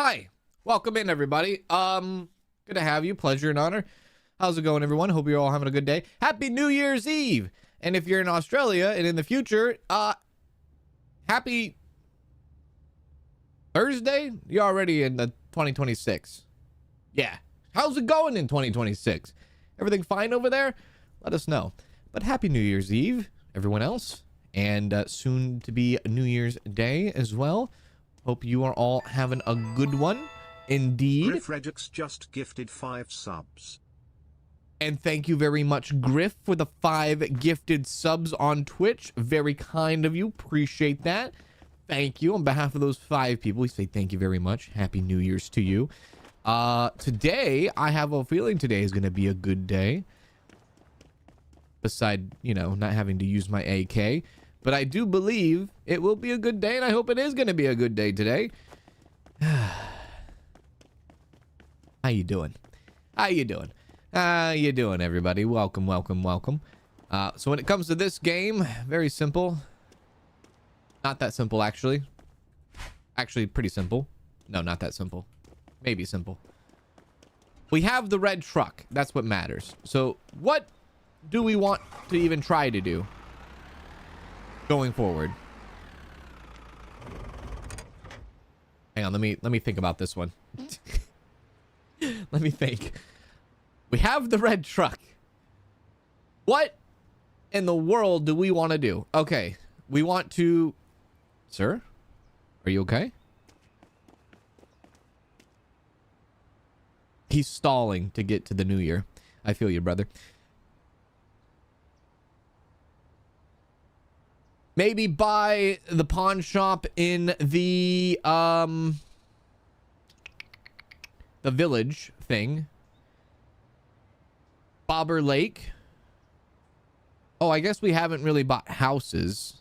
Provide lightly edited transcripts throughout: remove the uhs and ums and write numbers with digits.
Hi, welcome in everybody. Good to have you. Pleasure and honor. How's it going, everyone? Hope you're all having a good day. Happy New Year's Eve. And if you're in Australia and in the future, happy Thursday. You're already in the 2026. Yeah. How's it going in 2026? Everything fine over there? Let us know. But happy New Year's Eve, everyone else. And soon to be New Year's Day as well. Hope you are all having a good one. Indeed. Griff Redux just gifted 5 subs. And thank you very much, Griff, for the 5 gifted subs on Twitch. Very kind of you. Appreciate that. Thank you. On behalf of those 5 people, we say thank you very much. Happy New Year's to you. Today, I have a feeling today is going to be a good day. Beside, you know, not having to use my AK. But I do believe it will be a good day, and I hope it is going to be a good day today. How you doing? How you doing? How you doing, everybody? Welcome, welcome, welcome. So when it comes to this game, very simple. Not that simple, actually. Actually, pretty simple. No, not that simple. Maybe simple. We have the red truck. That's what matters. So what do we want to even try to do going forward? Hang on, let me think about this one. Let me think. We have the red truck. What in the world do we want to do? Okay, we want to... Sir? Are you okay? He's stalling to get to the new year. I feel you, brother. Maybe buy the pawn shop in the village thing. Bobber Lake. Oh, I guess we haven't really bought houses.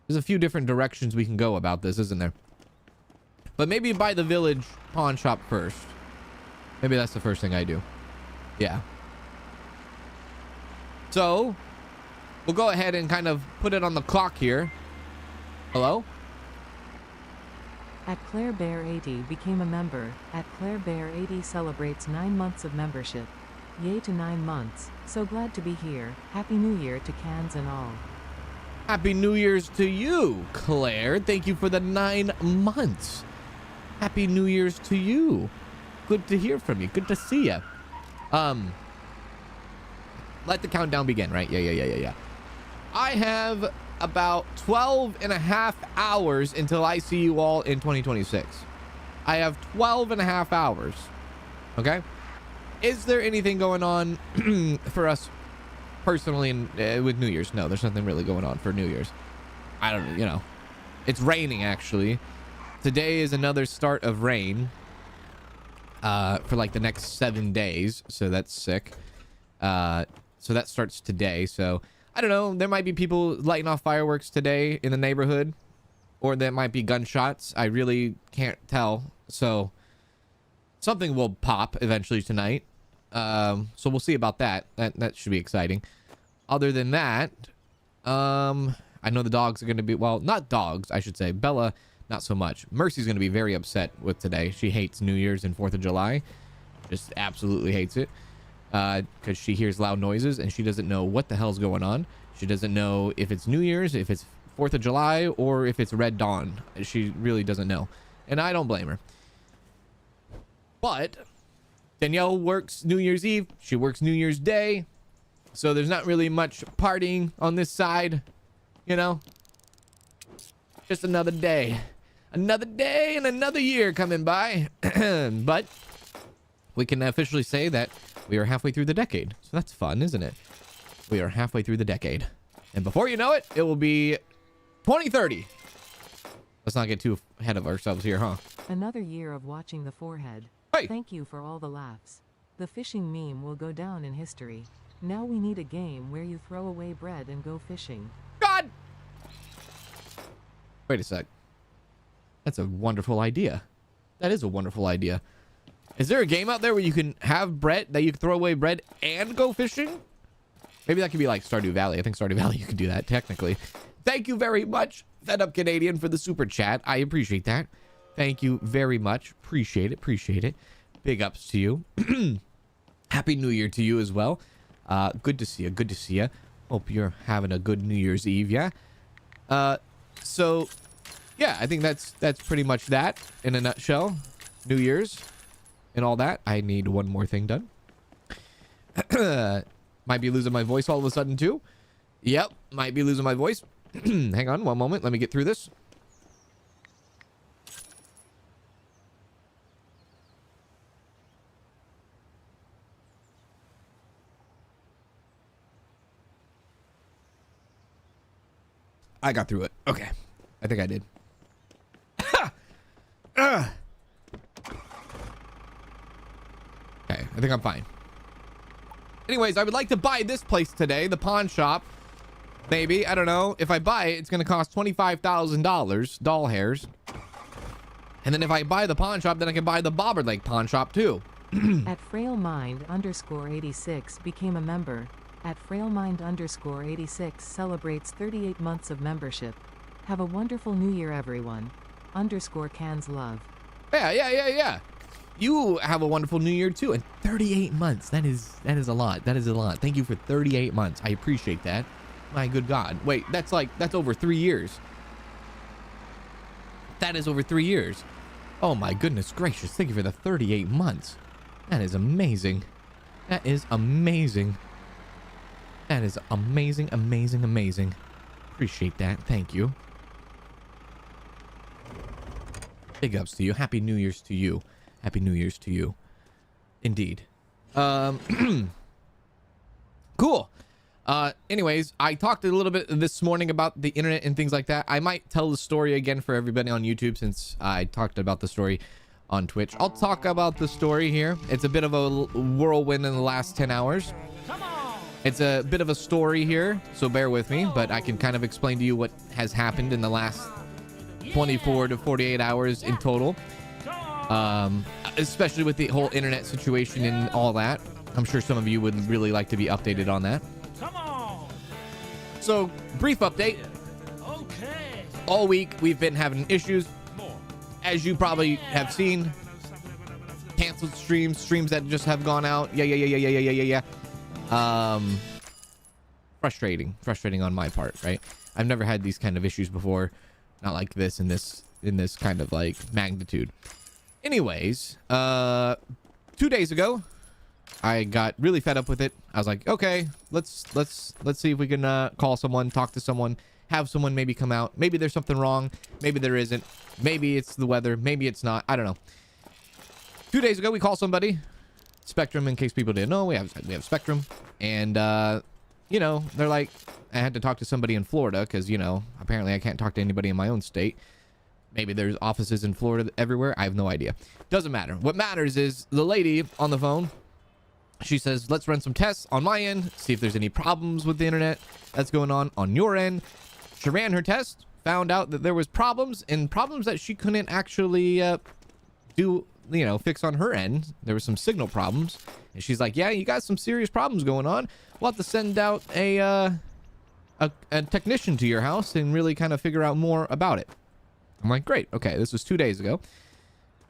There's a few different directions we can go about this, isn't there? But maybe buy the village pawn shop first. Maybe that's the first thing I do. Yeah. So... we'll go ahead and kind of put it on the clock here. Hello? At Claire Bear 80 became a member. At Claire Bear 80 celebrates 9 months of membership. Yay to 9 months. So glad to be here. Happy New Year to Cans and all. Happy New Year's to you, Claire. Thank you for the 9 months. Happy New Year's to you. Good to hear from you. Good to see you. Let the countdown begin, right? Yeah. I have about 12 and a half hours until I see you all in 2026. I have 12 and a half hours. Okay? Is there anything going on for us personally with New Year's? No, there's nothing really going on for New Year's. I don't, you know. It's raining, actually. Today is another start of rain for like the next 7 days. So that's sick. So that starts today. So I don't know. There might be people lighting off fireworks today in the neighborhood, or there might be gunshots. I really can't tell. So something will pop eventually tonight. So we'll see about that. That should be exciting. Other than that, I know the dogs are going to be, well, not dogs, I should say. Bella, not so much. Mercy's going to be very upset with today. She hates New Year's and 4th of July. Just absolutely hates it. Because she hears loud noises and she doesn't know what the hell's going on. She doesn't know if it's New Year's, if it's 4th of July, or if it's Red Dawn. She really doesn't know. And I don't blame her. But Danielle works New Year's Eve. She works New Year's Day. So there's not really much partying on this side. You know? Just another day. Another day and another year coming by. But we can officially say that we are halfway through the decade. So that's fun, isn't it? We are halfway through the decade. And before you know it, it will be 2030. Let's not get too ahead of ourselves here, huh? Another year of watching the forehead. Hey! Thank you for all the laughs. The fishing meme will go down in history. Now we need a game where you throw away bread and go fishing. God! Wait a sec. That's a wonderful idea. That is a wonderful idea. Is there a game out there where you can have bread, that you can throw away bread and go fishing? Maybe that could be like Stardew Valley. I think Stardew Valley, you can do that, technically. Thank you very much, Fed Up Canadian, for the super chat. I appreciate that. Thank you very much. Appreciate it. Appreciate it. Big ups to you. Happy New Year to you as well. Good to see you. Good to see you. Hope you're having a good New Year's Eve, yeah? So, yeah, I think that's pretty much that in a nutshell. New Year's and all that. I need one more thing done. Might be losing my voice all of a sudden, too. Yep, might be losing my voice. Hang on one moment. Let me get through this. I got through it. Okay. I think I did. Okay, I think I'm fine. Anyways, I would like to buy this place today, the pawn shop. Maybe, I don't know. If I buy it, it's going to cost $25,000, doll hairs. And then if I buy the pawn shop, then I can buy the Bobber Lake pawn shop too. At frailmind_86 became a member. At frailmind_86 celebrates 38 months of membership. Have a wonderful new year, everyone. _cans love. Yeah. You have a wonderful new year too. And 38 months. That is a lot. That is a lot. Thank you for 38 months. I appreciate that. My good God. Wait, that's over 3 years. That is over 3 years. Oh my goodness gracious. Thank you for the 38 months. That is amazing. That is amazing. That is amazing, amazing, amazing. Appreciate that. Thank you. Big ups to you. Happy New Year's to you. Happy New Year's to you. Indeed. Cool. Anyways, I talked a little bit this morning about the internet and things like that. I might tell the story again for everybody on YouTube since I talked about the story on Twitch. I'll talk about the story here. It's a bit of a whirlwind in the last 10 hours. It's a bit of a story here, so bear with me, but I can kind of explain to you what has happened in the last 24 to 48 hours in total. Especially with the whole internet situation and all that. I'm sure some of you would really like to be updated on that. So, brief update. All week we've been having issues. As you probably have seen, canceled streams that just have gone out. Yeah. Frustrating on my part, right? I've never had these kind of issues before, not like this in this kind of like magnitude. Anyways, 2 days ago, I got really fed up with it. I was like, okay, let's see if we can call someone, talk to someone, have someone maybe come out. Maybe there's something wrong. Maybe there isn't. Maybe it's the weather. Maybe it's not. I don't know. 2 days ago, we called somebody. Spectrum, in case people didn't know, we have Spectrum, and you know, they're like, I had to talk to somebody in Florida because, you know, apparently I can't talk to anybody in my own state. Maybe there's offices in Florida everywhere. I have no idea. Doesn't matter. What matters is the lady on the phone. She says, let's run some tests on my end, see if there's any problems with the internet that's going on your end. She ran her test, found out that there was problems that she couldn't actually do, you know, fix on her end. There were some signal problems, and she's like, yeah, you got some serious problems going on. We'll have to send out a technician to your house and really kind of figure out more about it. I'm like, great. Okay, this was 2 days ago.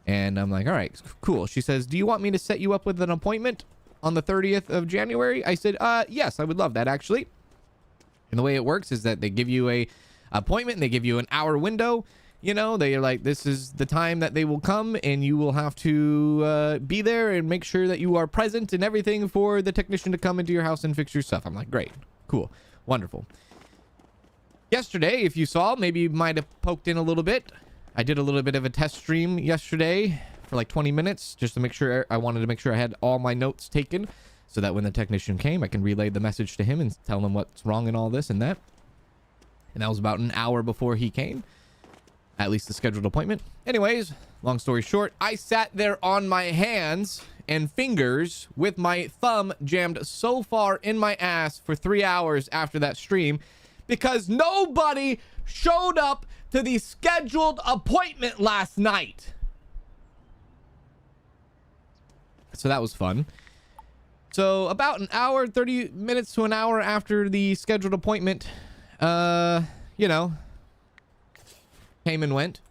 And I'm like, all right, cool. She says, do you want me to set you up with an appointment on the 30th of January? I said, yes, I would love that, actually. And the way it works is that they give you a appointment, and they give you an hour window. You know, they're like, this is the time that they will come, and you will have to be there and make sure that you are present and everything for the technician to come into your house and fix your stuff. I'm like, great, cool, wonderful. Yesterday, if you saw, maybe you might have poked in a little bit. I did a little bit of a test stream yesterday for like 20 minutes just to make sure. I wanted to make sure I had all my notes taken so that when the technician came, I can relay the message to him and tell him what's wrong and all this and that. And that was about an hour before he came. At least the scheduled appointment. Anyways, long story short, I sat there on my hands and fingers with my thumb jammed so far in my ass for 3 hours after that stream because nobody showed up to the scheduled appointment last night. So that was fun. So about an hour, 30 minutes to an hour after the scheduled appointment, you know, came and went.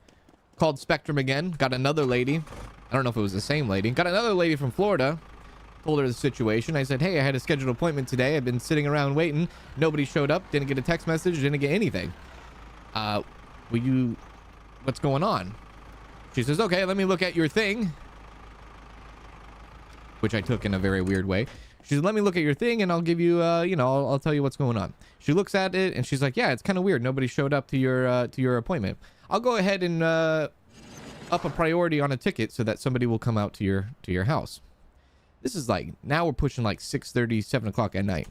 Called Spectrum again. Got another lady. I don't know if it was the same lady. Got another lady from Florida. Told her the situation. I said, hey, I had a scheduled appointment today. I've been sitting around waiting. Nobody showed up. Didn't get a text message. Didn't get anything. What's going on? She says, okay, let me look at your thing. Which I took in a very weird way. She said, let me look at your thing and I'll give you, I'll tell you what's going on. She looks at it and she's like, yeah, it's kind of weird. Nobody showed up to your appointment. I'll go ahead and up a priority on a ticket so that somebody will come out to your house. This is like, now we're pushing like 6:30, 7 o'clock at night.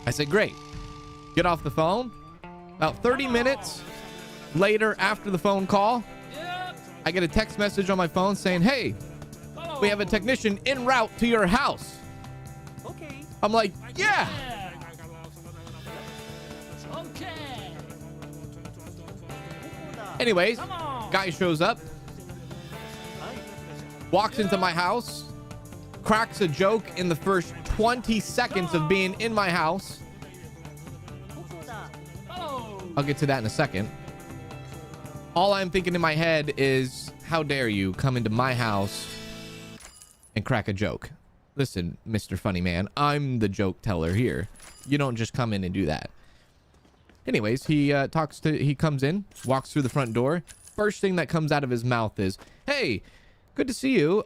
I said, great. Get off the phone. About 30 minutes later after the phone call, I get a text message on my phone saying, hey, we have a technician en route to your house. Okay. I'm like, yeah. Okay. Anyways, guy shows up, walks into my house, cracks a joke in the first 20 seconds of being in my house. I'll get to that in a second. All I'm thinking in my head is, how dare you come into my house and crack a joke? Listen, Mr. Funny Man, I'm the joke teller here. You don't just come in and do that. Anyways, he comes in, walks through the front door. First thing that comes out of his mouth is, hey, good to see you.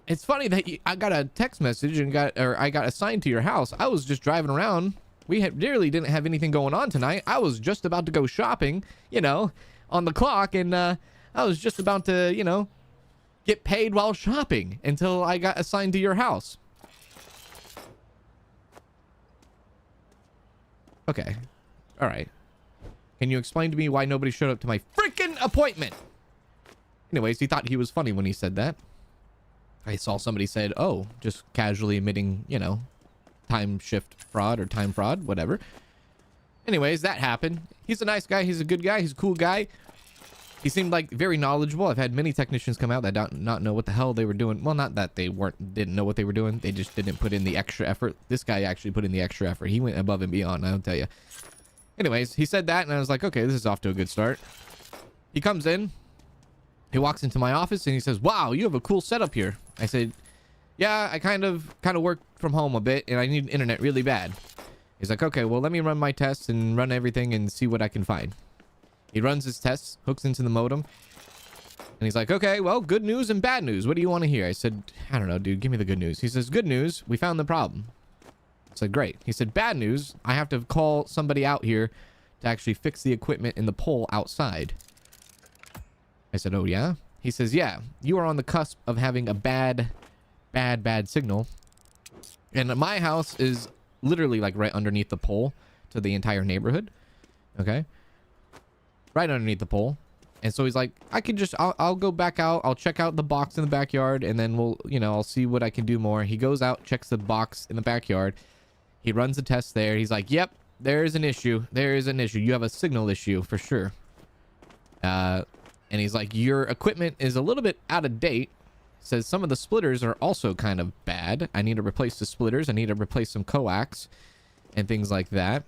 It's funny that I got a text message and I got assigned to your house. I was just driving around. We really didn't have anything going on tonight. I was just about to go shopping, on the clock, and I was just about to, get paid while shopping until I got assigned to your house. Okay. All right. Can you explain to me why nobody showed up to my freaking appointment? Anyways, he thought he was funny when he said that. I saw somebody said, oh, just casually admitting, time shift fraud or time fraud, whatever. Anyways, that happened. He's a nice guy. He's a good guy. He's a cool guy. He seemed like very knowledgeable. I've had many technicians come out that don't not know what the hell they were doing. Well, not that they didn't know what they were doing. They just didn't put in the extra effort. This guy actually put in the extra effort. He went above and beyond, I'll tell you. Anyways, he said that, and I was like, okay, this is off to a good start. He comes in. He walks into my office, and he says, wow, you have a cool setup here. I said, yeah, I kind of work from home a bit, and I need internet really bad. He's like, okay, well, let me run my tests and run everything and see what I can find. He runs his tests, hooks into the modem, and he's like, okay, well, good news and bad news. What do you want to hear? I said, I don't know, dude, give me the good news. He says, good news, we found the problem. I said, great. He said, bad news, I have to call somebody out here to actually fix the equipment in the pole outside. I said, oh, yeah? He says, yeah, you are on the cusp of having a bad signal. And my house is literally like right underneath the pole to the entire neighborhood. Okay? Right underneath the pole. And so he's like, I'll go back out. I'll check out the box in the backyard, and then I'll see what I can do more. He goes out, checks the box in the backyard. He runs the test there. He's like, yep, there is an issue. There is an issue. You have a signal issue for sure. And he's like, your equipment is a little bit out of date. Says some of the splitters are also kind of bad. I need to replace the splitters. I need to replace some coax and things like that.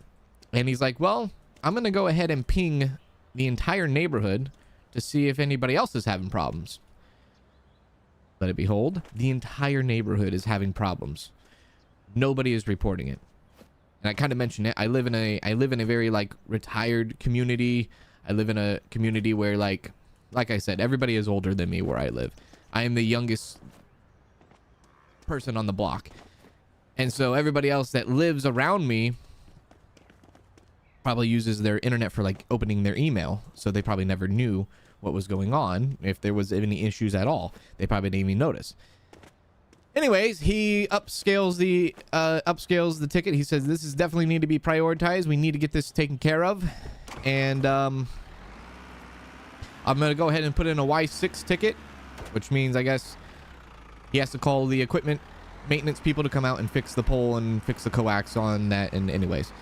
And he's like, well, I'm going to go ahead and ping the entire neighborhood to see if anybody else is having problems. Let it behold, the entire neighborhood is having problems. Nobody is reporting it. And I kind of mentioned it. I live in a very like retired community. I live in a community where like I said, everybody is older than me where I live. I am the youngest person on the block. And so everybody else that lives around me probably uses their internet for like opening their email. So they probably never knew what was going on. If there was any issues at all, they probably didn't even notice. Anyways, he upscales the ticket. He says, this is definitely need to be prioritized. We need to get this taken care of. And I'm going to go ahead and put in a Y6 ticket, which means I guess he has to call the equipment maintenance people to come out and fix the pole and fix the coax on that. And anyways,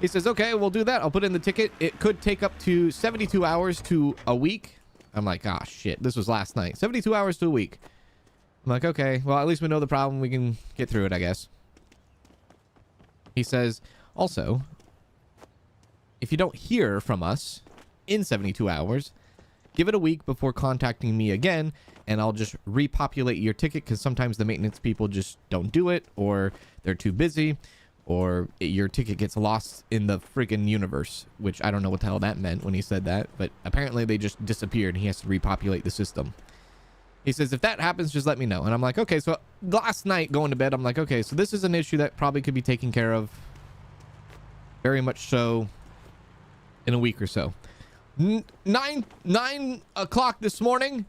he says, okay, we'll do that. I'll put in the ticket. It could take up to 72 hours to a week. I'm like, ah, shit, this was last night. 72 hours to a week. I'm like, okay, well, at least we know the problem. We can get through it, I guess. He says, also, if you don't hear from us in 72 hours, Give it a week before contacting me again, and I'll just repopulate your ticket, because sometimes the maintenance people just don't do it, or they're too busy, or your ticket gets lost in the freaking universe, which I don't know what the hell that meant when he said that, but apparently they just disappeared and he has to repopulate the system. He says, if that happens, just let me know. And I'm like, okay. So last night going to bed, I'm like, okay, so this is an issue that probably could be taken care of very much so in a week or so. 9 o'clock this morning,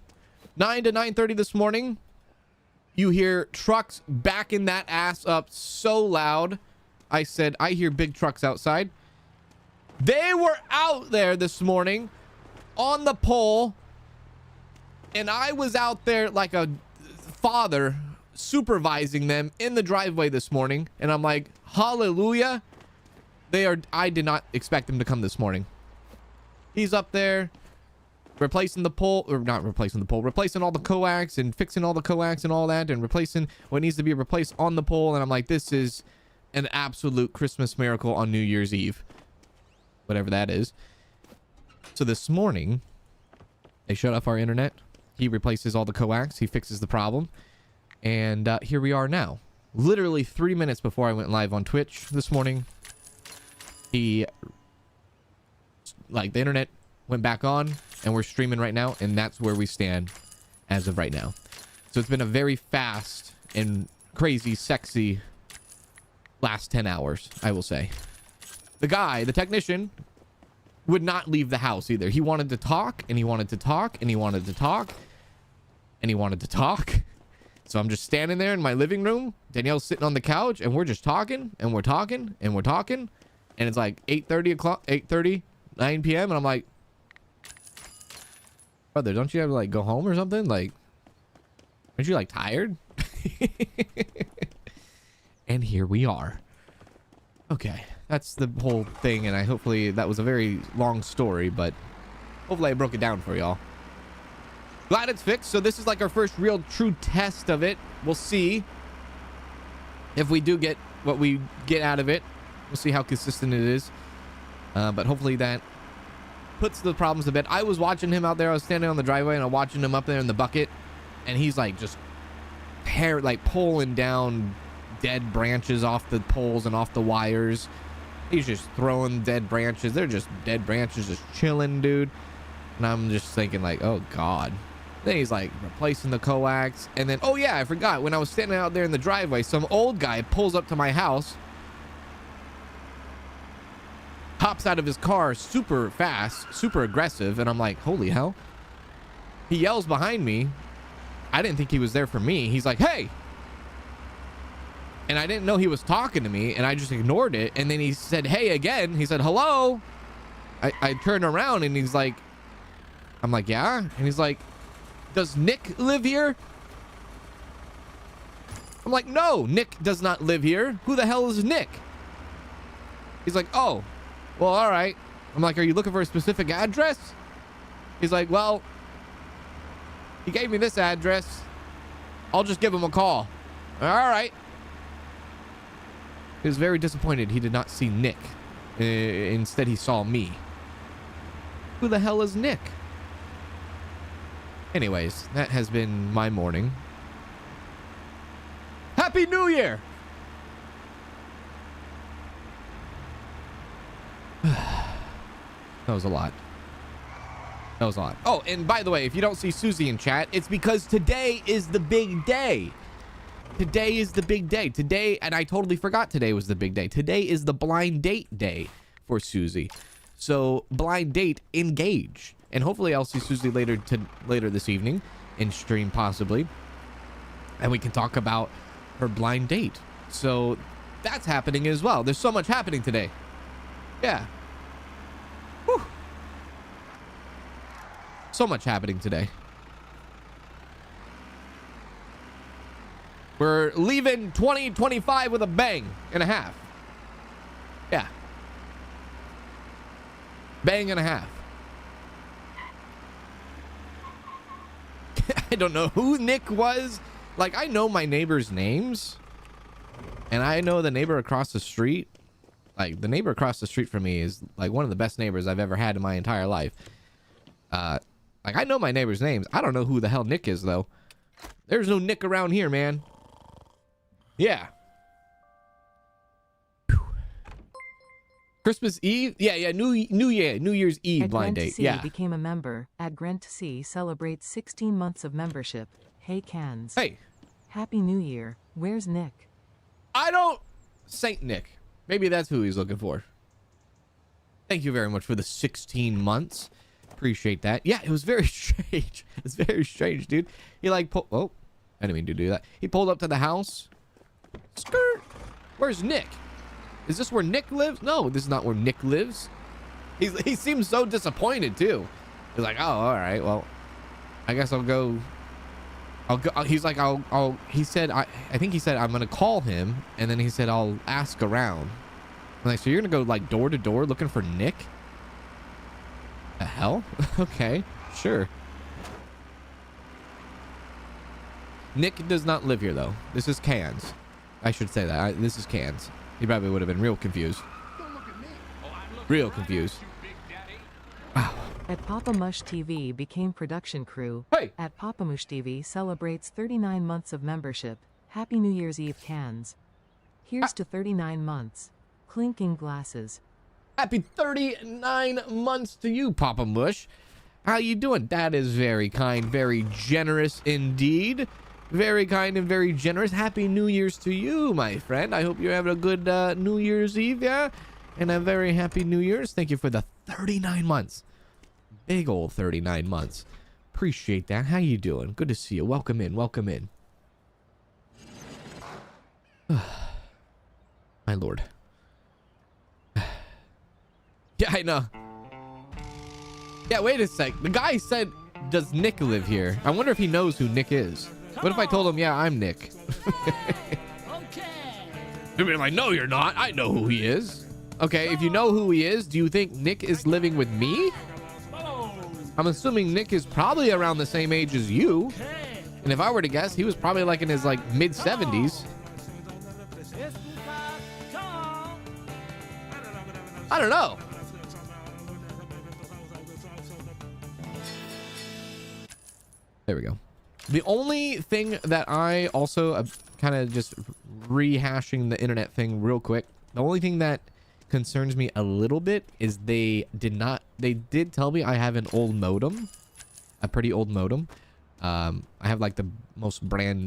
9 to 9:30 this morning, you hear trucks backing that ass up so loud. I said, I hear big trucks outside. They were out there this morning on the pole, and I was out there like a father supervising them in the driveway this morning, and I'm like, hallelujah. I did not expect them to come this morning. He's up there replacing the pole, or not replacing the pole, replacing all the coax and fixing all the coax and all that, and replacing what needs to be replaced on the pole. And I'm like, this is an absolute Christmas miracle on New Year's Eve, whatever that is. So this morning, they shut off our internet. He replaces all the coax. He fixes the problem. And here we are now. Literally 3 minutes before I went live on Twitch this morning, the internet went back on, and we're streaming right now, and that's where we stand as of right now. So it's been a very fast and crazy, sexy last 10 hours, I will say. The guy, the technician, would not leave the house either. He wanted to talk, and he wanted to talk, and he wanted to talk, and he wanted to talk. So I'm just standing there in my living room. Danielle's sitting on the couch, and we're just talking, and we're talking, and we're talking. And it's like 8:30, 9 p.m. And I'm like, brother, don't you have to like go home or something? Like, aren't you like tired? And here we are. Okay, that's the whole thing. And hopefully that was a very long story, but hopefully I broke it down for y'all. Glad it's fixed. So this is like our first real true test of it. We'll see if we do get what we get out of it. We'll see how consistent it is. But hopefully that puts the problems to bed. I was watching him out there. I was standing on the driveway and I'm watching him up there in the bucket. And he's like just pulling down dead branches off the poles and off the wires. He's just throwing dead branches. They're just dead branches just chilling, dude. And I'm just thinking like, oh God. Then he's like replacing the coax. And then, oh yeah, I forgot. When I was standing out there in the driveway, some old guy pulls up to my house, hops out of his car super fast, super aggressive, and I'm like, holy hell. He yells behind me. I didn't think he was there for me. He's like, hey. And I didn't know he was talking to me, and I just ignored it. And then he said, hey again. He said, hello. I turned around, and he's like, I'm like, yeah. And he's like, does Nick live here? I'm like, no, Nick does not live here. Who the hell is Nick? He's like, oh, well, all right. I'm like, are you looking for a specific address? He's like, well, he gave me this address. I'll just give him a call. All right. He was very disappointed he did not see Nick. Instead, he saw me. Who the hell is Nick? Anyways, that has been my morning. Happy New Year! That was a lot. That was a lot. Oh, and by the way, if you don't see Susie in chat, it's because today is the big day. Today is the big day. Today, and I totally forgot today was the big day. Today is the blind date day for Susie. So, blind date, engage. And hopefully I'll see Susie later this evening in stream possibly. And we can talk about her blind date. So, that's happening as well. There's so much happening today. Yeah. Whew. So much happening today. We're leaving 2025 with a bang and a half. Yeah. Bang and a half. I don't know who Nick was. Like, I know my neighbor's names. And I know the neighbor across the street. Like, the neighbor across the street from me is, like, one of the best neighbors I've ever had in my entire life. Like, I know my neighbors' names. I don't know who the hell Nick is, though. There's no Nick around here, man. Yeah. Whew. Christmas Eve? Yeah. New Year's Eve At blind Grant date. C Yeah. became a member. At Grant C celebrates 16 months of membership. Hey, Cans. Hey, Happy New Year. Where's Nick? I don't... Saint Nick. Maybe that's who he's looking for. Thank you very much for the 16 months. Appreciate that. Yeah, it was very strange. It's very strange, dude. He like oh, I didn't mean to do that. He pulled up to the house. Skirt. Where's Nick? Is this where Nick lives? No, this is not where Nick lives. He seems so disappointed too. He's like, oh, all right, well, I guess I'll go. He's like, he said, I think he said I'm gonna call him, and then he said I'll ask around. I'm like, so you're gonna go like door to door looking for Nick? The hell? Okay, sure. Nick does not live here though. This is Cans. I should say that. This is Cans. He probably would have been real confused. Real confused. Wow. At Papa Mush TV became production crew. Hey! At Papa Mush TV celebrates 39 months of membership. Happy New Year's Eve, Cans. Here's to 39 months. Clinking glasses. Happy 39 months to you, Papa Mush. How you doing? That is very kind, very generous indeed. Very kind and very generous. Happy New Year's to you, my friend. I hope you're having a good New Year's Eve, yeah? And a very happy New Year's. Thank you for the 39 months. Big old 39 months. Appreciate that. How you doing? Good to see you. Welcome in. Welcome in. My lord. Yeah, I know. Yeah, wait a sec. The guy said, does Nick live here? I wonder if he knows who Nick is. What if I told him, yeah, I'm Nick? Okay. He'd be like, no, you're not. I know who he is. Okay, if you know who he is, do you think Nick is living with me? I'm assuming Nick is probably around the same age as you. And if I were to guess, he was probably like in his like mid 70s. I don't know. There we go. The only thing that I also kind of just rehashing the internet thing real quick. The only thing that concerns me a little bit is they did tell me I have an old modem, a pretty old modem. I have like the most brand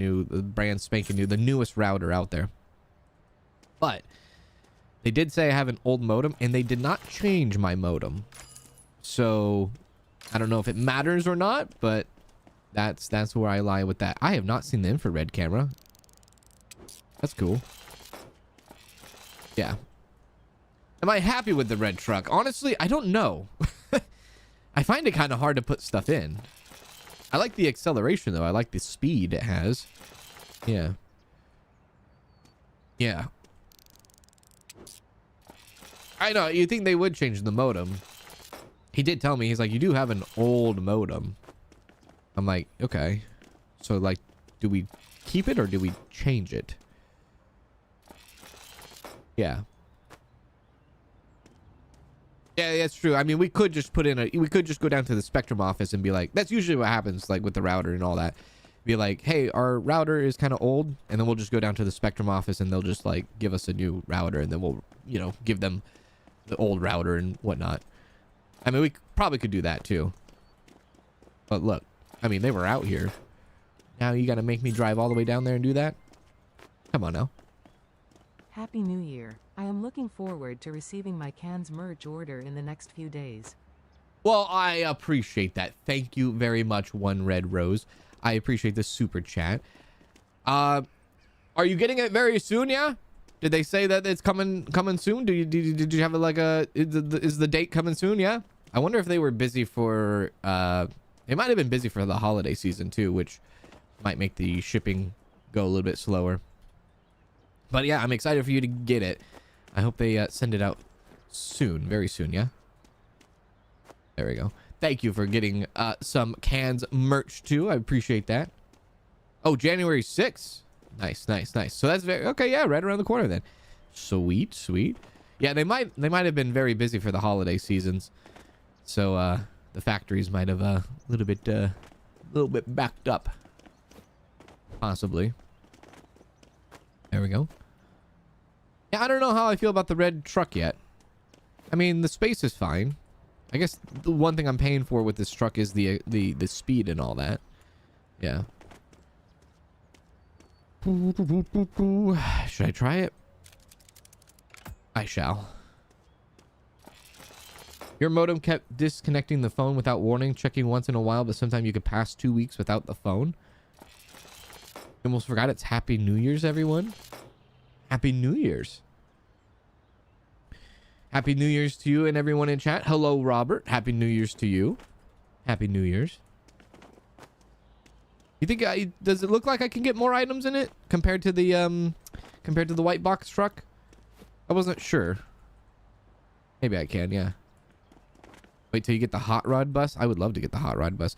spanking new, the newest router out there. But they did say I have an old modem, and they did not change my modem. So I don't know if it matters or not, but that's where I lie with that. I have not seen the infrared camera. That's cool. Yeah. Am I happy with the red truck? Honestly, I don't know. I find it kind of hard to put stuff in. I like the acceleration, though. I like the speed it has. Yeah. Yeah. I know. You'd think they would change the modem. He did tell me. He's like, you do have an old modem. I'm like, okay. So, like, do we keep it or do we change it? Yeah. Yeah, that's true. I mean, we could just put in we could just go down to the Spectrum office and be like, that's usually what happens, like with the router and all that. Be like, hey, our router is kind of old, and then we'll just go down to the Spectrum office and they'll just like give us a new router, and then we'll, you know, give them the old router and whatnot. I mean, we probably could do that too. But look, I mean, they were out here. Now you got to make me drive all the way down there and do that? Come on now. Happy New Year. I am looking forward to receiving my Cans merch order in the next few days. Well, I appreciate that. Thank you very much, One Red Rose. I appreciate the super chat. Are you getting it very soon? Yeah. Did they say that it's coming soon? Did you have like is the date coming soon? Yeah. I wonder if they were busy for they might have been busy for the holiday season too, which might make the shipping go a little bit slower. But yeah, I'm excited for you to get it. I hope they send it out soon, very soon. Yeah. There we go. Thank you for getting some Cans merch too. I appreciate that. Oh, January 6th. Nice. So that's very okay. Yeah, right around the corner then. Sweet. Yeah, they might have been very busy for the holiday seasons. So the factories might have a little bit backed up. Possibly. There we go. Yeah, I don't know how I feel about the red truck yet. I mean, the space is fine. I guess the one thing I'm paying for with this truck is the speed and all that. Yeah. Should I try it? I shall. Your modem kept disconnecting the phone without warning, checking once in a while, but sometimes you could pass 2 weeks without the phone. You almost forgot it's Happy New Year's, everyone. Happy New Year's. Happy New Year's to you and everyone in chat. Hello, Robert. Happy New Year's to you. Happy New Year's. You think does it look like I can get more items in it compared to the white box truck? I wasn't sure. Maybe I can, yeah. Wait till you get the hot rod bus. I would love to get the hot rod bus.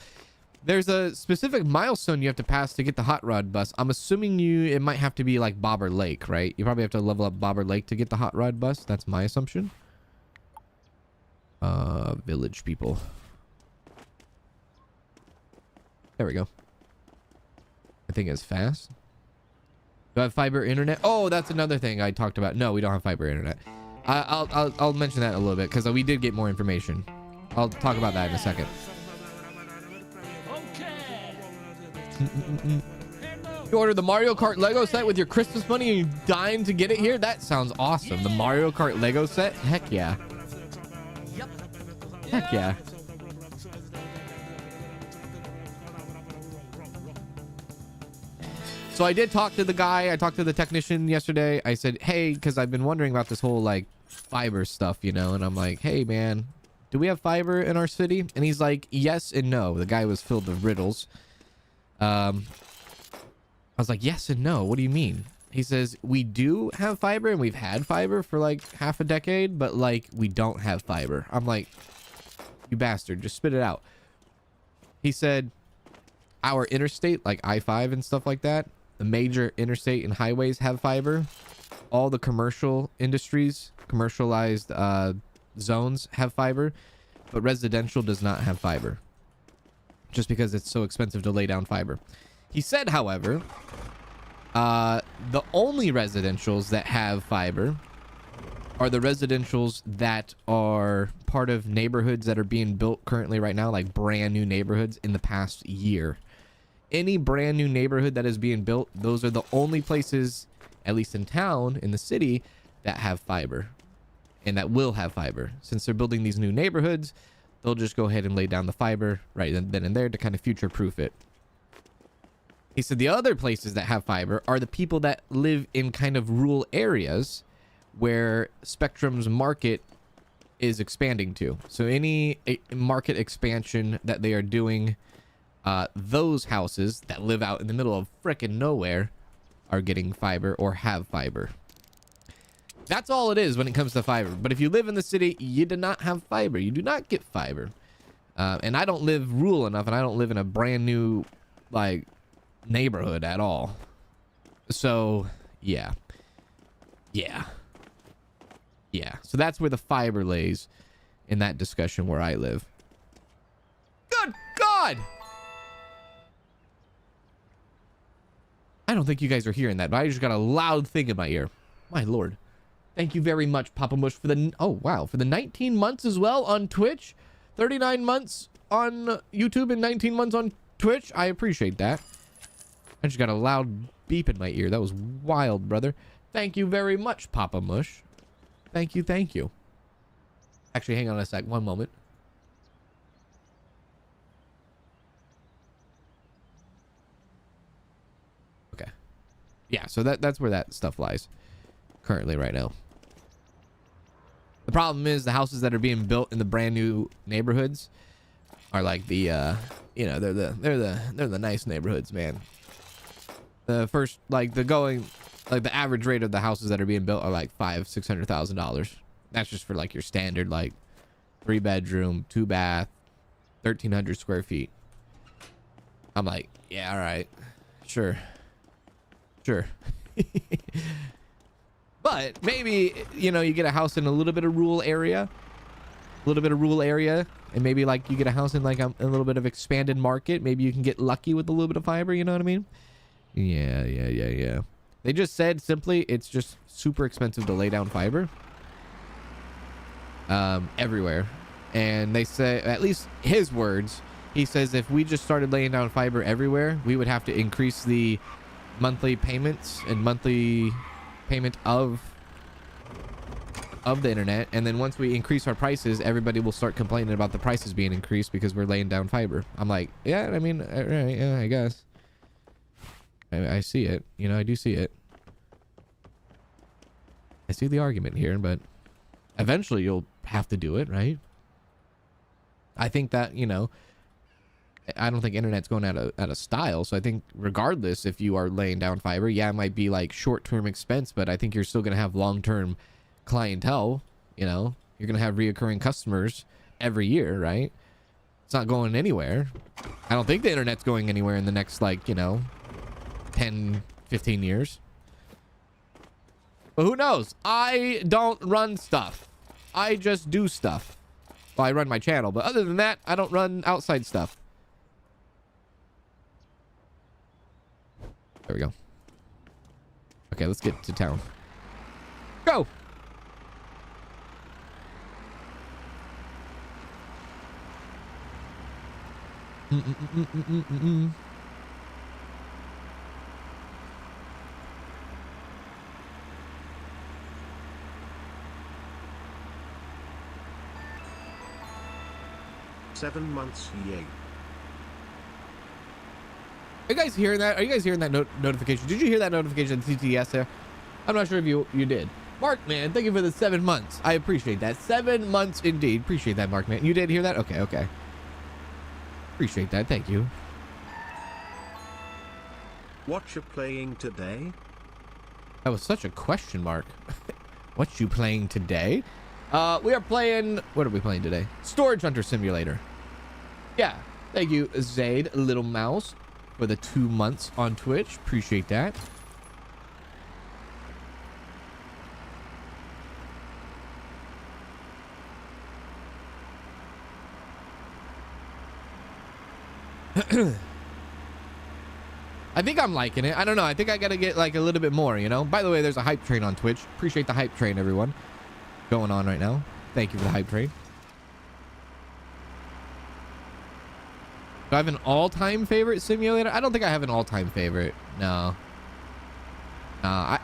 There's a specific milestone you have to pass to get the hot rod bus. I'm assuming it might have to be like Bobber Lake, right? You probably have to level up Bobber Lake to get the hot rod bus. That's my assumption. Village people. There we go. I think it's fast. Do I have fiber internet? Oh, that's another thing I talked about. No, we don't have fiber internet. I'll mention that in a little bit because we did get more information. I'll talk about that in a second. You ordered the Mario Kart Lego set with your Christmas money and you're dying to get it here? That sounds awesome. The Mario Kart Lego set? Heck yeah. Heck yeah. So I did talk to the guy. I talked to the technician yesterday. I said, hey, because I've been wondering about this whole like fiber stuff, you know, and I'm like, hey, man, do we have fiber in our city? And he's like, yes and no. The guy was filled with riddles. I was like, yes and no. What do you mean? He says, we do have fiber and we've had fiber for like half a decade, but like we don't have fiber. I'm like, you bastard, just spit it out. He said, our interstate, like I-5 and stuff like that, the major interstate and highways have fiber. All the commercial industries, commercialized zones have fiber, but residential does not have fiber. Just because it's so expensive to lay down fiber. He said, however, the only residentials that have fiber are the residentials that are part of neighborhoods that are being built currently right now, like brand new neighborhoods in the past year. Any brand new neighborhood that is being built, those are the only places, at least in town, in the city, that have fiber and that will have fiber. Since they're building these new neighborhoods, they'll just go ahead and lay down the fiber right then and there to kind of future-proof it. He said the other places that have fiber are the people that live in kind of rural areas where Spectrum's market is expanding to. So any market expansion that they are doing, those houses that live out in the middle of frickin' nowhere are getting fiber or have fiber. That's all it is when it comes to fiber. But if you live in the city, you do not have fiber. You do not get fiber. And I don't live rural enough, and I don't live in a brand new, like, neighborhood at all. So, yeah. Yeah. Yeah. So that's where the fiber lays in that discussion where I live. Good God! I don't think you guys are hearing that, but I just got a loud thing in my ear. My Lord. Thank you very much, Papa Mush, for the... Oh, wow. For the 19 months as well on Twitch. 39 months on YouTube and 19 months on Twitch. I appreciate that. I just got a loud beep in my ear. That was wild, brother. Thank you very much, Papa Mush. Thank you, thank you. Actually, hang on a sec. One moment. Okay. Yeah, so that's where that stuff lies currently right now. The problem is the houses that are being built in the brand new neighborhoods are like the you know, they're the nice neighborhoods, man. The first, like, the average rate of the houses that are being built are like $500,000-$600,000. That's just for like your standard, like 3-bedroom, 2-bath, 1,300 square feet. I'm like, yeah, all right, sure. But maybe, you know, you get a house in a little bit of rural area little bit of rural area, and maybe like you get a house in like a little bit of expanded market. Maybe you can get lucky with a little bit of fiber. You know what I mean? Yeah. They just said simply it's just super expensive to lay down fiber everywhere. And they say, at least his words, he says if we just started laying down fiber everywhere, we would have to increase the monthly payments and monthly payment of the internet. And then once we increase our prices, everybody will start complaining about the prices being increased because we're laying down fiber. I'm like, yeah, I mean, right, yeah, I guess. I see it. You know, I do see it. I see the argument here, but eventually you'll have to do it, right? I think that, you know, I don't think internet's going out of style. So I think regardless if you are laying down fiber, yeah, it might be like short-term expense, but I think you're still going to have long-term clientele. You know, you're going to have reoccurring customers every year, right? It's not going anywhere. I don't think the internet's going anywhere in the next, like, you know, 10, 15 years. But who knows? I don't run stuff. I just do stuff. Well, I run my channel, but other than that, I don't run outside stuff. There we go. Okay, let's get to town. Go! Seven months, yay. Are you guys hearing that? Are you guys hearing that notification? Did you hear that notification TTS there? I'm not sure if you did. Mark, man, thank you for the 7 months. I appreciate that. 7 months indeed. Appreciate that, Mark, man. You did hear that? Okay. Appreciate that. Thank you. What you playing today? That was such a question mark. What you playing today? We are playing... What are we playing today? Storage Hunter Simulator. Yeah. Thank you, Zaid Little Mouse, for the 2 months on Twitch. Appreciate that. I think I'm liking it. I don't know. I think I gotta get like a little bit more, you know? By the way, there's a hype train on Twitch. Appreciate the hype train, everyone. Going on right now. Thank you for the hype train. Do I have an all-time favorite simulator? I don't think I have an all-time favorite. No. I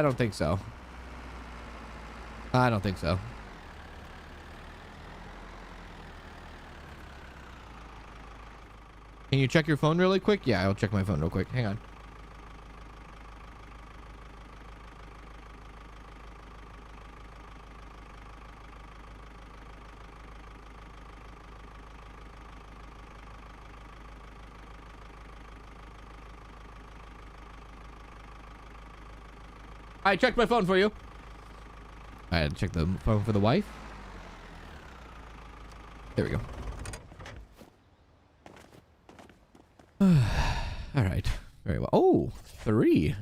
don't think so. I don't think so. Can you check your phone really quick? Yeah, I'll check my phone real quick. Hang on. I checked my phone for you. I had to check the phone for the wife. There we go. All right. Very well. Oh, 3.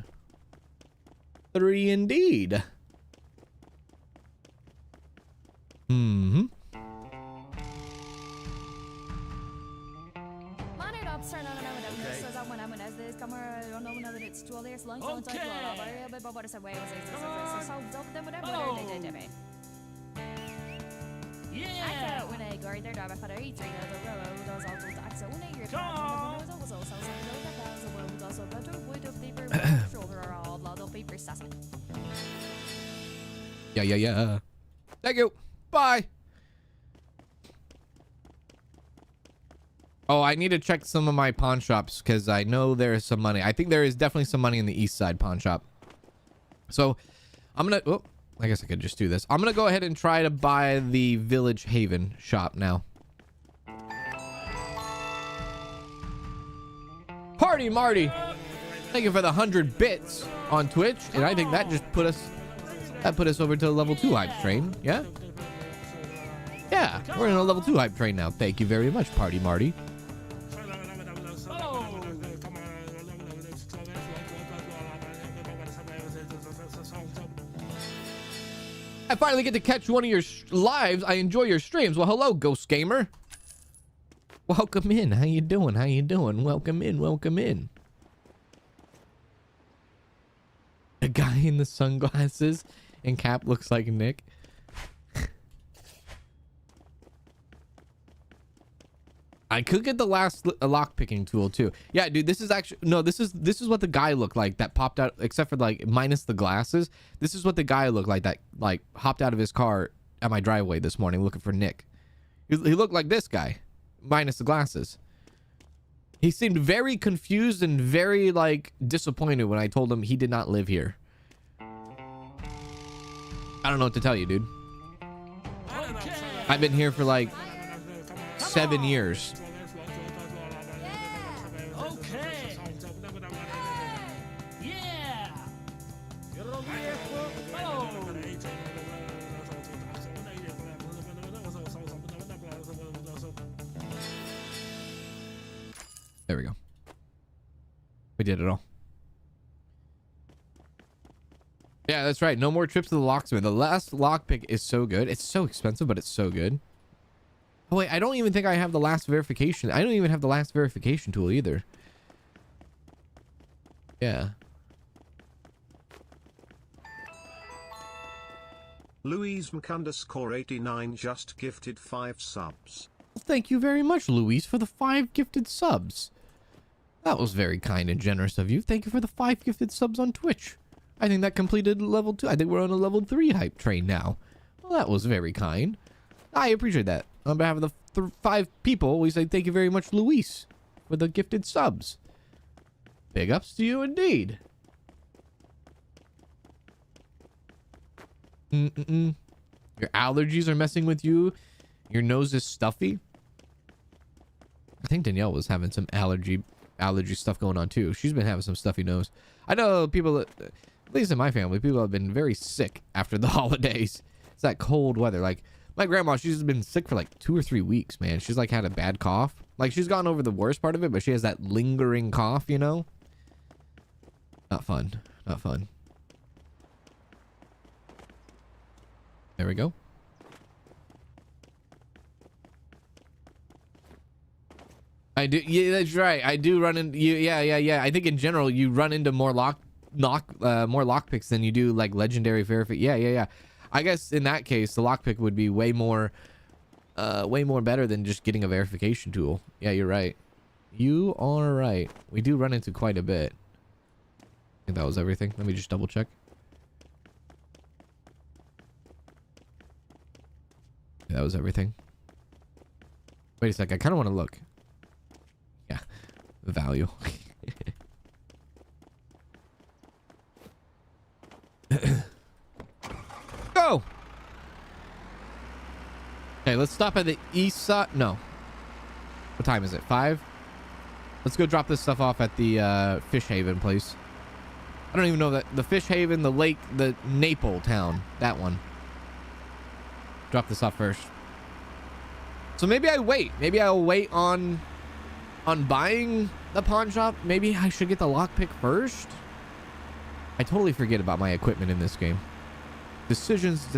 3 indeed. Mm-hmm. Yeah. Thank you. Bye. Oh, I need to check some of my pawn shops because I know there is some money. I think there is definitely some money in the east side pawn shop. So I'm gonna, oh, I guess I could just do this. I'm gonna go ahead and try to buy the Village Haven shop now. Party Marty, thank you for the 100 bits on Twitch, and I think that just put us over to the level 2 hype train. Yeah, we're in a level 2 hype train now. Thank you very much, Party Marty. finally get to catch one of your lives. I enjoy your streams. Well, hello, Ghost Gamer. Welcome in. How you doing? How you doing? Welcome in. Welcome in. A guy in the sunglasses and cap looks like Nick. I could get the last lock picking tool too. Yeah, dude, this is actually no. This is what the guy looked like that popped out, except for like minus the glasses. This is what the guy looked like that like hopped out of his car at my driveway this morning looking for Nick. He looked like this guy, minus the glasses. He seemed very confused and very like disappointed when I told him he did not live here. I don't know what to tell you, dude. I've been here for like 7 years. Okay. Yeah. Oh. There we go. We did it all. Yeah, that's right. No more trips to the locksmith. The last lockpick is so good. It's so expensive, but it's so good. Oh, wait. I don't even think I have the last verification. I don't even have the last verification tool either. Yeah. Louise _89 just gifted 5 subs. Well, thank you very much, Luis, for the 5 gifted subs. That was very kind and generous of you. Thank you for the 5 gifted subs on Twitch. I think that completed level 2. I think we're on a level 3 hype train now. Well, that was very kind. I appreciate that. On behalf of the 5 people, we say thank you very much, Luis, for the gifted subs. Big ups to you indeed. Your allergies are messing with you. Your nose is stuffy. I think Danielle was having some allergy stuff going on too. She's been having some stuffy nose. I know people, at least in my family, people have been very sick after the holidays. It's that cold weather. Like my grandma, she's been sick for like 2 or 3 weeks, man. She's like had a bad cough. Like she's gotten over the worst part of it, but she has that lingering cough, you know? Not fun. Not fun. There we go. I do. Yeah, that's right. I do run into you. Yeah. I think in general you run into more lockpicks than you do like legendary verification. Yeah. I guess in that case the lockpick would be way more better than just getting a verification tool. Yeah, you're right. You are right. We do run into quite a bit. I think that was everything. Let me just double check. Yeah, that was everything. Wait a sec. I kind of want to look. Yeah, the value. Go! Okay, let's stop at the east side. No. What time is it? 5? Let's go drop this stuff off at the Fish Haven place. I don't even know that. The Fish Haven, the lake, the Naple town. That one. Drop this off first. So maybe I wait. Maybe I'll wait on buying the pawn shop. Maybe I should get the lockpick first. I totally forget about my equipment in this game. Decisions. I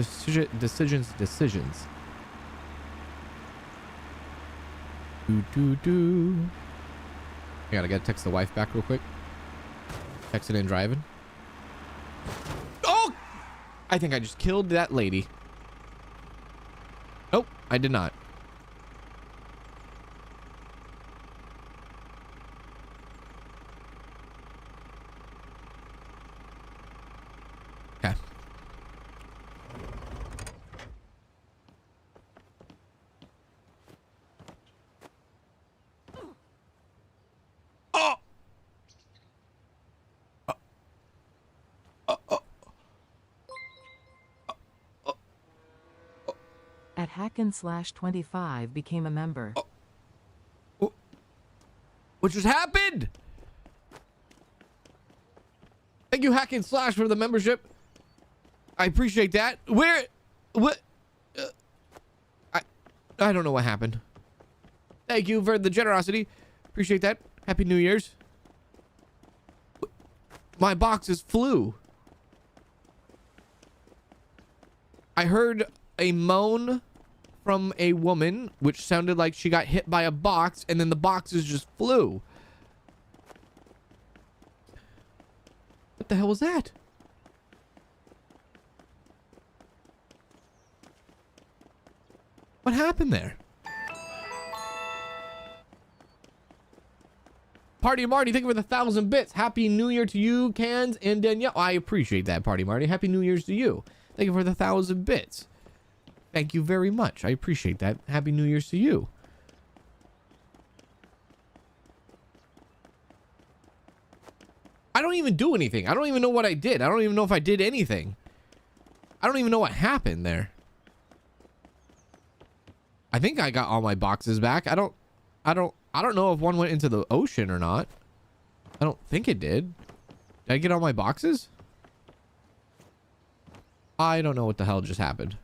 gotta text the wife back real quick. Texting and driving. Oh! I think I just killed that lady. Nope, I did not. Okay. At Hackin/25 became a member. What just happened? Thank you, Hackin/ for the membership. I appreciate that. What? I don't know what happened. Thank you for the generosity. Appreciate that. Happy New Year's. My boxes flew. I heard a moan from a woman, which sounded like she got hit by a box, and then the boxes just flew. What the hell was that? What happened there? Party Marty, thank you for the 1,000 bits. Happy New Year to you, Cans and Danielle. I appreciate that, Party Marty. Happy New Year's to you. Thank you for the 1,000 bits. Thank you very much. I appreciate that. Happy New Year's to you. I don't even do anything. I don't even know what I did. I don't even know if I did anything. I don't even know what happened there. I think I got all my boxes back. I don't know if one went into the ocean or not. I don't think it did. Did I get all my boxes? I don't know what the hell just happened.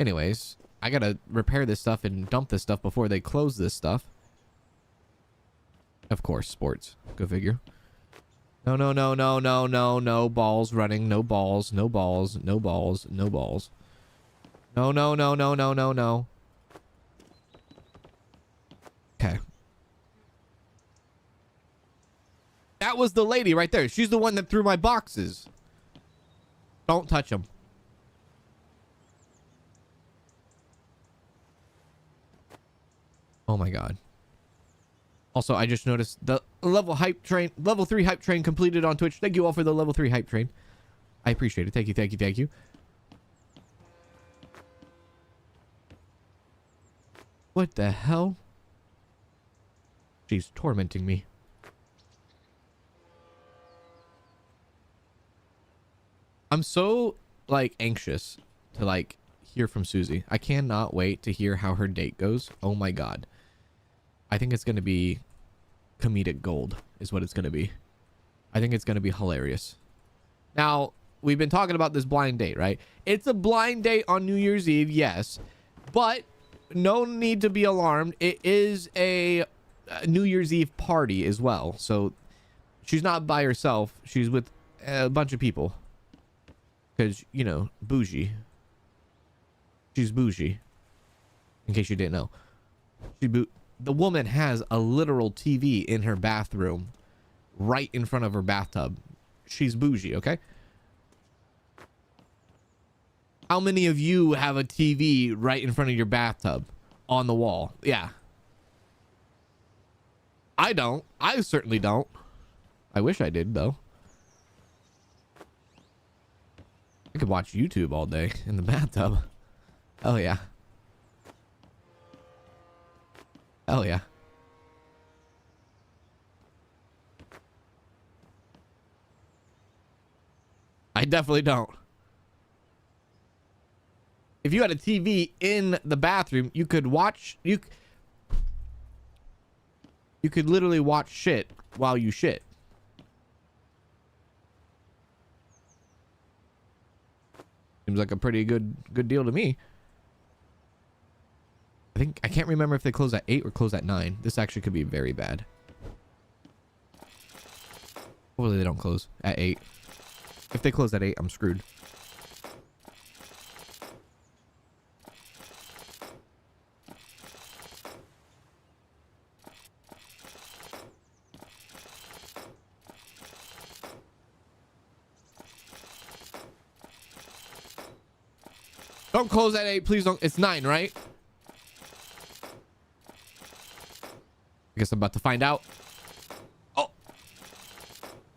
Anyways, I gotta repair this stuff and dump this stuff before they close this stuff. Of course, sports. Go figure. No, no, no, no, no, no, no balls running. No balls, no balls, no balls, no balls. No, no, no, no, no, no, no. Okay. That was the lady right there. She's the one that threw my boxes. Don't touch them. Oh my god. Also, I just noticed the level 3 hype train completed on Twitch. Thank you all for the level 3 hype train. I appreciate it. Thank you, thank you, thank you. What the hell? She's tormenting me. I'm so, like, anxious to, like, hear from Susie. I cannot wait to hear how her date goes. Oh my god. I think it's going to be comedic gold is what it's going to be. I think it's going to be hilarious. Now, we've been talking about this blind date, right? It's a blind date on New Year's Eve, yes. But no need to be alarmed. It is a New Year's Eve party as well. So she's not by herself. She's with a bunch of people. Because, you know, bougie. She's bougie. In case you didn't know. The woman has a literal TV in her bathroom. Right in front of her bathtub. She's bougie, okay? How many of you have a TV right in front of your bathtub? On the wall? Yeah. I don't. I certainly don't. I wish I did, though. I could watch YouTube all day in the bathtub. Oh, yeah. Oh, yeah. I definitely don't. If you had a TV in the bathroom, you could watch... You could literally watch shit while you shit. Seems like a pretty good deal to me. I can't remember if they close at 8 or close at 9. This actually could be very bad. Hopefully they don't close at 8. If they close at 8, I'm screwed. Don't close at 8, please don't. It's 9, right? I guess I'm about to find out. Oh.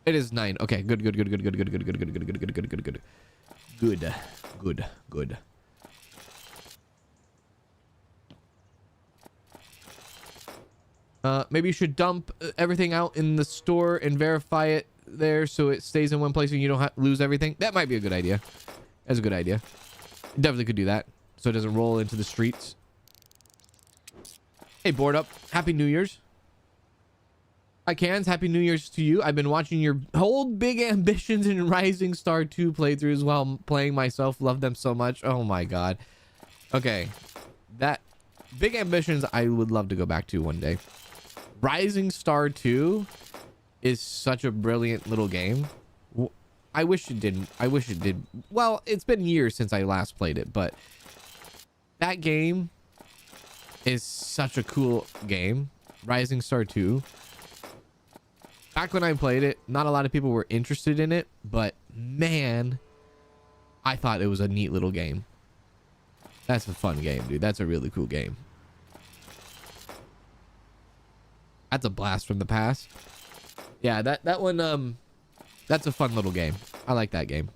It is 9. Okay, good. Good. Maybe you should dump everything out in the store and verify it there so it stays in one place and you don't lose everything. That might be a good idea. That's a good idea. Definitely could do that so it doesn't roll into the streets. Hey, Board Up. Happy New Year's. Hi, Cans. Happy New Year's to you. I've been watching your whole Big Ambitions and Rising Star 2 playthroughs while playing myself. Love them so much. Oh, my God. Okay. That Big Ambitions I would love to go back to one day. Rising Star 2 is such a brilliant little game. I wish it didn't. I wish it did. Well, it's been years since I last played it, but that game is such a cool game. Rising Star 2. Back when I played it, not a lot of people were interested in it, but man, I thought it was a neat little game. That's a fun game, dude. That's a really cool game. That's a blast from the past. Yeah, that one, that's a fun little game. I like that game.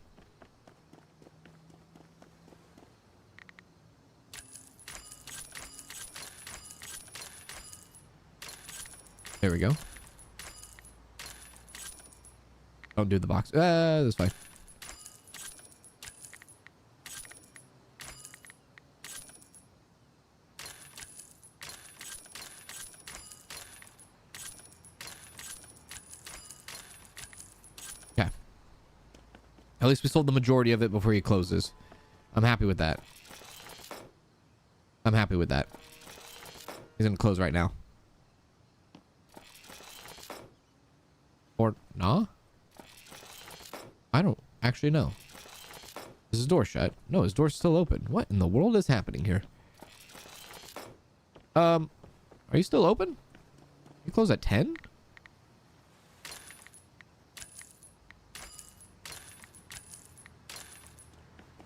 There we go. Don't do the box. That's fine. Okay. At least we sold the majority of it before he closes. I'm happy with that. I'm happy with that. He's gonna close right now. Or nah? I don't actually know. Is his door shut? No, his door's still open. What in the world is happening here? Are you still open? You close at 10?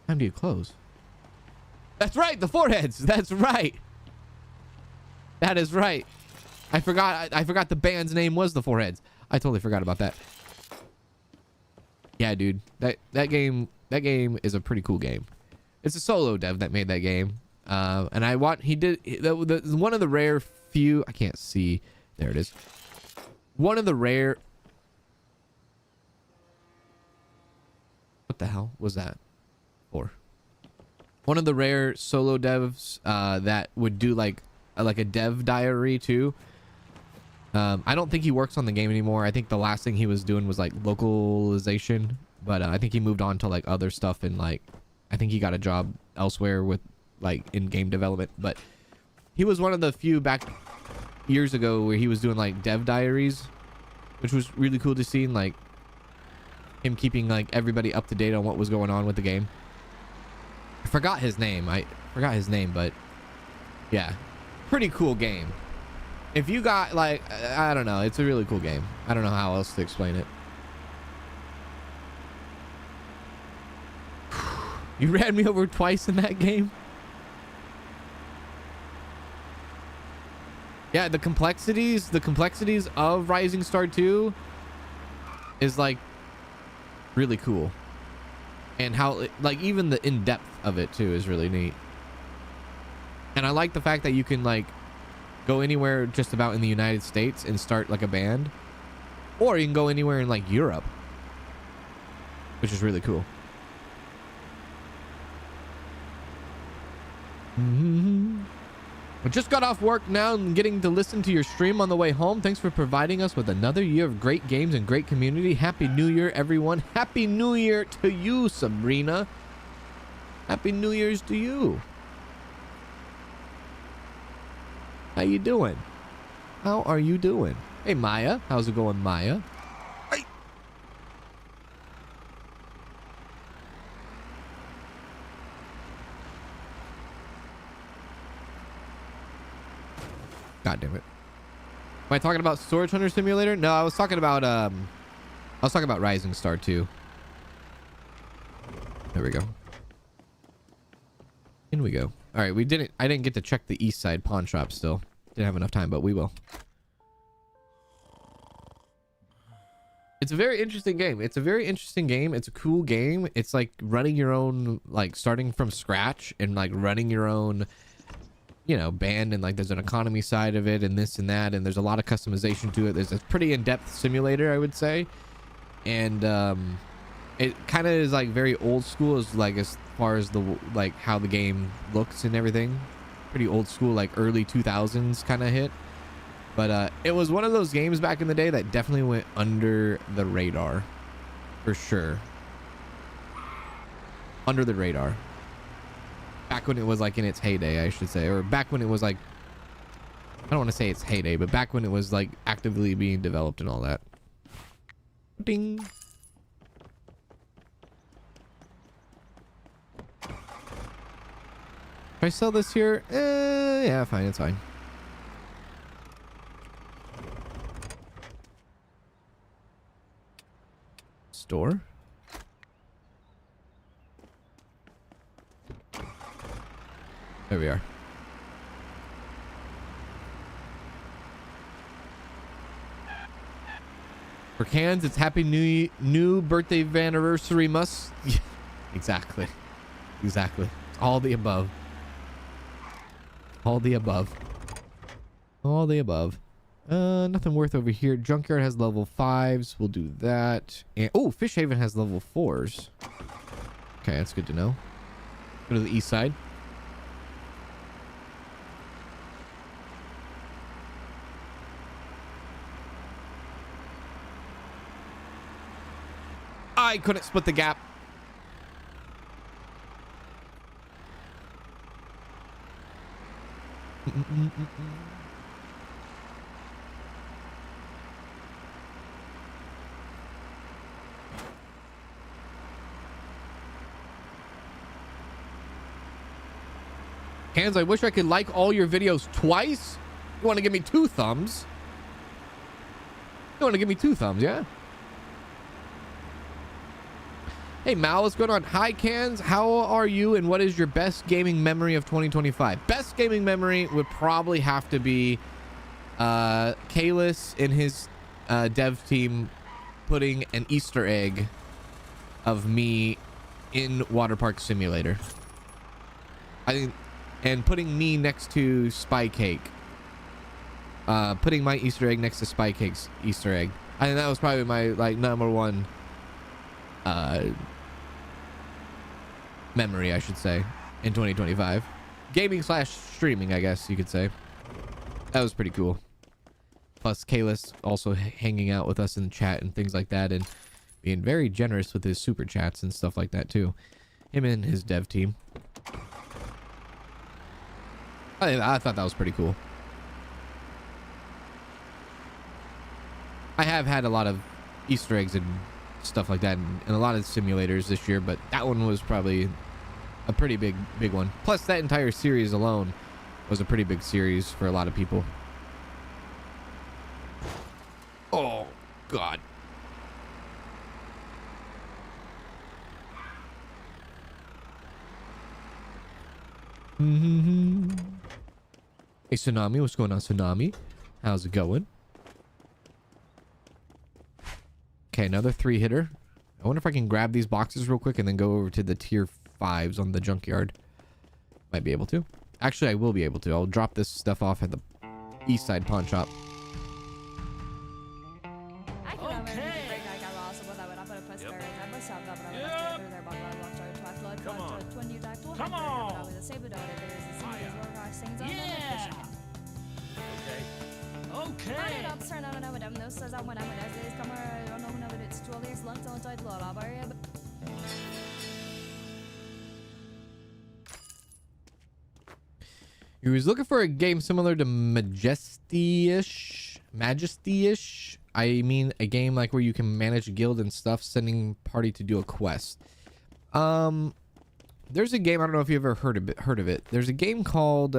Time do you close? That's right, the foreheads. That's right. That is right. I forgot the band's name was the Foreheads. I totally forgot about that. Yeah, dude. That game is a pretty cool game. It's a solo dev that made that game. And one of the rare few, I can't see. There it is. One of the rare, what the hell was that for? One of the rare solo devs that would do like a dev diary too. I don't think he works on the game anymore. I think the last thing he was doing was like localization, but I think he moved on to like other stuff, and like I think he got a job elsewhere with like in game development. But he was one of the few back years ago where he was doing like dev diaries, which was really cool to see, and like him keeping like everybody up to date on what was going on with the game. I forgot his name, but yeah, pretty cool game. If you got like, I don't know, it's a really cool game. I don't know how else to explain it. You ran me over twice in that game. Yeah, the complexities of Rising Star 2 is like really cool. And how like even the in-depth of it too is really neat. And I like the fact that you can like go anywhere just about in the United States and start like a band, or you can go anywhere in like Europe, which is really cool. I just got off work now and getting to listen to your stream on the way home. Thanks for providing us with another year of great games and great community. Happy New Year, everyone. Happy New Year to you, Sabrina. Happy New Year's to you. How you doing? How are you doing? Hey, Maya. How's it going, Maya? Hey. God damn it. Am I talking about Storage Hunter Simulator? No, I was talking about Rising Star 2. There we go. In we go. All right, I didn't get to check the east side pawn shop still. Didn't have enough time, but we will. It's a very interesting game. It's a cool game. It's like running your own, like starting from scratch and like running your own, you know, band, and like there's an economy side of it and this and that, and there's a lot of customization to it. There's a pretty in-depth simulator, I would say. And it kind of is like very old school as far as the like how the game looks and everything. Pretty old school, like early 2000s kind of hit. But it was one of those games back in the day that definitely went under the radar, for sure. Under the radar. Back when it was like in its heyday, I should say, or back when it was like, I don't want to say its heyday, but back when it was like actively being developed and all that. Ding. If I sell this here, yeah, fine, it's fine. Store. There we are. For cans, it's happy new birthday anniversary must. Yeah, exactly. Exactly. All the above. All the above. All the above. Nothing worth over here. Junkyard has level 5s. We'll do that. And oh, Fish Haven has level 4s. Okay, that's good to know. Go to the east side. I couldn't split the gap. Cans, I wish I could like all your videos twice. You want to give me 2 thumbs? You want to give me 2 thumbs, yeah? Hey Mal, what's going on? Hi Cans, how are you and what is your best gaming memory of 2025? Best gaming memory would probably have to be Kalis and his dev team putting an Easter egg of me in Water Park Simulator. I think, and putting me next to Spy Cake. Putting my Easter egg next to Spy Cake's Easter egg. I think that was probably my like #1 memory, I should say, in 2025. Gaming / streaming, I guess you could say. That was pretty cool. Plus Kalis also hanging out with us in the chat and things like that, and being very generous with his super chats and stuff like that too. Him and his dev team. I thought that was pretty cool. I have had a lot of Easter eggs and stuff like that in a lot of simulators this year, but that one was probably a pretty big one. Plus that entire series alone was a pretty big series for a lot of people. Oh god. Hey Tsunami, what's going on, Tsunami? How's it going? Okay, another 3-hitter. I wonder if I can grab these boxes real quick and then go over to the tier 5s on the junkyard. Might be able to. Actually, I will be able to. I'll drop this stuff off at the east side pawn shop. Come on! Yeah! Okay. He was looking for a game similar to Majesty-ish. I mean, a game like where you can manage a guild and stuff, sending party to do a quest. There's a game, I don't know if you ever heard of it. There's a game called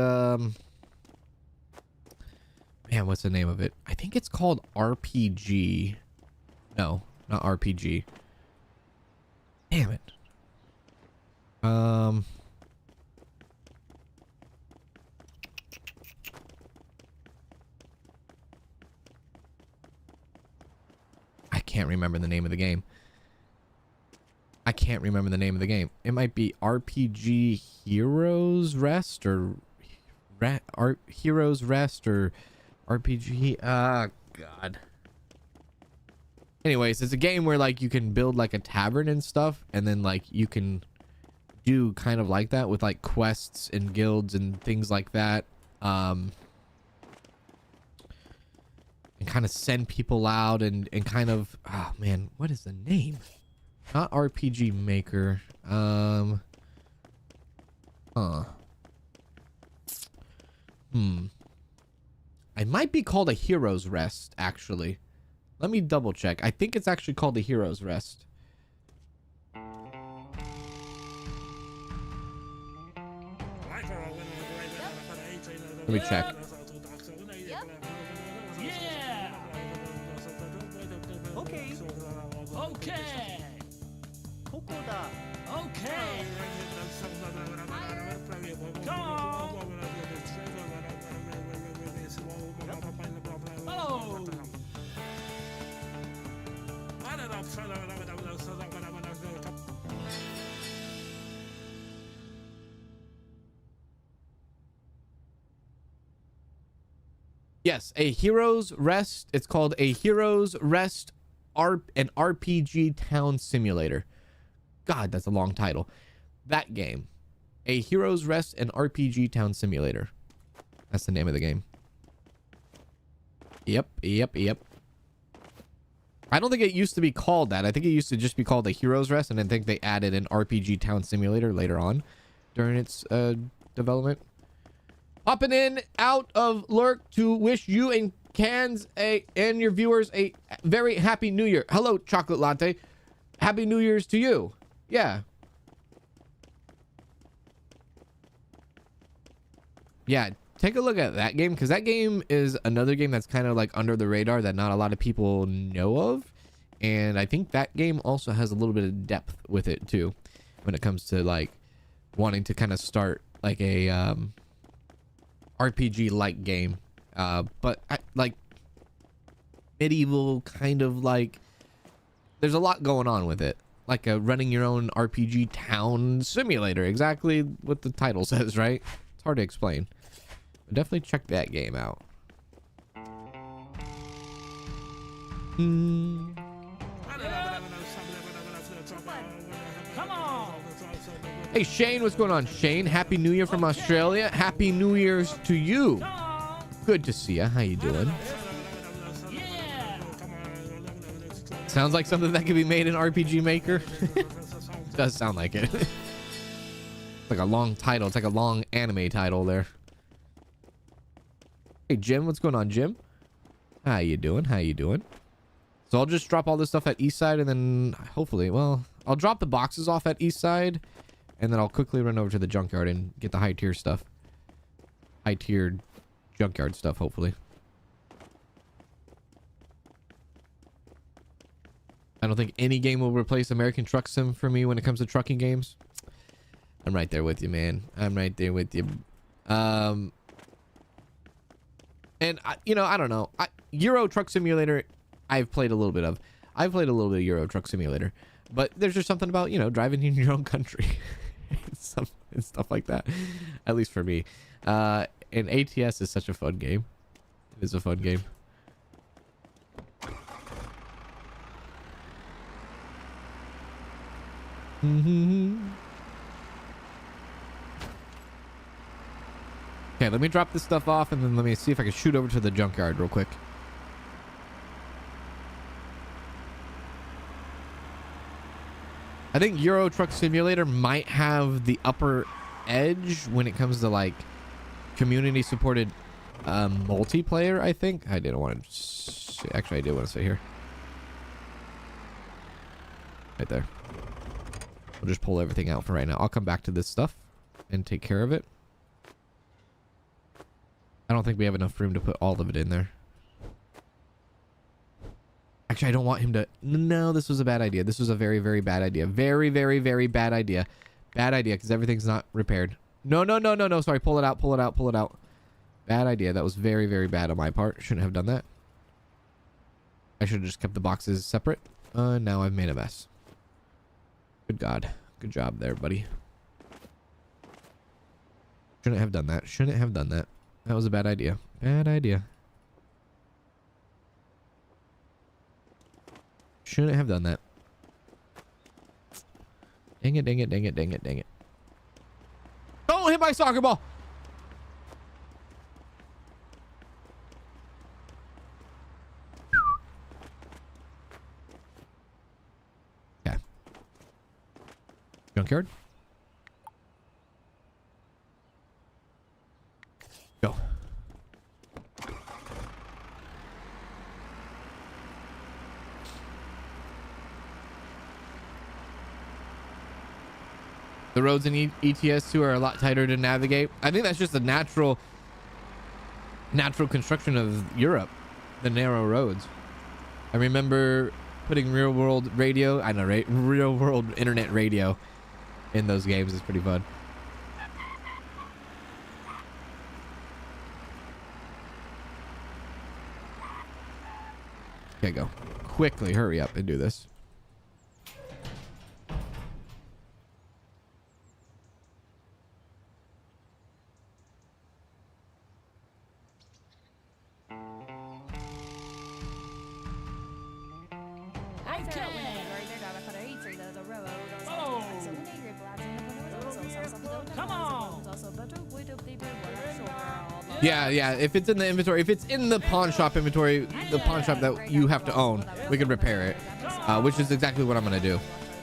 man, what's the name of it? I think it's called RPG. No, not RPG. Damn it. I can't remember the name of the game. It might be RPG Heroes Rest or Heroes Rest or RPG. God. Anyways, it's a game where like you can build like a tavern and stuff, and then like you can do kind of like that with like quests and guilds and things like that. And kind of send people out and kind of, oh man, what is the name? Not RPG Maker. It might be called a Hero's Rest, actually. Let me double check. I think it's actually called the Hero's Rest. Life of a Let me check. Yeah. Okay. Okay. Okay. Come on. Hello. Yes, a Hero's Rest. It's called a Hero's Rest an RPG Town Simulator. God, that's a long title. That game. A Hero's Rest an RPG Town Simulator. That's the name of the game. Yep. I don't think it used to be called that. I think it used to just be called a Hero's Rest, and I think they added an RPG Town Simulator later on during its development. Popping in out of lurk to wish you and Cans and your viewers a very happy New Year. Hello, Chocolate Latte. Happy New Year's to you. Yeah. Yeah, take a look at that game, because that game is another game that's kind of like under the radar that not a lot of people know of. And I think that game also has a little bit of depth with it too, when it comes to like wanting to kind of start like a RPG like game, but like medieval kind of like, there's a lot going on with it, like a running your own RPG town simulator. Exactly what the title says, right? It's hard to explain, but definitely check that game out. Come on. Hey Shane, what's going on? Shane, happy New Year from Australia. Happy New Year's to you. Come on. Good to see ya. How you doing? Yeah. Sounds like something that could be made in RPG Maker. Does sound like it. It's like a long title. It's like a long anime title there. Hey Jim, what's going on, Jim? How you doing? How you doing? So I'll just drop all this stuff at Eastside, and then hopefully, well, I'll drop the boxes off at Eastside, and then I'll quickly run over to the junkyard and get the high tier stuff. High tiered junkyard stuff, hopefully. I don't think any game will replace American Truck Sim for me when it comes to trucking games. I'm right there with you, man. I'm right there with you. And you know, I don't know. Euro Truck Simulator, I've played a little bit of. I've played a little bit of Euro Truck Simulator, but there's just something about, you know, driving in your own country and stuff like that. At least for me. And ATS is such a fun game. It is a fun game. Okay, let me drop this stuff off, and then let me see if I can shoot over to the junkyard real quick. I think Euro Truck Simulator might have the upper edge when it comes to like community supported multiplayer. I think I didn't want to say, actually I did want to say here, right there. We'll just pull everything out for right now. I'll come back to this stuff and take care of it. I don't think we have enough room to put all of it in there. Actually, I don't want him to... No, this was a bad idea. This was a very, very bad idea. Very, very, very bad idea. Bad idea, because everything's not repaired. No, no, no, no, no. Sorry, pull it out, pull it out, pull it out. Bad idea. That was very, very bad on my part. Shouldn't have done that. I should have just kept the boxes separate. Now I've made a mess. Good God. Good job there, buddy. Shouldn't have done that. Shouldn't have done that. That was a bad idea. Bad idea. Shouldn't have done that. Dang it, dang it, dang it, dang it, dang it. Don't hit my soccer ball! Okay. Junkyard. Go. The roads in ETS2 are a lot tighter to navigate. I think that's just a natural natural construction of Europe, the narrow roads. I remember putting real world radio, I know, right? Real world internet radio in those games is pretty fun. Okay, go. Quickly, hurry up and do this. Come on. Yeah. If it's in the inventory, if it's in the pawn shop inventory, the pawn shop that you have to own, we can repair it, which is exactly what I'm gonna do.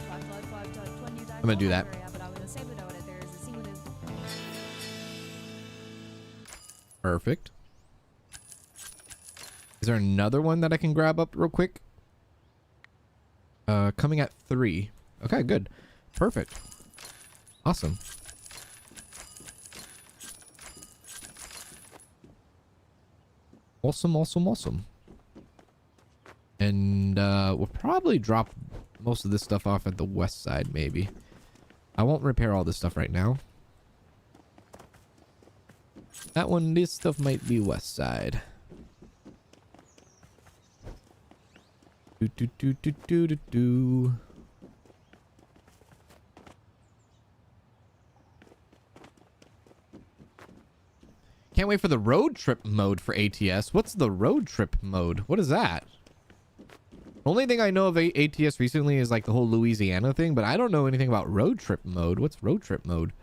I'm gonna do that. Perfect. Is there another one that I can grab up real quick? Coming at 3. Okay, good. Perfect. Awesome. Awesome. And we'll probably drop most of this stuff off at the west side, maybe. I won't repair all this stuff right now. That one, this stuff might be west side. Do. Can't wait for the road trip mode for ATS. What's the road trip mode? What is that? Only thing I know of ATS recently is like the whole Louisiana thing, but I don't know anything about road trip mode. What's road trip mode?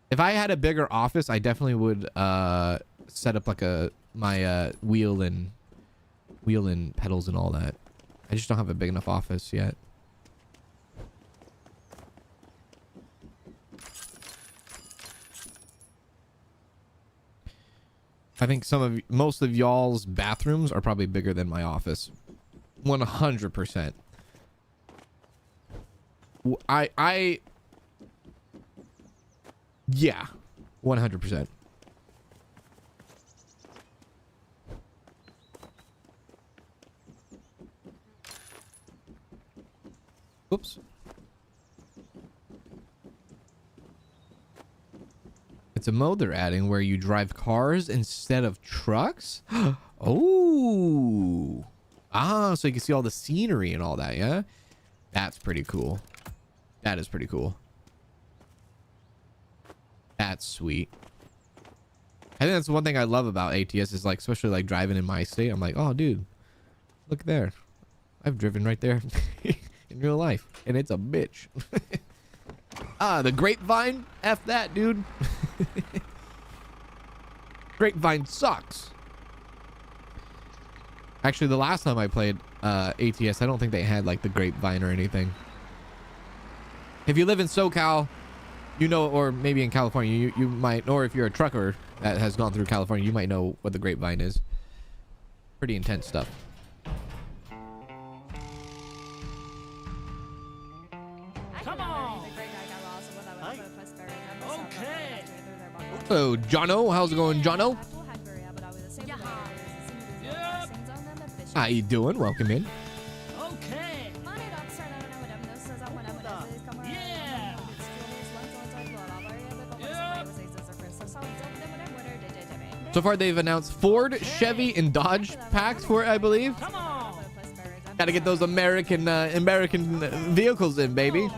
If I had a bigger office, I definitely would set up like my wheel and pedals and all that. I just don't have a big enough office yet. I think most of y'all's bathrooms are probably bigger than my office. 100%. Yeah, 100%. Oops. It's a mode they're adding where you drive cars instead of trucks. Oh. So you can see all the scenery and all that, yeah? That's pretty cool. That is pretty cool. That's sweet. I think that's one thing I love about ATS is like, especially like driving in my state. I'm like, oh, dude, look there. I've driven right there in real life, and it's a bitch. The grapevine? F that, dude. Grapevine sucks. Actually, the last time I played ATS, I don't think they had like the grapevine or anything. If you live in SoCal, you know, or maybe in California, you might, or if you're a trucker that has gone through California, you might know what the grapevine is. Pretty intense stuff. Come on. Okay. Hello, Jono. How's it going, Jono? Yep. How you doing? Welcome in. Okay. Yeah. So far, they've announced Ford, Chevy, and Dodge packs for it, I believe. Come on. Gotta get those American vehicles in, baby.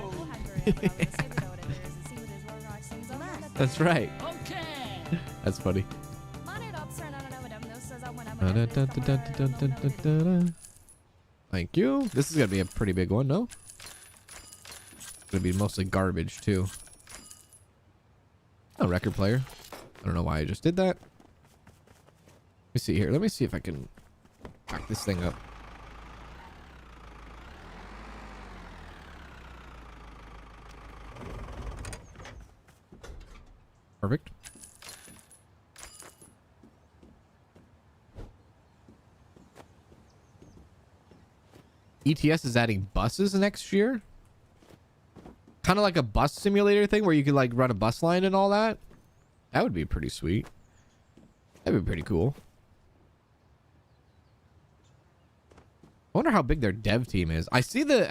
That's right. Okay. That's funny. Thank you. This is gonna be a pretty big one, no? It's gonna be mostly garbage too. A record player. I don't know why I just did that. Let me see here. Let me see if I can pack this thing up. Perfect. ETS is adding buses next year? Kind of like a bus simulator thing where you could like run a bus line and all that. That would be pretty sweet. That'd be pretty cool. I wonder how big their dev team is. I see the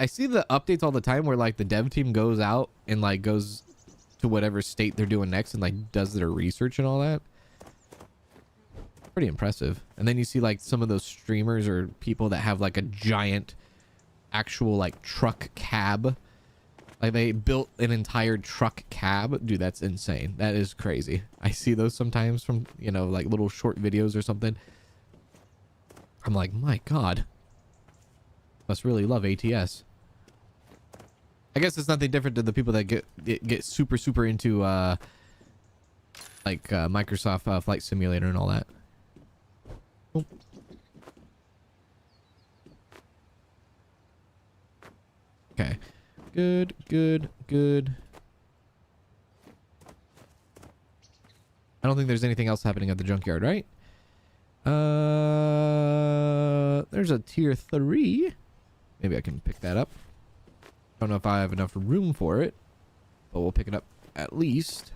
updates all the time where like the dev team goes out and like goes to whatever state they're doing next and like does their research and all that. Pretty impressive. And then you see like some of those streamers or people that have like a giant actual like truck cab. Like they built an entire truck cab. Dude, that's insane. That is crazy. I see those sometimes from, you know, like little short videos or something. I'm like, my God. Must really love ATS. I guess it's nothing different to the people that get super into like Microsoft Flight Simulator and all that. Oh. Okay. Good. I don't think there's anything else happening at the junkyard, right? There's a tier 3. Maybe I can pick that up. Don't know if I have enough room for it, but we'll pick it up at least.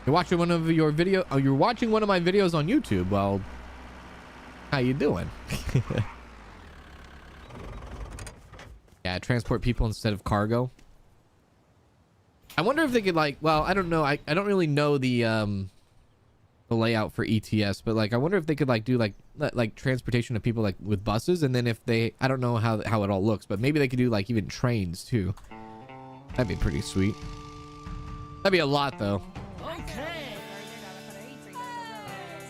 You're watching one of your video. Oh, you're watching one of my videos on YouTube. Well, how you doing? Yeah, transport people instead of cargo. I wonder if they could like. Well, I don't know. I don't really know the layout for ETS, but like I wonder if they could like do like transportation of people like with buses, and then if they, I don't know how it all looks, but maybe they could do like even trains too. That'd be pretty sweet. That'd be a lot though. Okay.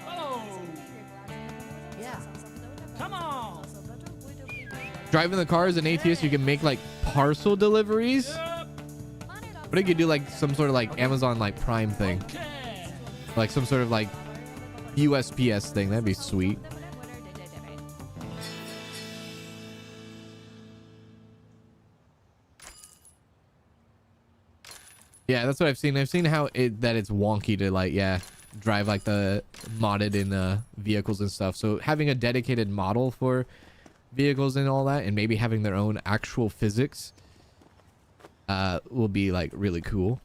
Oh. Yeah. Come on. Driving the cars in ATS, you can make like parcel deliveries. Yep. But you could do like some sort of like Amazon like Prime thing, Okay. like some sort of like USPS thing. That'd be sweet. Yeah, that's what I've seen. I've seen how that it's wonky to like, yeah, drive like the modded in vehicles and stuff. So having a dedicated model for vehicles and all that, and maybe having their own actual physics will be like really cool.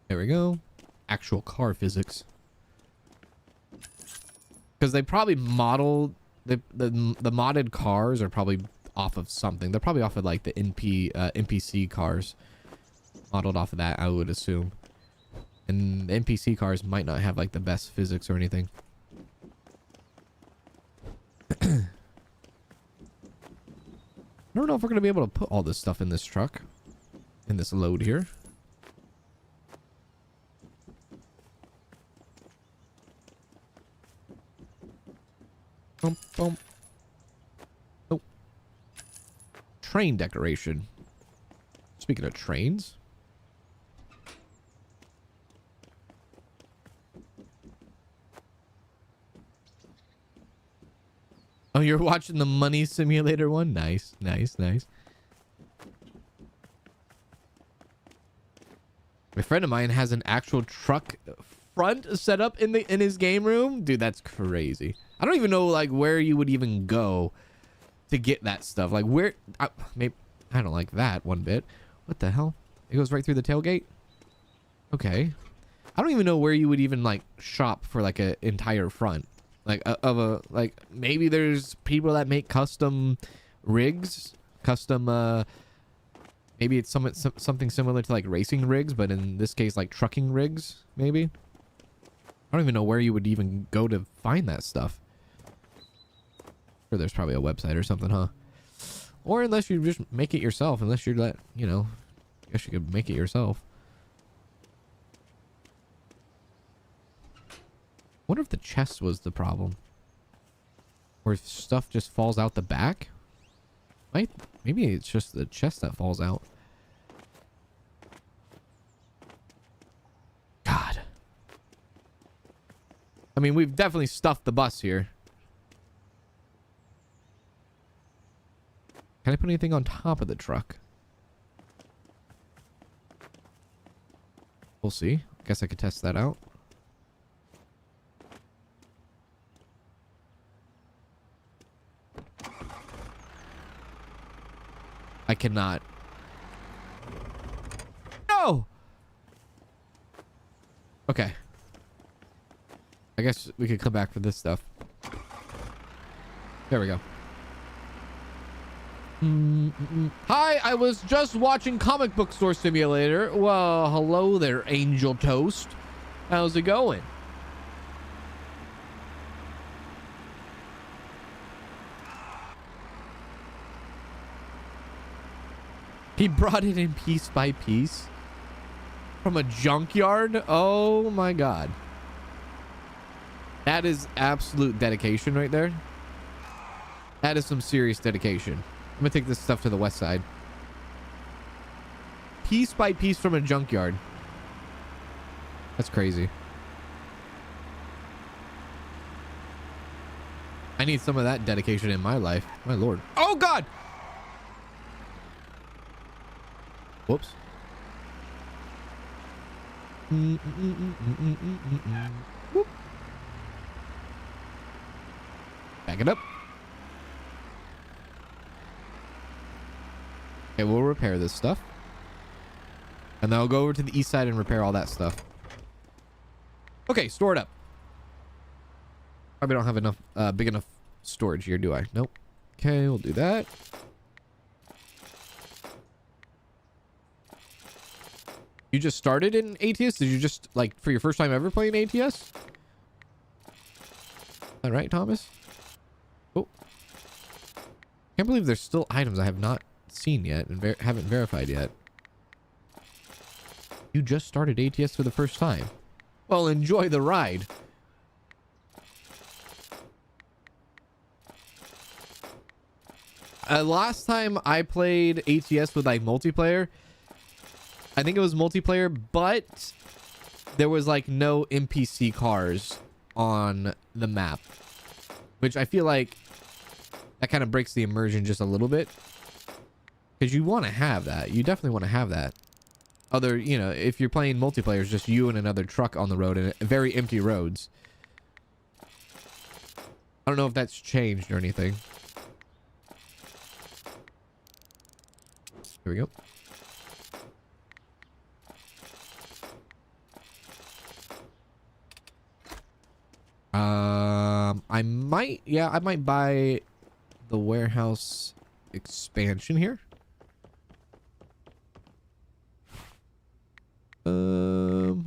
There we go. Actual car physics. Because they probably modeled the modded cars are probably off of something. They're probably off of like the NPC cars, modeled off of that, I would assume. And the NPC cars might not have like the best physics or anything. I don't know if we're gonna be able to put all this stuff in this truck, in this load here. Bump, bump. Nope. Train decoration. Speaking of trains. Oh, you're watching the money simulator one? Nice, nice, nice. A friend of mine has an actual truck front set up in his game room. Dude, that's crazy. I don't even know like where you would even go to get that stuff. Like where maybe I don't like that one bit. What the hell? It goes right through the tailgate? Okay. I don't even know where you would even like shop for like an entire front. Like like maybe there's people that make custom rigs, custom maybe it's something similar to like racing rigs, but in this case like trucking rigs, maybe. I don't even know where you would even go to find that stuff. Sure, there's probably a website or something, huh? Or unless you just make it yourself, unless you're that, you know, I guess you could make it yourself. Wonder if the chest was the problem, or if stuff just falls out the back. Maybe it's just the chest that falls out. God. I mean, we've definitely stuffed the bus here. Can I put anything on top of the truck? We'll see. Guess I could test that out. I cannot. No! Okay. I guess we could come back for this stuff. There we go. Hi, I was just watching Comic Book Store Simulator. Well, hello there, Angel Toast. How's it going? He brought it in piece by piece from a junkyard. Oh my God. That is absolute dedication right there. That is some serious dedication. I'm gonna take this stuff to the west side. Piece by piece from a junkyard. That's crazy. I need some of that dedication in my life. My Lord. Oh God! Whoops. Whoop. Back it up. Okay, we'll repair this stuff. And then I'll go over to the east side and repair all that stuff. Okay, store it up. Probably don't have enough, big enough storage here, do I? Nope. Okay, we'll do that. You just started in ATS? Did you just, like, for your first time ever playing ATS? Is that right, Thomas? Oh. Can't believe there's still items I have not seen yet and haven't verified yet. You just started ATS for the first time. Well, enjoy the ride. Last time I played ATS with like multiplayer, I think it was multiplayer, but there was like no NPC cars on the map, which I feel like that kind of breaks the immersion just a little bit, because you want to have that. You definitely want to have that. Other, you know, if you're playing multiplayer, it's just you and another truck on the road and very empty roads. I don't know if that's changed or anything. Here we go. I might buy the warehouse expansion here. Oh,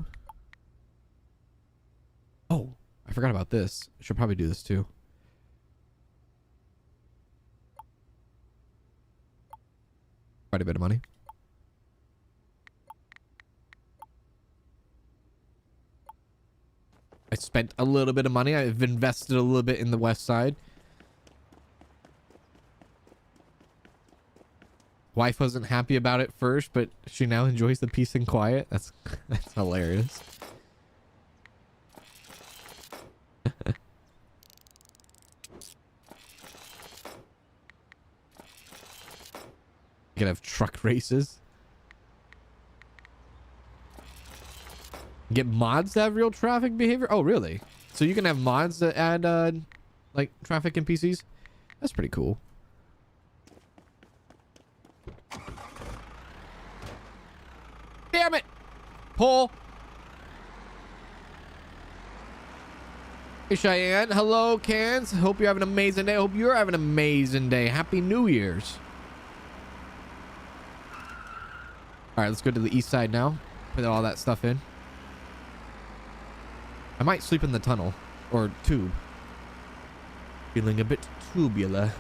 I forgot about this. I should probably do this too. Quite a bit of money. I spent a little bit of money. I've invested a little bit in the west side. Wife wasn't happy about it first, but she now enjoys the peace and quiet. That's hilarious. You can have truck races. Get mods to have real traffic behavior? Oh, really? So you can have mods that add, like, traffic NPCs? That's pretty cool. Damn it! Pull. Hey, Cheyenne. Hello, Cans. Hope you're having an amazing day. Hope you're having an amazing day. Happy New Year's. All right, let's go to the east side now. Put all that stuff in. I might sleep in the tunnel or tube. Feeling a bit tubular.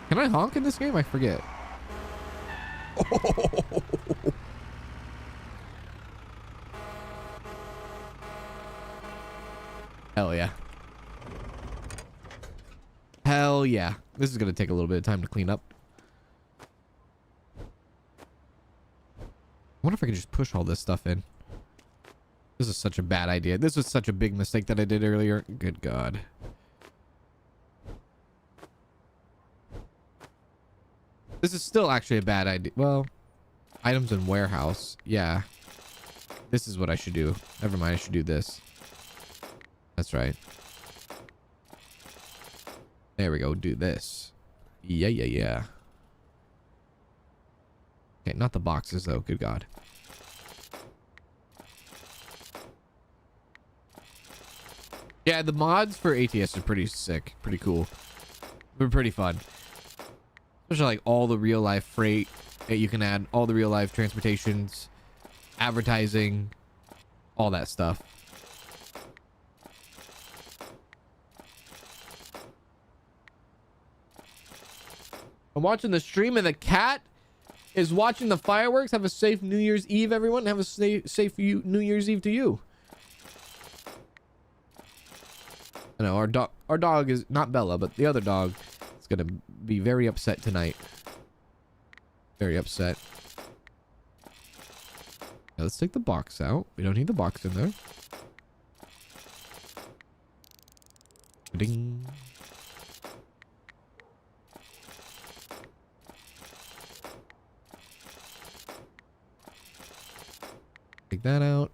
Can I honk in this game? I forget. Hell yeah. Hell yeah. This is going to take a little bit of time to clean up. I wonder if I could just push all this stuff in. This is such a bad idea. This was such a big mistake that I did earlier. Good God. This is still actually a bad idea. Well, items in warehouse. Yeah. This is what I should do. Never mind. I should do this. That's right. There we go. Do this. Yeah, yeah, yeah. Okay, not the boxes though. Good God. Yeah, the mods for ATS are pretty sick. Pretty cool. They're pretty fun. Especially like all the real life freight that you can add. All the real life transportations. Advertising. All that stuff. I'm watching the stream and the cat is watching the fireworks. Have a safe New Year's Eve, everyone. Have a safe New Year's Eve to you. I know our dog is not Bella, but the other dog is gonna be very upset tonight. Very upset. Now let's take the box out. We don't need the box in there. Ding. Take that out.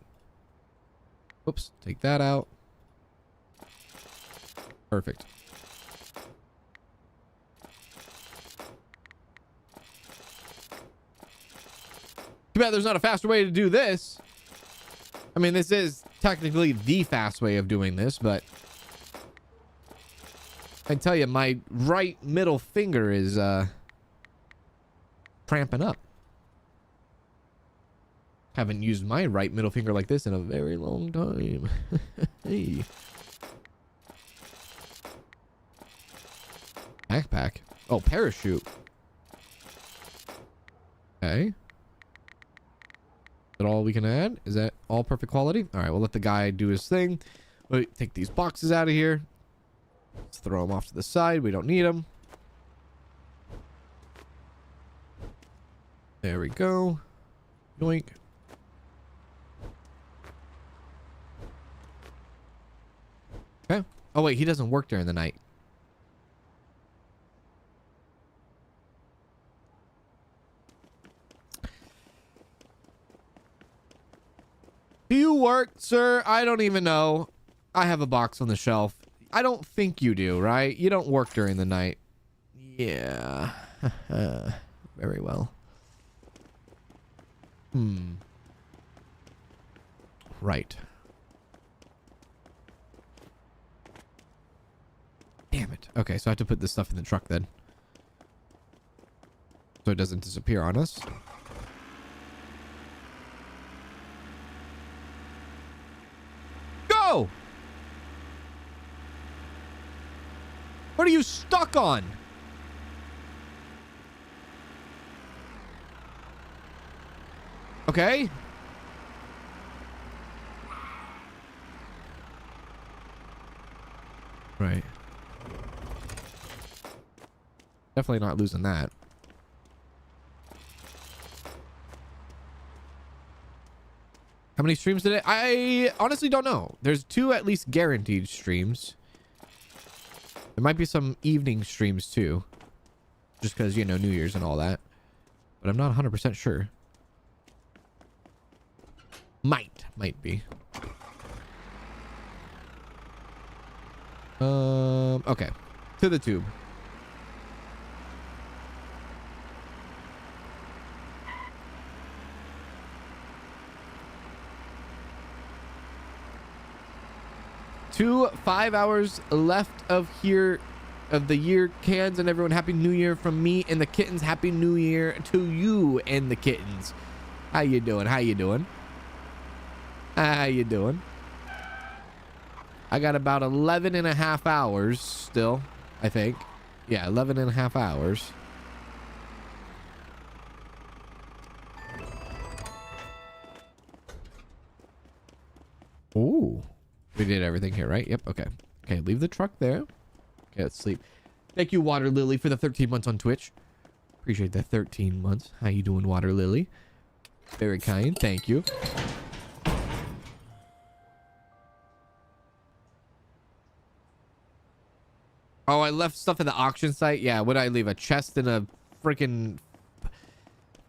Whoops. Take that out. Perfect. Too bad there's not a faster way to do this. I mean, this is technically the fast way of doing this, but I tell you, my right middle finger is cramping up. Haven't used my right middle finger like this in a very long time. Hey. Backpack. Oh, parachute. Okay. Is that all we can add? Is that all perfect quality? All right, we'll let the guy do his thing. We'll take these boxes out of here. Let's throw them off to the side. We don't need them. There we go. Yoink. Okay. Oh, wait, he doesn't work during the night. Do you work, sir? I don't even know. I have a box on the shelf. I don't think you do, right? You don't work during the night. Yeah. Very well. Right. Damn it. Okay, so I have to put this stuff in the truck then. So it doesn't disappear on us. Go! What are you stuck on? Okay. Right. Definitely not losing that. How many streams today? I honestly don't know. There's 2 at least guaranteed streams. There might be some evening streams too. Just because, you know, New Year's and all that. But I'm not 100% sure. Might be. Okay. To the tube. Two 5 hours left of the year, cans, and everyone, happy new year from me and the kittens. Happy new year to you and the kittens. How you doing? How you doing? How you doing? I got about 11 and a half hours still, I think. Yeah, 11 and a half hours. Ooh. We did everything here, right? Yep. Okay. Okay. Leave the truck there. Okay. Let's sleep. Thank you, Water Lily, for the 13 months on Twitch. Appreciate that 13 months. How you doing, Water Lily? Very kind. Thank you. Oh, I left stuff at the auction site. Yeah. What did I leave? A chest and a freaking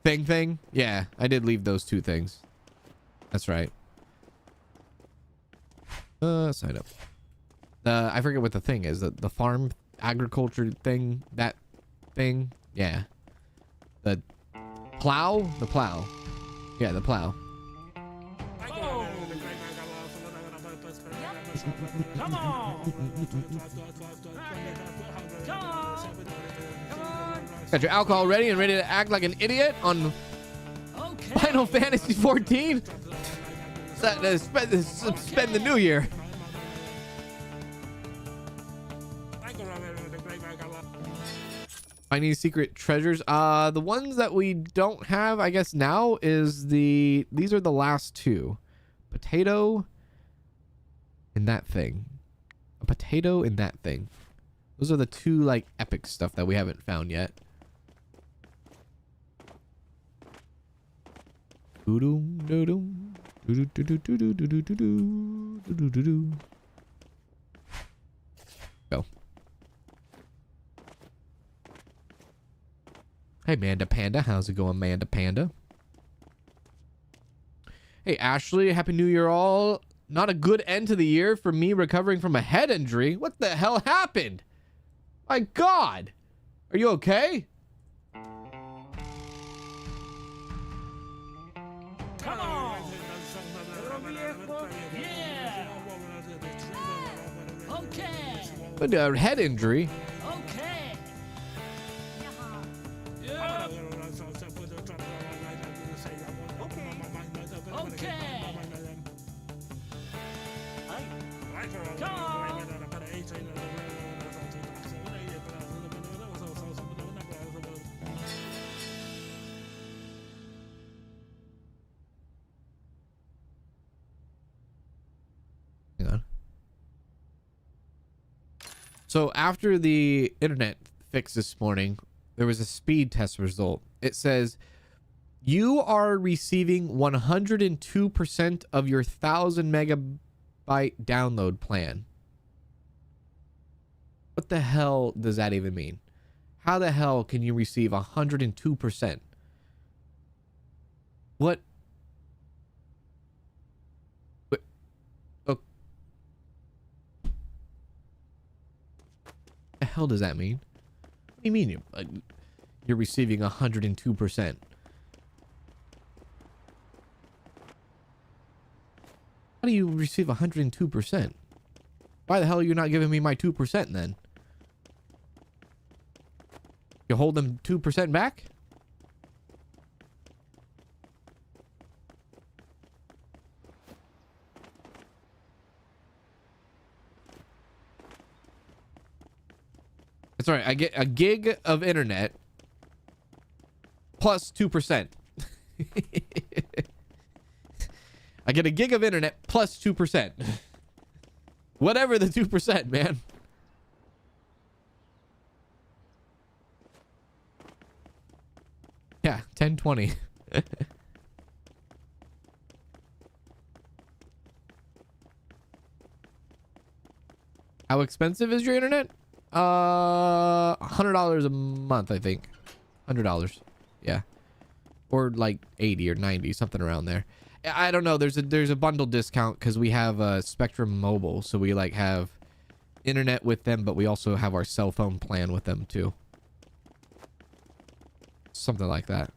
thing? Yeah. I did leave those 2 things. That's right. Sign up. I forget what the thing is. The farm agriculture thing. That thing. Yeah. The plow. The plow. Yeah, the plow. Oh. Come on. Come on. Come on. Got your alcohol ready and ready to act like an idiot on Okay. Final Fantasy 14. Spend the new year. Finding secret treasures. The ones that we don't have, I guess now is these are the last two. Potato and that thing. A potato and that thing. Those are the two like epic stuff that we haven't found yet. Doo-doo, doo-doo. Doo-doo-doo-doo-doo-doo-doo-doo-doo-doo-doo. Go. Hey, Manda Panda. How's it going, Manda Panda? Hey, Ashley. Happy New Year, all. Not a good end to the year for me recovering from a head injury. What the hell happened? My God. Are you okay? Come on. Yeah. Okay. But a head injury. Okay. Yeah. Yeah. Okay. Come on. Hang on. So after the internet fix this morning, there was a speed test result. It says you are receiving 102% of your 1,000 megabyte download plan. What the hell does that even mean? How the hell can you receive 102%? What? The hell does that mean? What do you mean you're receiving 102%? How do you receive 102%? Why the hell are you not giving me my 2% then? You hold them 2% back? That's right. I get a gig of internet plus 2%. I get a gig of internet plus 2%. Whatever the 2%, man. Yeah, 1020. How expensive is your internet? $100 a month, I think. $100. Yeah. Or like 80 or 90, something around there. I don't know. There's a bundle discount because we have Spectrum Mobile, so we like have internet with them, but we also have our cell phone plan with them too. Something like that.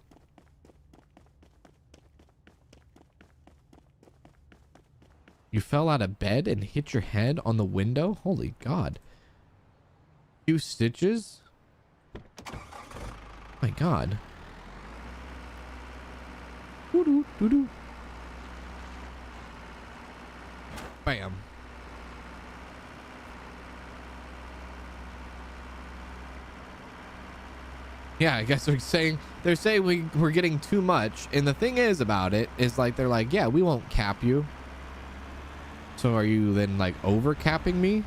You fell out of bed and hit your head on the window? Holy God. Few stitches? My God. Doo-doo, doo-doo. Bam. Yeah, I guess they're saying we're getting too much. And the thing is about it is like they're like, yeah, we won't cap you. So are you then like over capping me?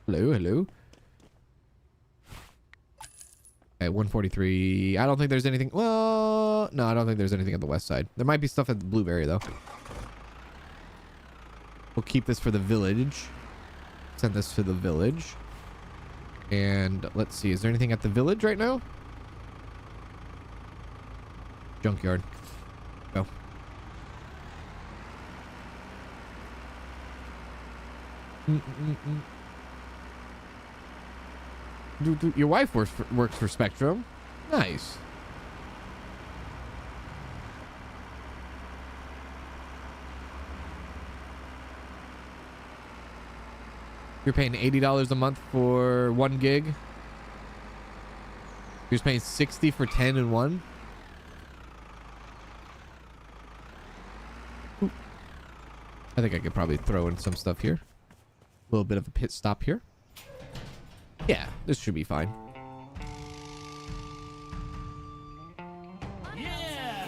Hello, hello. Okay, 143. I don't think there's anything. Well, no, I don't think there's anything at the west side. There might be stuff at the Blueberry though. We'll keep this for the village. Send this to the village. And let's see. Is there anything at the village right now? Junkyard. Mm-mm-mm. Your wife works for Spectrum. Nice. You're paying $80 a month for 1 gig. You're just paying $60 for 10 and 1. Ooh. I think I could probably throw in some stuff here. A little bit of a pit stop here. Yeah, this should be fine. Yeah.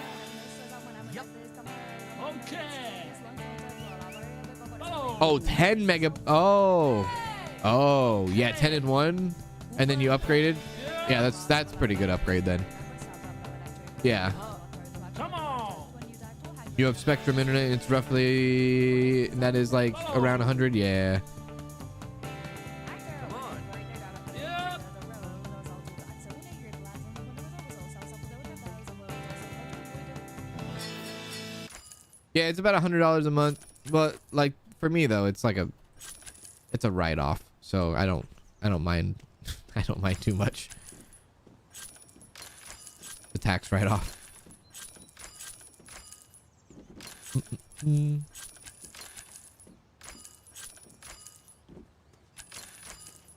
Okay. Oh, 10 mega. Oh, yeah, 10 and 1. And then you upgraded. Yeah, that's pretty good upgrade then. Yeah. Come on. You have Spectrum internet. It's roughly, that is like around 100. Yeah. Yep. Yeah, it's about $100 a month. But like for me though, it's like it's a write-off. So I don't mind. I don't mind too much. The tax write-off.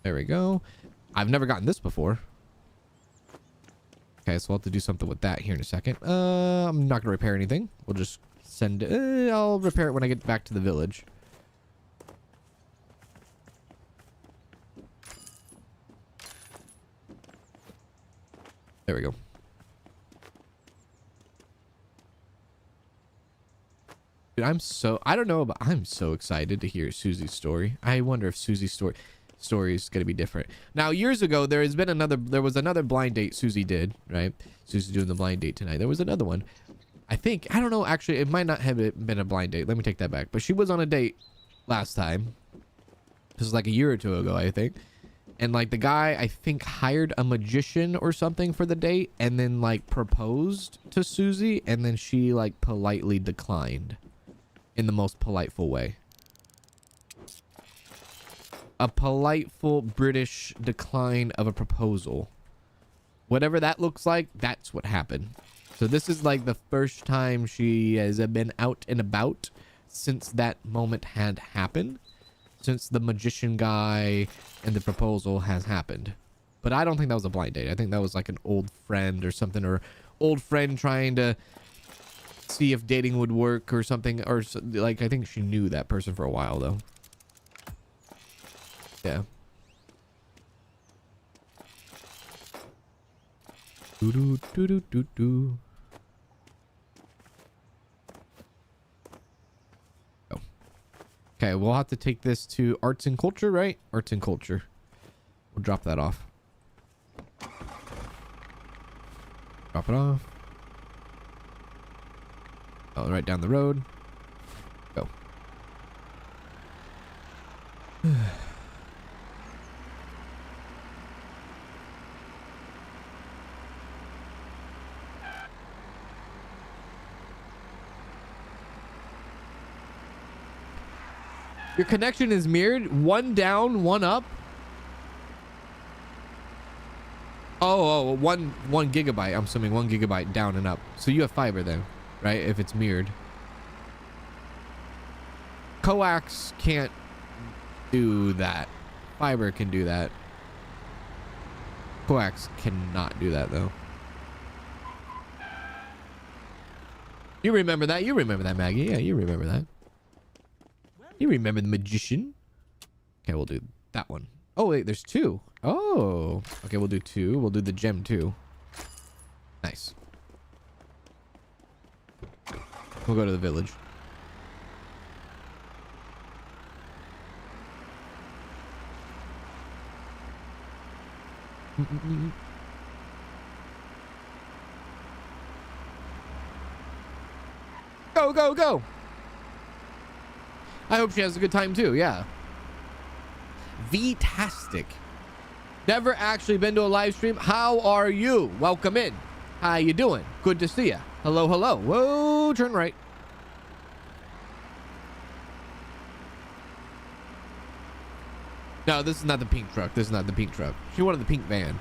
There we go. I've never gotten this before. Okay, so we'll have to do something with that here in a second. I'm not gonna repair anything. We'll just send it. I'll repair it when I get back to the village. There we go. Dude, I don't know, but I'm so excited to hear Susie's story. I wonder if Susie's story is going to be different. Now, years ago, there was another blind date Susie did, right? Susie's doing the blind date tonight. There was another one. I don't know, actually, it might not have been a blind date. Let me take that back. But she was on a date last time. This was like a year or two ago, I think. And like the guy, I think, hired a magician or something for the date and then like proposed to Susie, and then she like politely declined in the most politeful way. A politeful British decline of a proposal. Whatever that looks like, that's what happened. So this is like the first time she has been out and about since that moment had happened. Since the magician guy and the proposal has happened. But I don't think that was a blind date. I think that was like an old friend or something, or old friend trying to see if dating would work or something, or like I think she knew that person for a while though. Yeah. Do do do do do do. Okay, we'll have to take this to arts and culture, right? Arts and culture. We'll drop that off. Drop it off. Oh, right down the road. Go. Your connection is mirrored. One down, one up. One gigabyte. I'm assuming 1 gigabyte down and up. So you have fiber then, right? If it's mirrored. Coax can't do that. Fiber can do that. Coax cannot do that though. You remember that? You remember that, Maggie? Yeah, you remember that. You remember the magician? Okay, we'll do that one. Oh, wait, there's 2. Oh, okay, we'll do 2. We'll do the gem too. Nice. We'll go to the village. Go, go, go. I hope she has a good time too. Yeah. V-tastic. Never actually been to a live stream. How are you? Welcome in. How you doing? Good to see you. Hello, hello. Whoa, turn right. No, this is not the pink truck. This is not the pink truck. She wanted the pink van.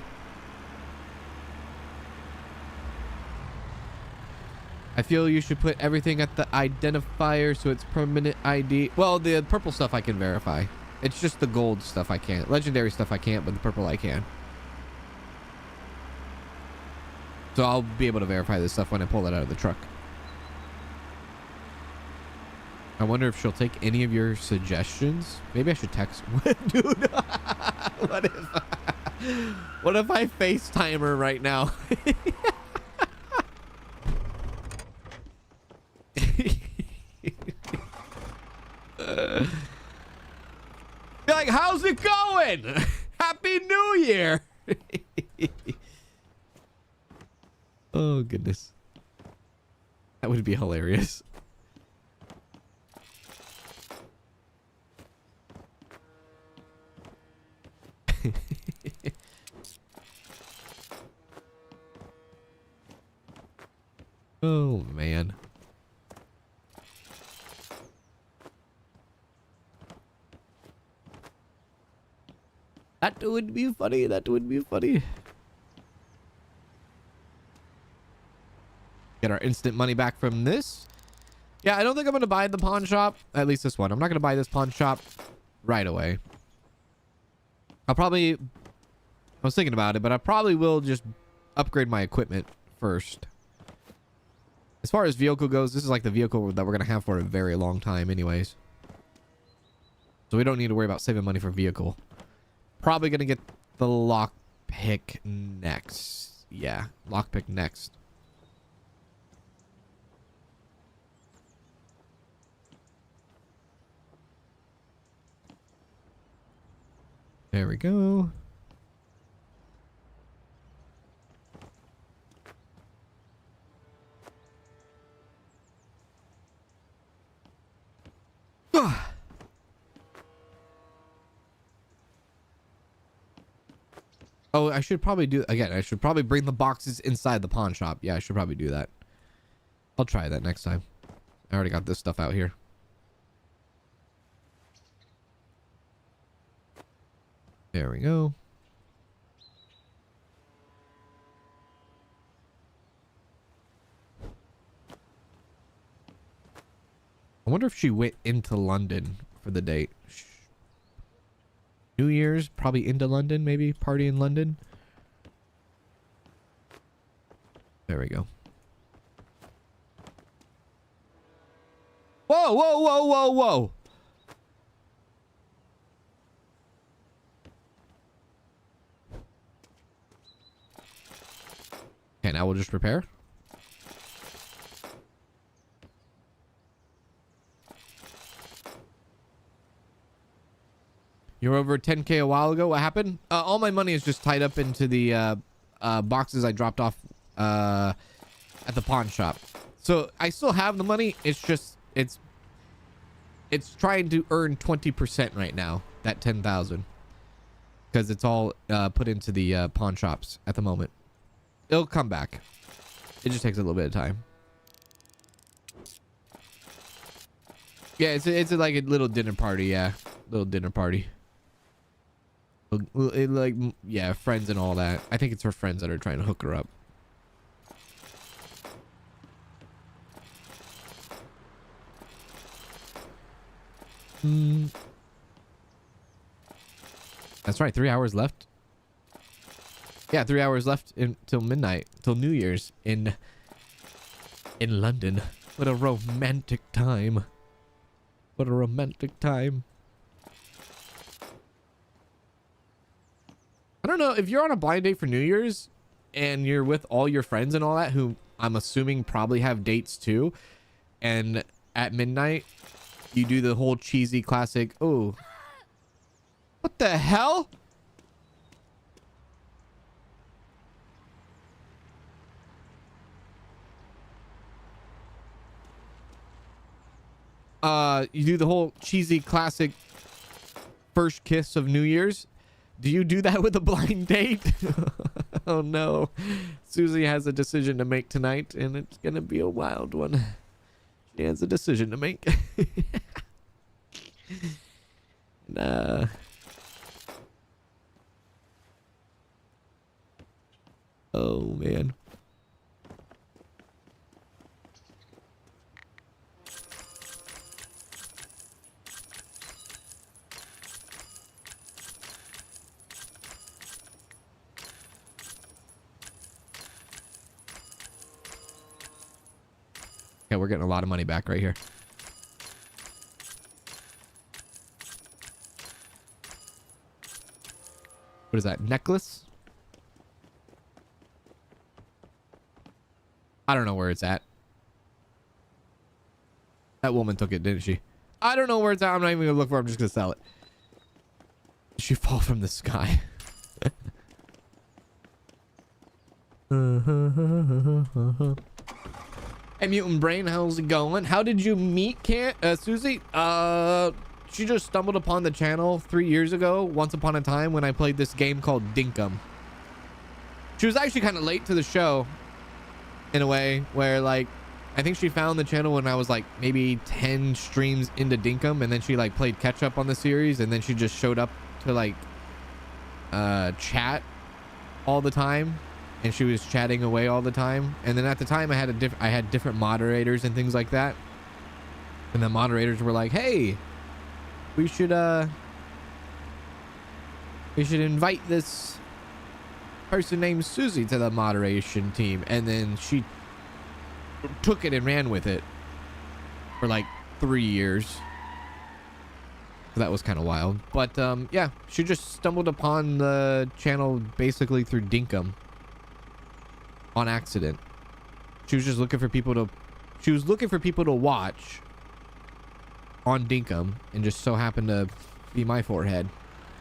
I feel you should put everything at the identifier so it's permanent ID. Well, the purple stuff I can verify. It's just the gold stuff I can't. Legendary stuff I can't, but the purple I can. So I'll be able to verify this stuff when I pull it out of the truck. I wonder if she'll take any of your suggestions. Maybe I should text. Dude, what if I FaceTime her right now? Be like, how's it going? Happy New Year. Oh, goodness. That would be hilarious. Oh, man. That would be funny. That would be funny. Get our instant money back from this. Yeah, I don't think I'm going to buy the pawn shop. At least this one. I'm not going to buy this pawn shop right away. I'll probably... I was thinking about it, but I probably will just upgrade my equipment first. As far as vehicle goes, this is like the vehicle that we're going to have for a very long time anyways. So we don't need to worry about saving money for vehicle. Probably going to get the lockpick next. Yeah, lockpick next. There we go. Oh, I should probably do again. I should probably bring the boxes inside the pawn shop. Yeah, I should probably do that. I'll try that next time. I already got this stuff out here. There we go. I wonder if she went into London for the date. New Year's, probably into London, maybe party in London. There we go. Whoa, whoa, whoa, whoa, whoa. Okay, now we'll just repair. You were over 10K a while ago. What happened? All my money is just tied up into the boxes I dropped off at the pawn shop. So I still have the money. It's just it's trying to earn 20% right now. That 10,000 because it's all put into the pawn shops at the moment. It'll come back. It just takes a little bit of time. Yeah, it's like a little dinner party. Yeah, little dinner party. Like, yeah, friends and all that. I think it's her friends that are trying to hook her up. That's right, 3 hours left. Yeah, 3 hours left until midnight, till New Year's in London. What a romantic time. What a romantic time. I don't know if you're on a blind date for New Year's and you're with all your friends and all that, who I'm assuming probably have dates too, and at midnight you do the whole cheesy classic, oh, what the hell? You do the whole cheesy classic first kiss of New Year's. Do you do that with a blind date? Oh no. Susie has a decision to make tonight, and it's gonna be a wild one. She has a decision to make. Nah. Oh, man. Okay, we're getting a lot of money back right here. What is that? Necklace? I don't know where it's at. That woman took it, didn't she? I don't know where it's at. I'm not even gonna look for it. I'm just gonna sell it. Did she fall from the sky? Hey, Mutant Brain, how's it going? How did you meet Susie? She just stumbled upon the channel 3 years ago, once upon a time, when I played this game called Dinkum. She was actually kind of late to the show, in a way, where, like, I think she found the channel when I was, like, maybe 10 streams into Dinkum, and then she, like, played catch-up on the series, and then she just showed up to, like, chat all the time, and she was chatting away all the time. And then at the time, I had different moderators and things like that, and the moderators were like, hey, we should invite this person named Susie to the moderation team. And then she took it and ran with it for like 3 years. So that was kind of wild. But yeah, she just stumbled upon the channel basically through Dinkum on accident. She was just looking for people to watch on Dinkum, and just so happened to be my forehead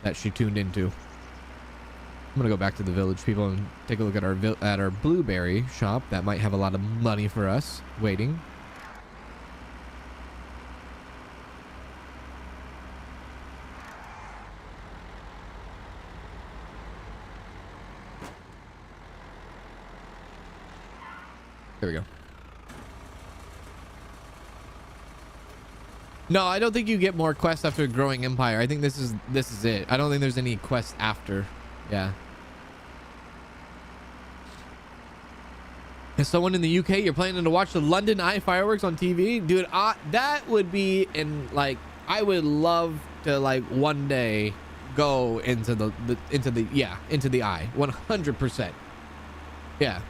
that she tuned into. I'm gonna go back to the village, people, and take a look at our blueberry shop that might have a lot of money for us waiting. There we go. No, I don't think you get more quests after a growing empire. I think this is it. I don't think there's any quests after. Yeah. As someone in the UK, you're planning to watch the London Eye fireworks on TV? Dude, that would be like, I would love to, like, one day go into the eye. 100%. Yeah.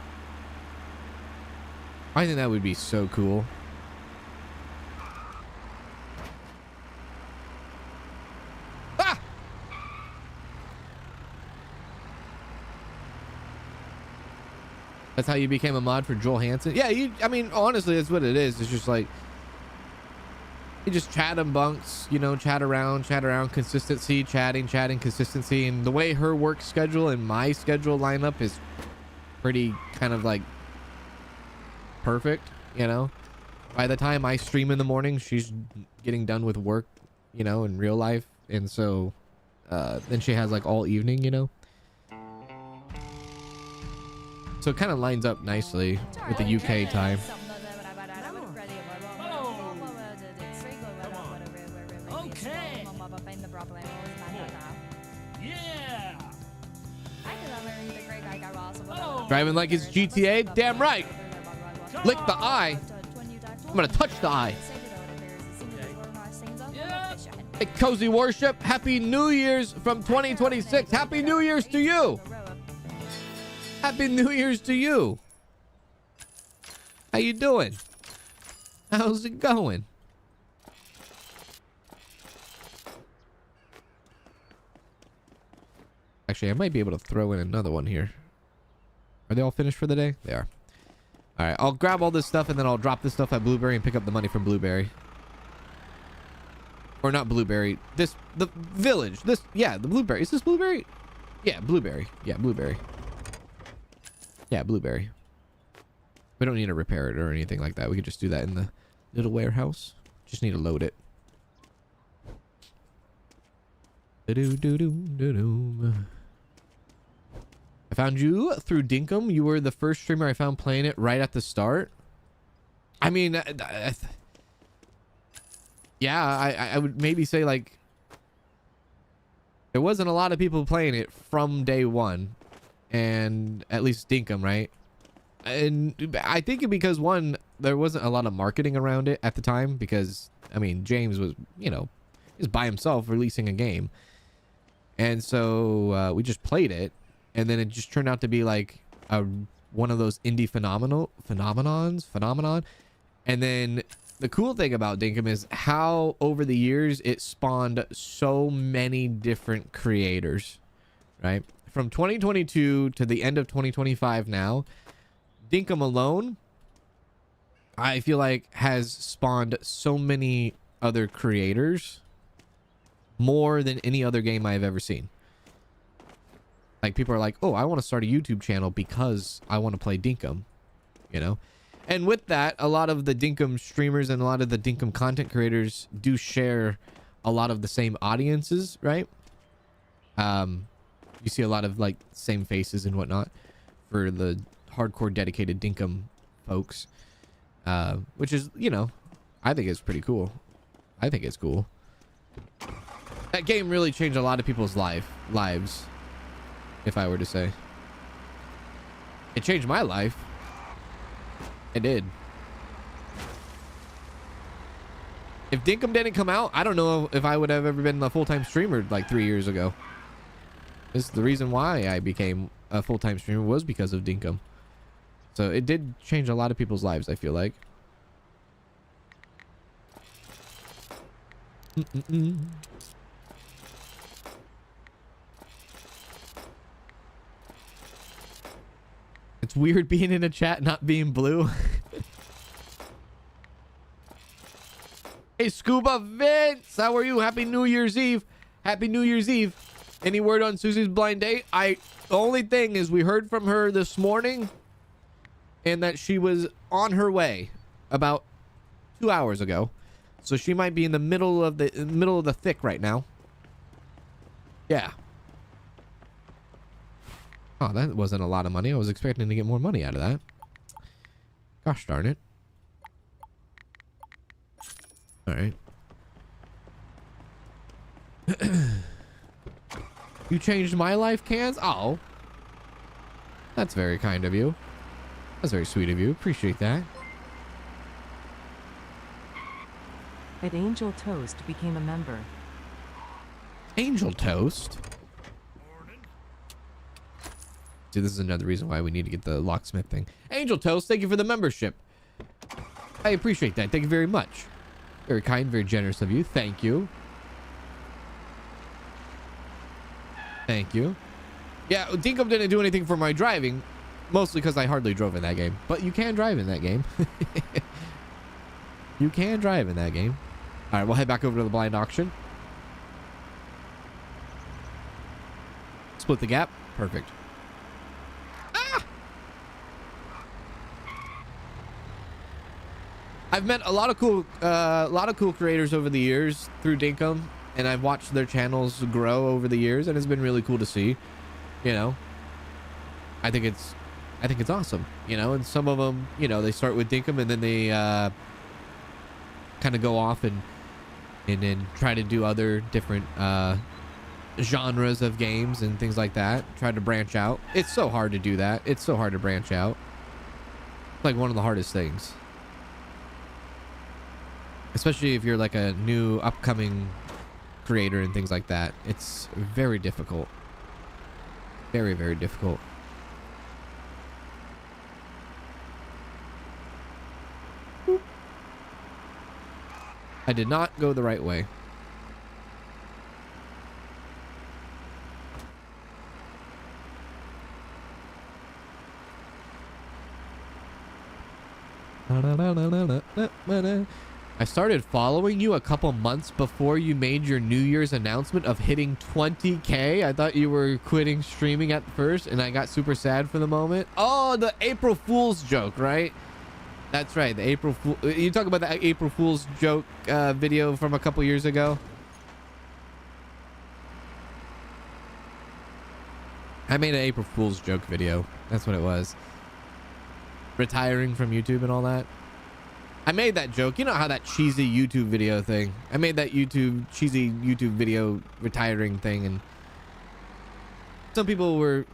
I think that would be so cool. Ah! That's how you became a mod for Joel Hansen? Yeah, I mean, honestly, that's what it is. It's just like, you just chat and bunks, you know, chat around, consistency, chatting, consistency. And the way her work schedule and my schedule line up is pretty kind of like perfect, you know. By the time I stream in the morning, she's getting done with work, you know, in real life. And so then she has like all evening, you know. So it kind of lines up nicely with the UK time. Okay. Yeah. Driving like it's GTA? Damn right. Lick the eye. I'm gonna touch the eye. Hey, Cozy Worship, Happy New Year's from 2026. Happy New Year's to you. Happy New Year's to you. How you doing? How's it going? Actually, I might be able to throw in another one here. Are they all finished for the day? They are. All right, I'll grab all this stuff and then I'll drop this stuff at Blueberry and pick up the money from Blueberry. Or not Blueberry. The village. Yeah, the Blueberry. Is this Blueberry? Yeah, Blueberry. Yeah, Blueberry. Yeah, Blueberry. We don't need to repair it or anything like that. We could just do that in the little warehouse. Just need to load it. I found you through Dinkum. You were the first streamer I found playing it right at the start. I mean, yeah, I would maybe say, like, there wasn't a lot of people playing it from day one. and at least Dinkum, right? And I think because one, there wasn't a lot of marketing around it at the time because, I mean, James was, you know, is by himself releasing a game. And so we just played it, and then it just turned out to be like one of those indie phenomenon. And then the cool thing about Dinkum is how over the years it spawned so many different creators, right? From 2022 to the end of 2025 now, Dinkum alone, I feel like, has spawned so many other creators, more than any other game I've ever seen. Like, people are like, oh, I want to start a YouTube channel because I want to play Dinkum, you know? And with that, a lot of the Dinkum streamers and a lot of the Dinkum content creators do share a lot of the same audiences, right? You see a lot of like same faces and whatnot for the hardcore dedicated Dinkum folks, which is, you know, I think it's pretty cool. I think it's cool. That game really changed a lot of people's lives, if I were to say. It changed my life. It did. If Dinkum didn't come out, I don't know if I would have ever been a full-time streamer like 3 years ago. This is the reason why I became a full-time streamer, was because of Dinkum. So it did change a lot of people's lives, I feel like. It's weird being in a chat not being blue. Hey, Scuba Vince, how are you? Happy New Year's Eve. Happy New Year's Eve. Any word on Susie's blind date? The only thing is we heard from her this morning and that she was on her way about 2 hours ago. So she might be in the middle of the thick right now. Yeah. Oh, that wasn't a lot of money. I was expecting to get more money out of that. Gosh darn it. All right. You changed my life, Cans? Oh. That's very kind of you. That's very sweet of you. Appreciate that. At Angel Toast became a member. Angel Toast? See, this is another reason why we need to get the locksmith thing. Angel Toast, thank you for the membership. I appreciate that. Thank you very much. Very kind, very generous of you. Thank you. Thank you. Yeah, Dinkum didn't do anything for my driving, mostly because I hardly drove in that game. But you can drive in that game. You can drive in that game. All right, we'll head back over to the blind auction. Split the gap. Perfect. I've met a lot of cool creators over the years through Dinkum, and I've watched their channels grow over the years, and it's been really cool to see. You know, I think it's awesome. You know, and some of them, you know, they start with Dinkum and then they kind of go off and then try to do other different genres of games and things like that. Try to branch out. It's so hard to do that. It's so hard to branch out. It's like one of the hardest things. Especially if you're like a new upcoming creator and things like that. It's very difficult. Very, very difficult. Boop. I did not go the right way. I started following you a couple months before you made your New Year's announcement of hitting 20K. I thought you were quitting streaming at first, and I got super sad for the moment. Oh, the April Fool's joke, right? That's right, the April Fool. You talk about the April Fool's joke video from a couple years ago. I made an April Fool's joke video. That's what it was. Retiring from YouTube and all that. I made that joke. You know how that cheesy YouTube video thing. I made that cheesy YouTube video retiring thing, and Some people were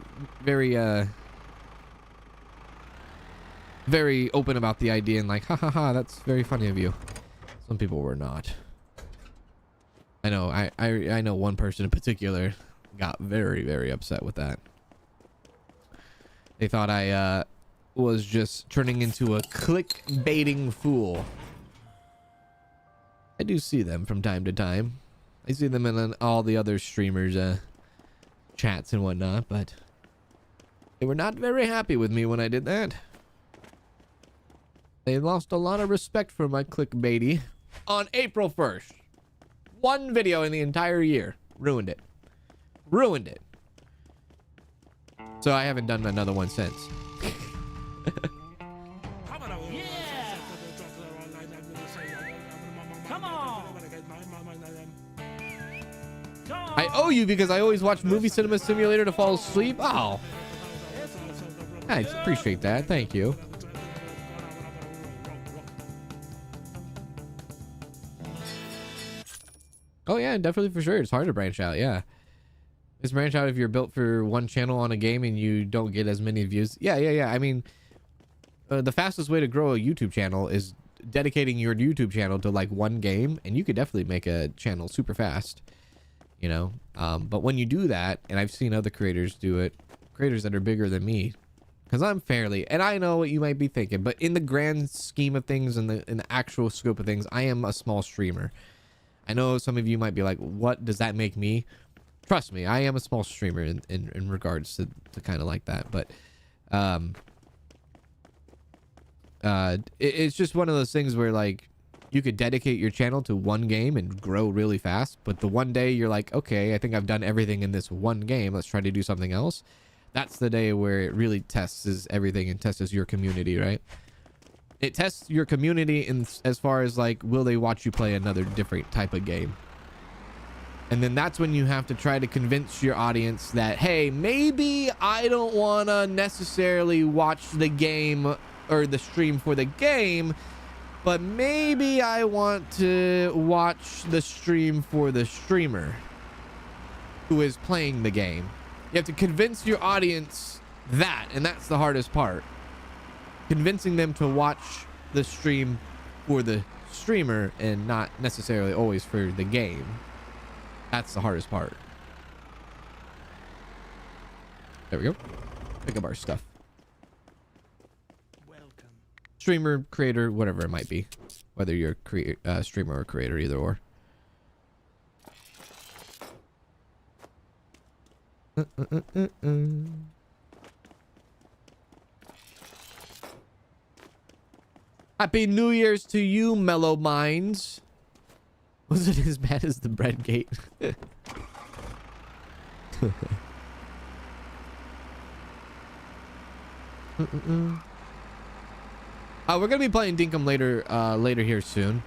very very open about the idea and like, ha ha ha, that's very funny of you. Some people were not. I know, I know one person in particular got very, very upset with that. They thought I was just turning into a clickbaiting fool. I do see them from time to time. I see them in all the other streamers' chats and whatnot, but they were not very happy with me when I did that. They lost a lot of respect for my clickbaity on April 1st. One video in the entire year. Ruined it. Ruined it. So I haven't done another one since. Yeah! Come on! I owe you because I always watch Movie Cinema Simulator to fall asleep. Oh. I appreciate that. Thank you. Oh yeah, definitely for sure. It's hard to branch out. Yeah. It's branch out if you're built for one channel on a game and you don't get as many views. Yeah. I mean, the fastest way to grow a YouTube channel is dedicating your YouTube channel to like one game, and you could definitely make a channel super fast, you know. But when you do that, and I've seen other creators do it, creators that are bigger than me, because I'm fairly, and I know what you might be thinking, but in the grand scheme of things, in the actual scope of things, I am a small streamer. I know some of you might be like, what does that make me? Trust me, I am a small streamer in regards to kind of like that. But it's just one of those things where like you could dedicate your channel to one game and grow really fast. But the one day you're like, okay, I think I've done everything in this one game. Let's try to do something else. That's the day where it really tests everything and tests your community, right? It tests your community in as far as like, will they watch you play another different type of game? And then that's when you have to try to convince your audience that, hey, maybe I don't want to necessarily watch the game or the stream for the game, but maybe I want to watch the stream for the streamer who is playing the game. You have to convince your audience that, and that's the hardest part. Convincing them to watch the stream for the streamer and not necessarily always for the game. That's the hardest part. There we go. Pick up our stuff. Welcome. Streamer, creator, whatever it might be. Whether you're a streamer or creator, either or. Happy New Year's to you, Mellow Minds. Was it as bad as the bread gate? We're gonna be playing Dinkum later here soon.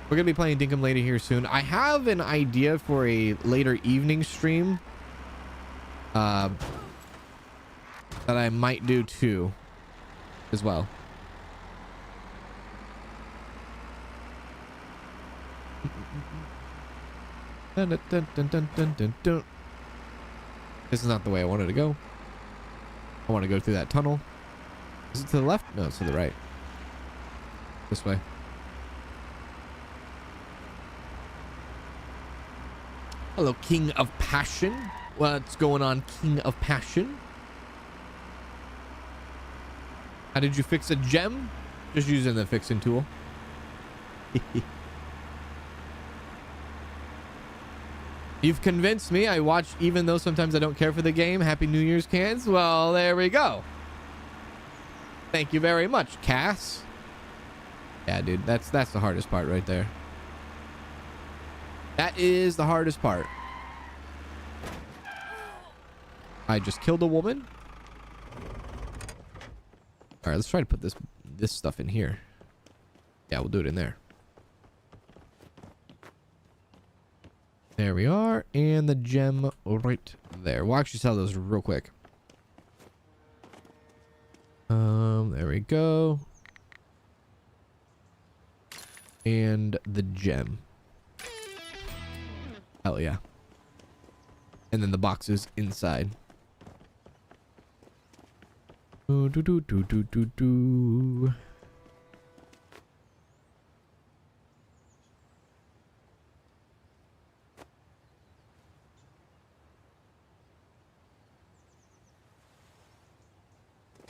We're gonna be playing Dinkum later here soon. I have an idea for a later evening stream that I might do too, as well. Dun, dun, dun, dun, dun, dun, dun, dun. This is not the way I wanted to go. I want to go through that tunnel. Is it to the left? No, it's to the right. This way. Hello, King of Passion. What's going on, King of Passion? How did you fix a gem? Just using the fixing tool. You've convinced me. I watch even though sometimes I don't care for the game. Happy New Year's, Cans. Well, there we go. Thank you very much, Cass. Yeah, dude, that's the hardest part right there. That is the hardest part. I just killed a woman. All right, let's try to put this stuff in here. Yeah, we'll do it in there. There we are, and the gem right there. We'll actually sell those real quick. There we go. And the gem. Hell yeah. And then the boxes inside. Do, do, do, do, do, do, do.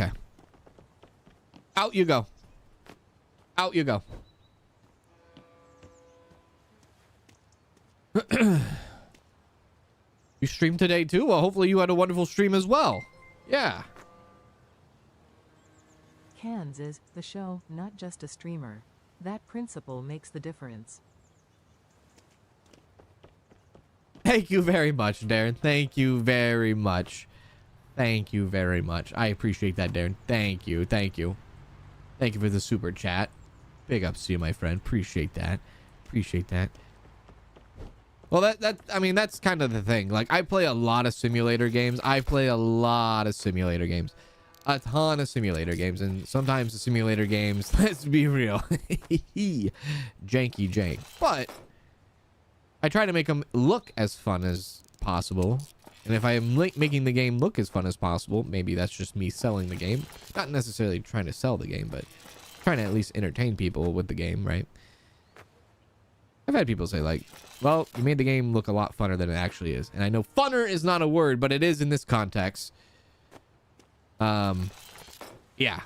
Okay. Out you go. Out you go. You streamed today too? Well, hopefully you had a wonderful stream as well. Yeah. Cans is the show, not just a streamer. That principle makes the difference. Thank you very much, Darren. Thank you very much. Thank you very much. I appreciate that, Darren. Thank you. Thank you. Thank you for the super chat. Big ups to you, my friend. Appreciate that. Appreciate that. Well, I mean, that's kind of the thing. Like, I play a lot of simulator games. I play a lot of simulator games. A ton of simulator games. And sometimes the simulator games, let's be real, janky jank. But I try to make them look as fun as possible. And if I am making the game look as fun as possible, maybe that's just me selling the game. Not necessarily trying to sell the game, but trying to at least entertain people with the game, right? I've had people say, like, well, you made the game look a lot funner than it actually is. And I know funner is not a word, but it is in this context. Yeah.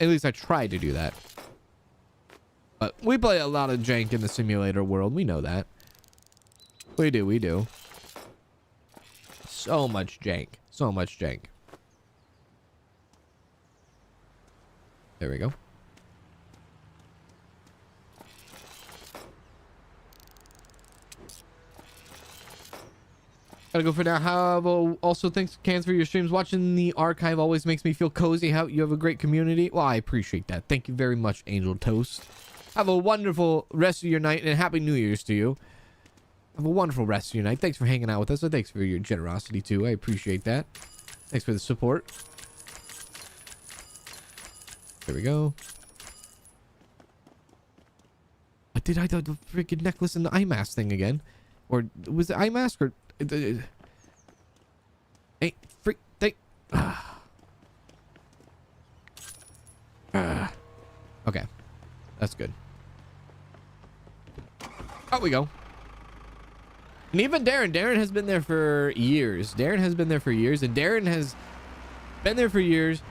At least I tried to do that. But we play a lot of jank in the simulator world. We know that. We do, we do. So much jank. So much jank. There we go. Gotta go for now. However, also thanks, Cans, for your streams. Watching the archive always makes me feel cozy. How you have a great community. Well, I appreciate that. Thank you very much, Angel Toast. Have a wonderful rest of your night and Happy New Year's to you. Have a wonderful rest of your night. Thanks for hanging out with us. And thanks for your generosity too. I appreciate that. Thanks for the support. There we go. Did I do the freaking necklace and the eye mask thing again? Or was it eye mask or... Hey, freak, they... Okay. That's good. Out we go. And even Darren has been there for years. Darren has been there for years, and Darren has been there for years,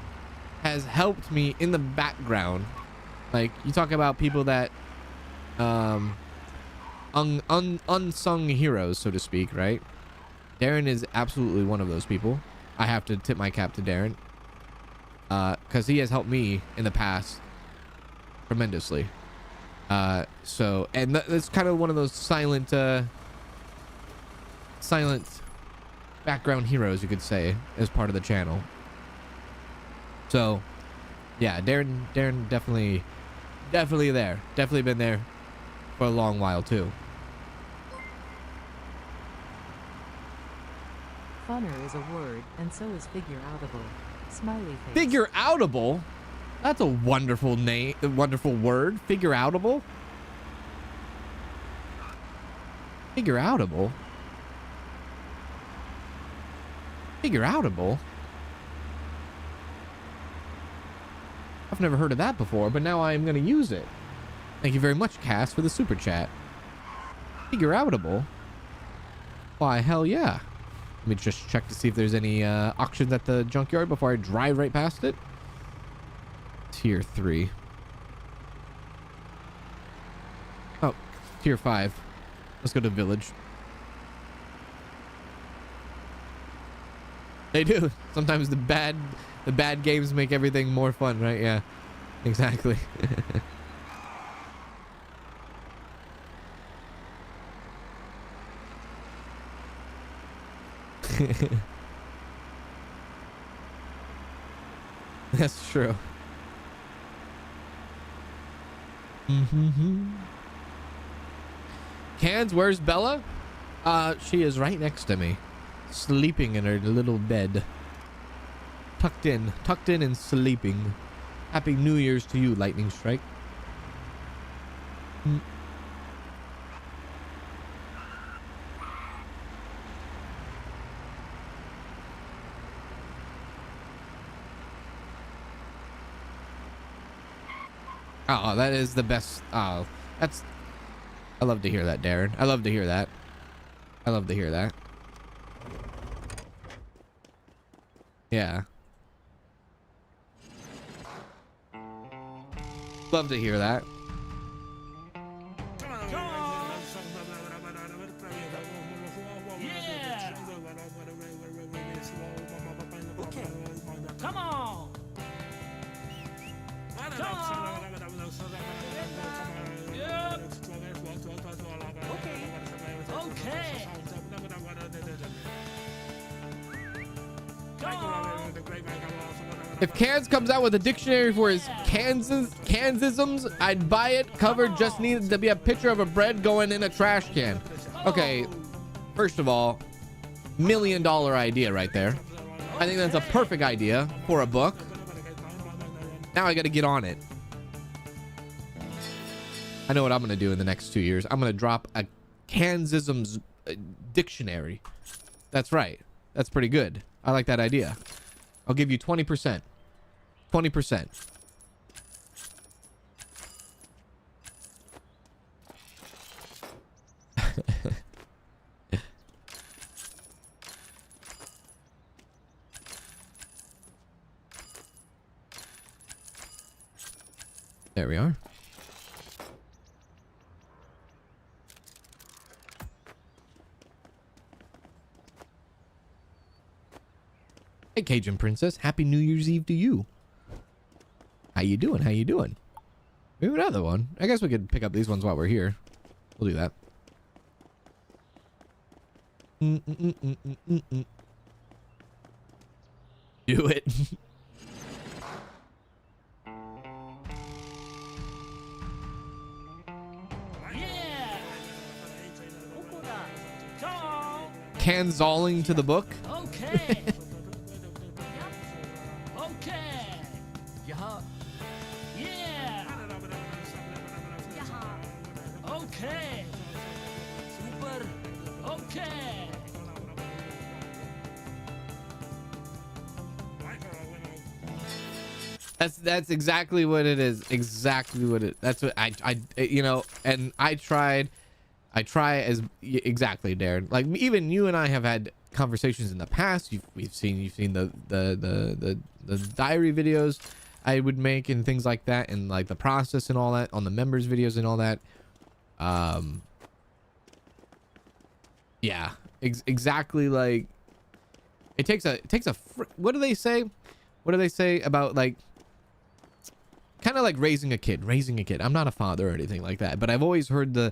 has helped me in the background. Like, you talk about people that, unsung heroes, so to speak, right? Darren is absolutely one of those people. I have to tip my cap to Darren, because he has helped me in the past tremendously. So, and that's kind of one of those silent background heroes, you could say, as part of the channel. So, yeah, Darren definitely there. Definitely been there for a long while too. Funner is a word, and so is figure-outable. Smiley face. Figure-outable? That's a wonderful name, a wonderful word. Figure-outable? Figure-outable? Figure-outable? I've never heard of that before, but now I'm going to use it. Thank you very much, Cass, for the super chat. Figure-outable? Why, hell yeah. Let me just check to see if there's any auctions at the junkyard before I drive right past it. Tier 3. Oh, tier 5. Let's go to village. They do. Sometimes the bad games make everything more fun, right? Yeah, exactly. That's true. Cans, where's Bella? She is right next to me, sleeping in her little bed, tucked in and sleeping. Happy New Year's to you, Lightning Strike. Oh, that is the best. Oh, that's. I love to hear that, Darren. I love to hear that. I love to hear that. Yeah. Love to hear that. Yeah. Okay. Come on. Come on. Yep. Okay. Okay. Come on. If Kans comes out with a dictionary for his Kansisms, I'd buy it. Cover just needed to be a picture of a bread going in a trash can. Okay, first of all, $1 million idea right there. I think that's a perfect idea for a book. Now I got to get on it. I know what I'm going to do in the next 2 years. I'm going to drop a Kansisms dictionary. That's right. That's pretty good. I like that idea. I'll give you 20%. 20%. There we are. Hey, Cajun Princess. Happy New Year's Eve to you. How you doing? How you doing? Maybe another one. I guess we could pick up these ones while we're here. We'll do that. Do it. Yeah. Come on. Kanzaling to the book. Okay. Okay. Yeah. Okay. Super. Okay. That's exactly what it is. Exactly what it. That's what I you know. And I try as exactly, Darren. Like even you and I have had conversations in the past. You've seen the diary videos I would make and things like that, and like the process and all that on the members videos and all that. Yeah, exactly. Like it takes a what do they say? What do they say about like kind of like raising a kid? I'm not a father or anything like that, but I've always heard the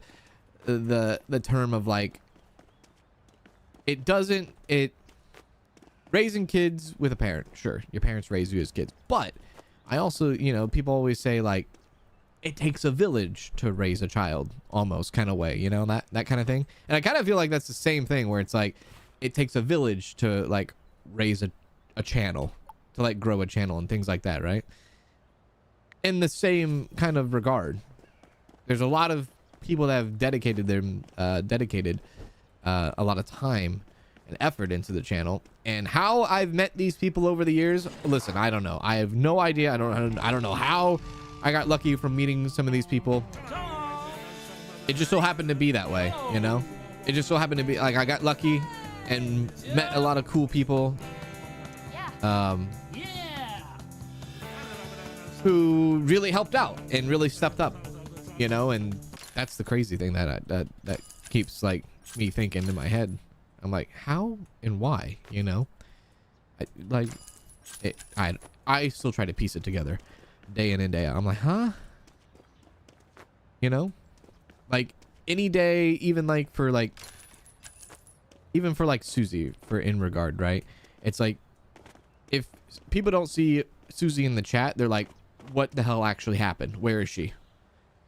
term of like raising kids with a parent. Sure, your parents raise you as kids, but I also, you know, people always say like it takes a village to raise a child, almost kind of way, you know, that kind of thing. And I kind of feel like that's the same thing where it's like it takes a village to like raise a channel, to like grow a channel and things like that, right? In the same kind of regard, there's a lot of people that have dedicated a lot of time and effort into the channel, and how I've met these people over the years, listen, I don't know. I have no idea. I don't know how I got lucky from meeting some of these people. It just so happened to be that way, you know? It just so happened to be like I got lucky and met a lot of cool people. Who really helped out and really stepped up, you know? And that's the crazy thing that keeps like me thinking in my head. I'm like, how and why, you know? I still try to piece it together day in and day out. I'm like, huh? You know? Like any day, even for Susie, for in regard, right? It's like if people don't see Susie in the chat, they're like, what the hell actually happened? Where is she?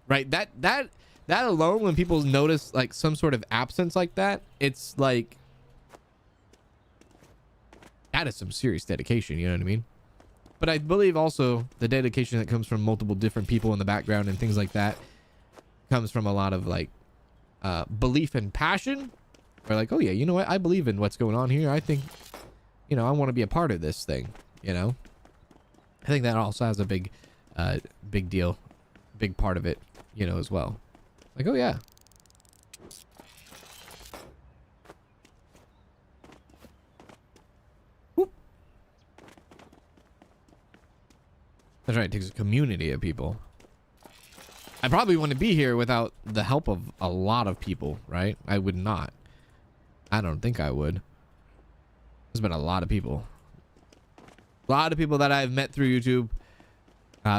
Right? That alone, when people notice like some sort of absence like that, it's like that is some serious dedication, you know what I mean? But I believe also the dedication that comes from multiple different people in the background and things like that comes from a lot of like belief and passion. Or like, oh yeah, you know what? I believe in what's going on here. I think, you know, I want to be a part of this thing, you know? I think that also has a big deal big part of it, you know, as well. Like, oh yeah. Whoop. That's right. It takes a community of people. I probably wouldn't be here without the help of a lot of people, right? I would not. I don't think I would. There's been a lot of people. A lot of people that I've met through YouTube,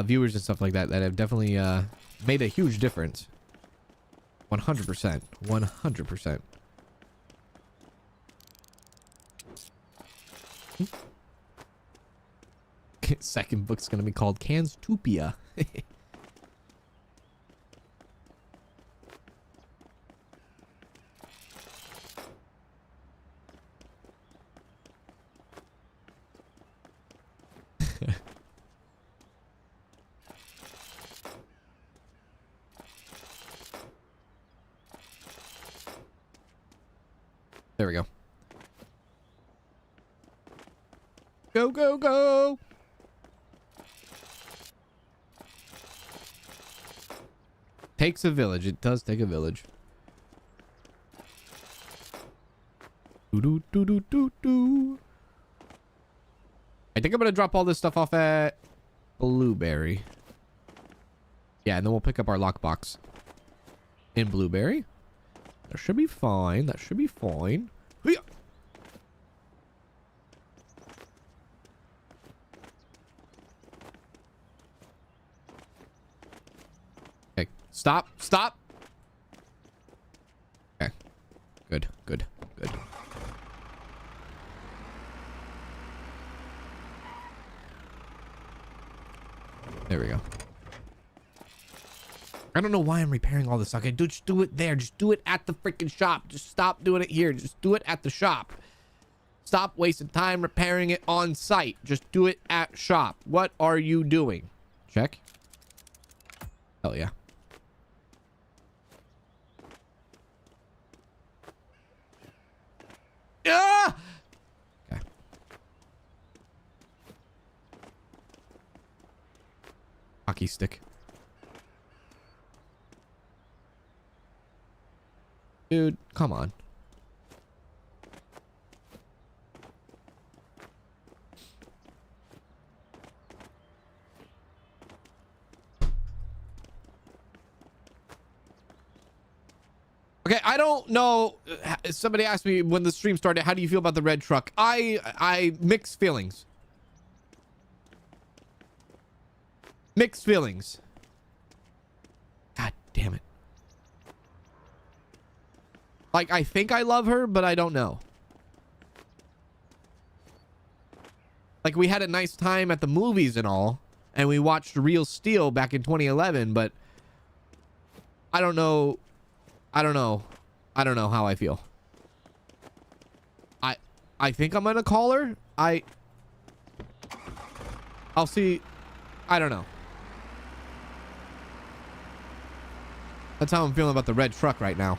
viewers and stuff like that, that have definitely made a huge difference. 100%. 100%. Second book's gonna be called Kanztopia. There we go. Go, go, go. Takes a village. It does take a village. Doo doo doo doo doo doo. I think I'm gonna drop all this stuff off at Blueberry. Yeah, and then we'll pick up our lockbox in Blueberry. That should be fine. That should be fine. Hoo-yah! Okay, stop, stop. Okay, good, good, good. There we go. I don't know why I'm repairing all this. Okay, just do it there. Just do it at the freaking shop. Just stop doing it here. Just do it at the shop. Stop wasting time repairing it on site. Just do it at shop. What are you doing? Check. Hell yeah. Ah! Okay. Hockey stick. Dude, come on. Okay, I don't know. Somebody asked me when the stream started, how do you feel about the red truck? I mixed feelings. Mixed feelings. God damn it. Like, I think I love her, but I don't know. Like, we had a nice time at the movies and all, and we watched Real Steel back in 2011, but I don't know. I don't know. I don't know how I feel. I think I'm gonna call her. I'll see. I don't know. That's how I'm feeling about the red truck right now.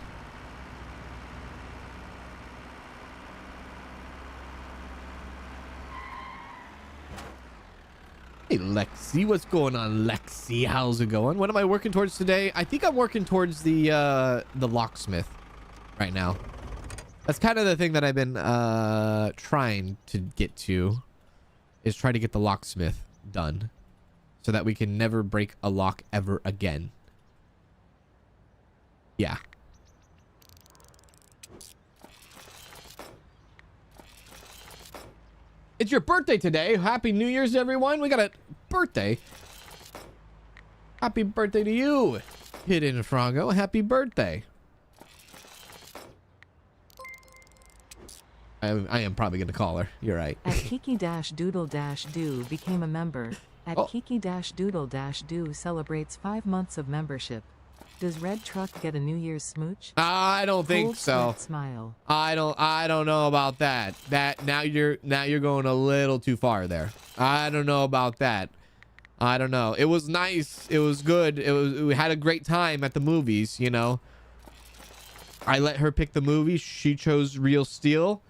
Hey, Lexi. What's going on, Lexi? How's it going? What am I working towards today? I think I'm working towards the locksmith right now. That's kind of the thing that I've been trying to get to, is try to get the locksmith done so that we can never break a lock ever again. Yeah. It's your birthday today. Happy New Year's, everyone. We got a birthday. Happy birthday to you, Hidden Frongo. Happy birthday. I am probably going to call her. You're right. At Kiki-Doodle-Do became a member. At Kiki-Doodle-Do celebrates 5 months of membership. Does Red Truck get a New Year's smooch? I don't think Cold so. sweat smile. I don't know about that. Now you're going a little too far there. I don't know about that. I don't know. It was nice. It was good. We had a great time at the movies, you know. I let her pick the movie. She chose Real Steel.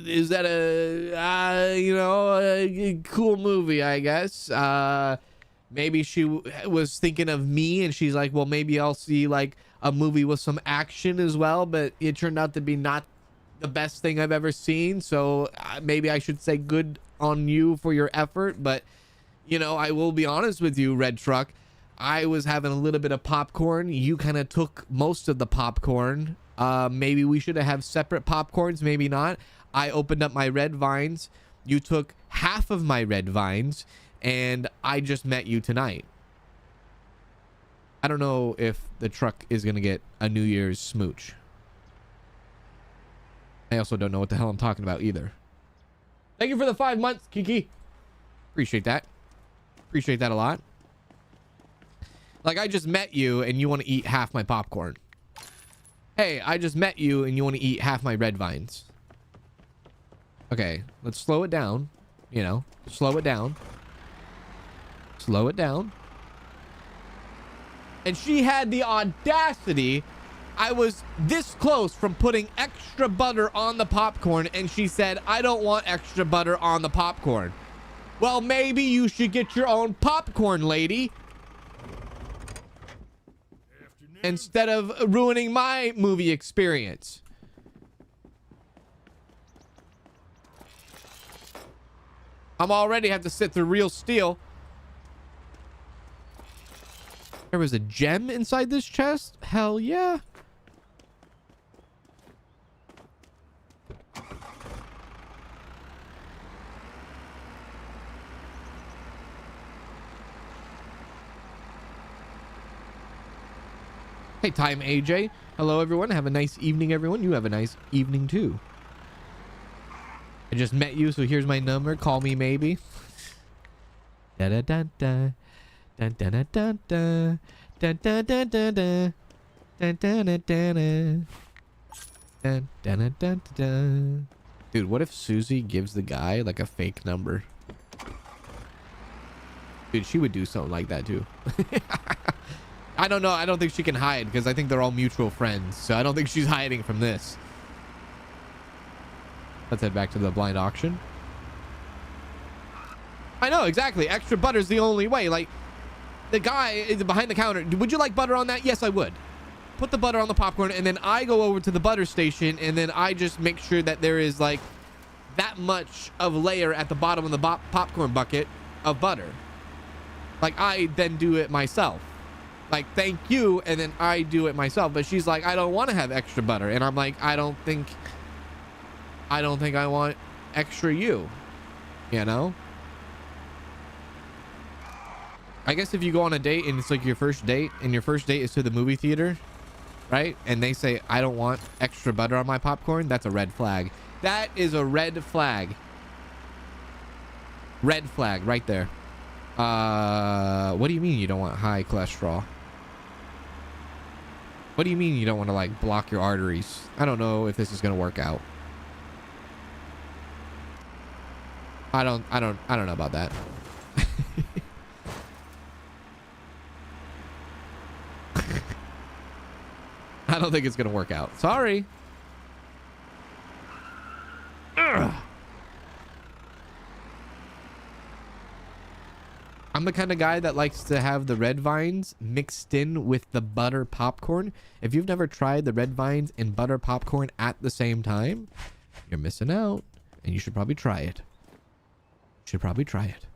is that a cool movie, I guess. Maybe she was thinking of me and she's like, well, maybe I'll see like a movie with some action as well, but it turned out to be not the best thing I've ever seen. So maybe I should say good on you for your effort. But, I will be honest with you, Red Truck. I was having a little bit of popcorn. You kind of took most of the popcorn. Maybe we should have separate popcorns. Maybe not. I opened up my red vines. You took half of my red vines. And I just met you tonight. I don't know if the truck is going to get a New Year's smooch. I also don't know what the hell I'm talking about either. Thank you for the 5 months, Kiki. Appreciate that. Appreciate that a lot. Like, I just met you and you want to eat half my popcorn. Hey, I just met you and you want to eat half my red vines. Okay, let's slow it down. Slow it down. Slow it down. And she had the audacity. I was this close from putting extra butter on the popcorn, and she said, I don't want extra butter on the popcorn. Well, maybe you should get your own popcorn, lady. Instead of ruining my movie experience. I'm already have to sit through real steel. There was a gem inside this chest? Hell yeah. Hey, Time AJ. Hello, everyone. Have a nice evening, everyone. You have a nice evening, too. I just met you, so here's my number. Call me, maybe. Da-da-da-da. Dun, dun, dun, dun, dun. Dun, dun, dun, dun, dun. Dun, dun, dun, dun, dun. Dun, dun, dun, dun, dun. Dude, what if Susie gives the guy like a fake number? Dude, she would do something like that too. I don't know. I don't think she can hide because I think they're all mutual friends. So I don't think she's hiding from this. Let's head back to the blind auction. I know, exactly. Extra butter's the only way. Like, the guy is behind the counter. Would you like butter on that? Yes, I would. Put the butter on the popcorn, and then I go over to the butter station, and then I just make sure that there is, like, that much of layer at the bottom of the popcorn bucket of butter. Like, I then do it myself. Like, thank you, and then I do it myself. But she's like, I don't want to have extra butter. And I'm like, I don't think I want extra you. You know? I guess if you go on a date and it's like your first date and your first date is to the movie theater, right? And they say, I don't want extra butter on my popcorn. That's a red flag. That is a red flag. Red flag right there. What do you mean you don't want high cholesterol? What do you mean you don't want to like block your arteries? I don't know if this is going to work out. I don't know about that. I don't think it's gonna work out. Sorry. Ugh. I'm the kind of guy that likes to have the red vines mixed in with the butter popcorn. If you've never tried the red vines and butter popcorn at the same time, you're missing out, and you should probably try it. Should probably try it.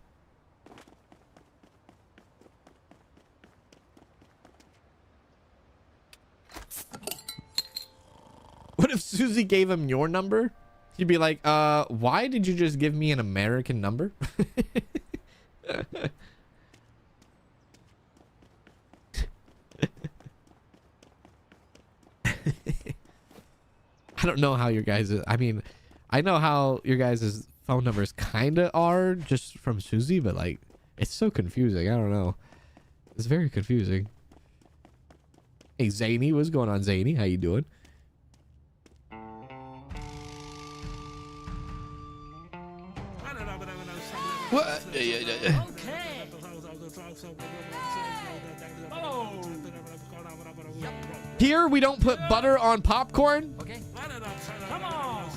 What if Susie gave him your number? He'd be like, why did you just give me an American number? I don't know how your guys' I mean, I know how your guys' phone numbers kind of are just from Susie, but like, it's so confusing. I don't know. It's very confusing. Hey, Zany, what's going on, Zany? How you doing? What? Okay. Oh. Yep. Here we don't put butter on popcorn. Okay. Come on.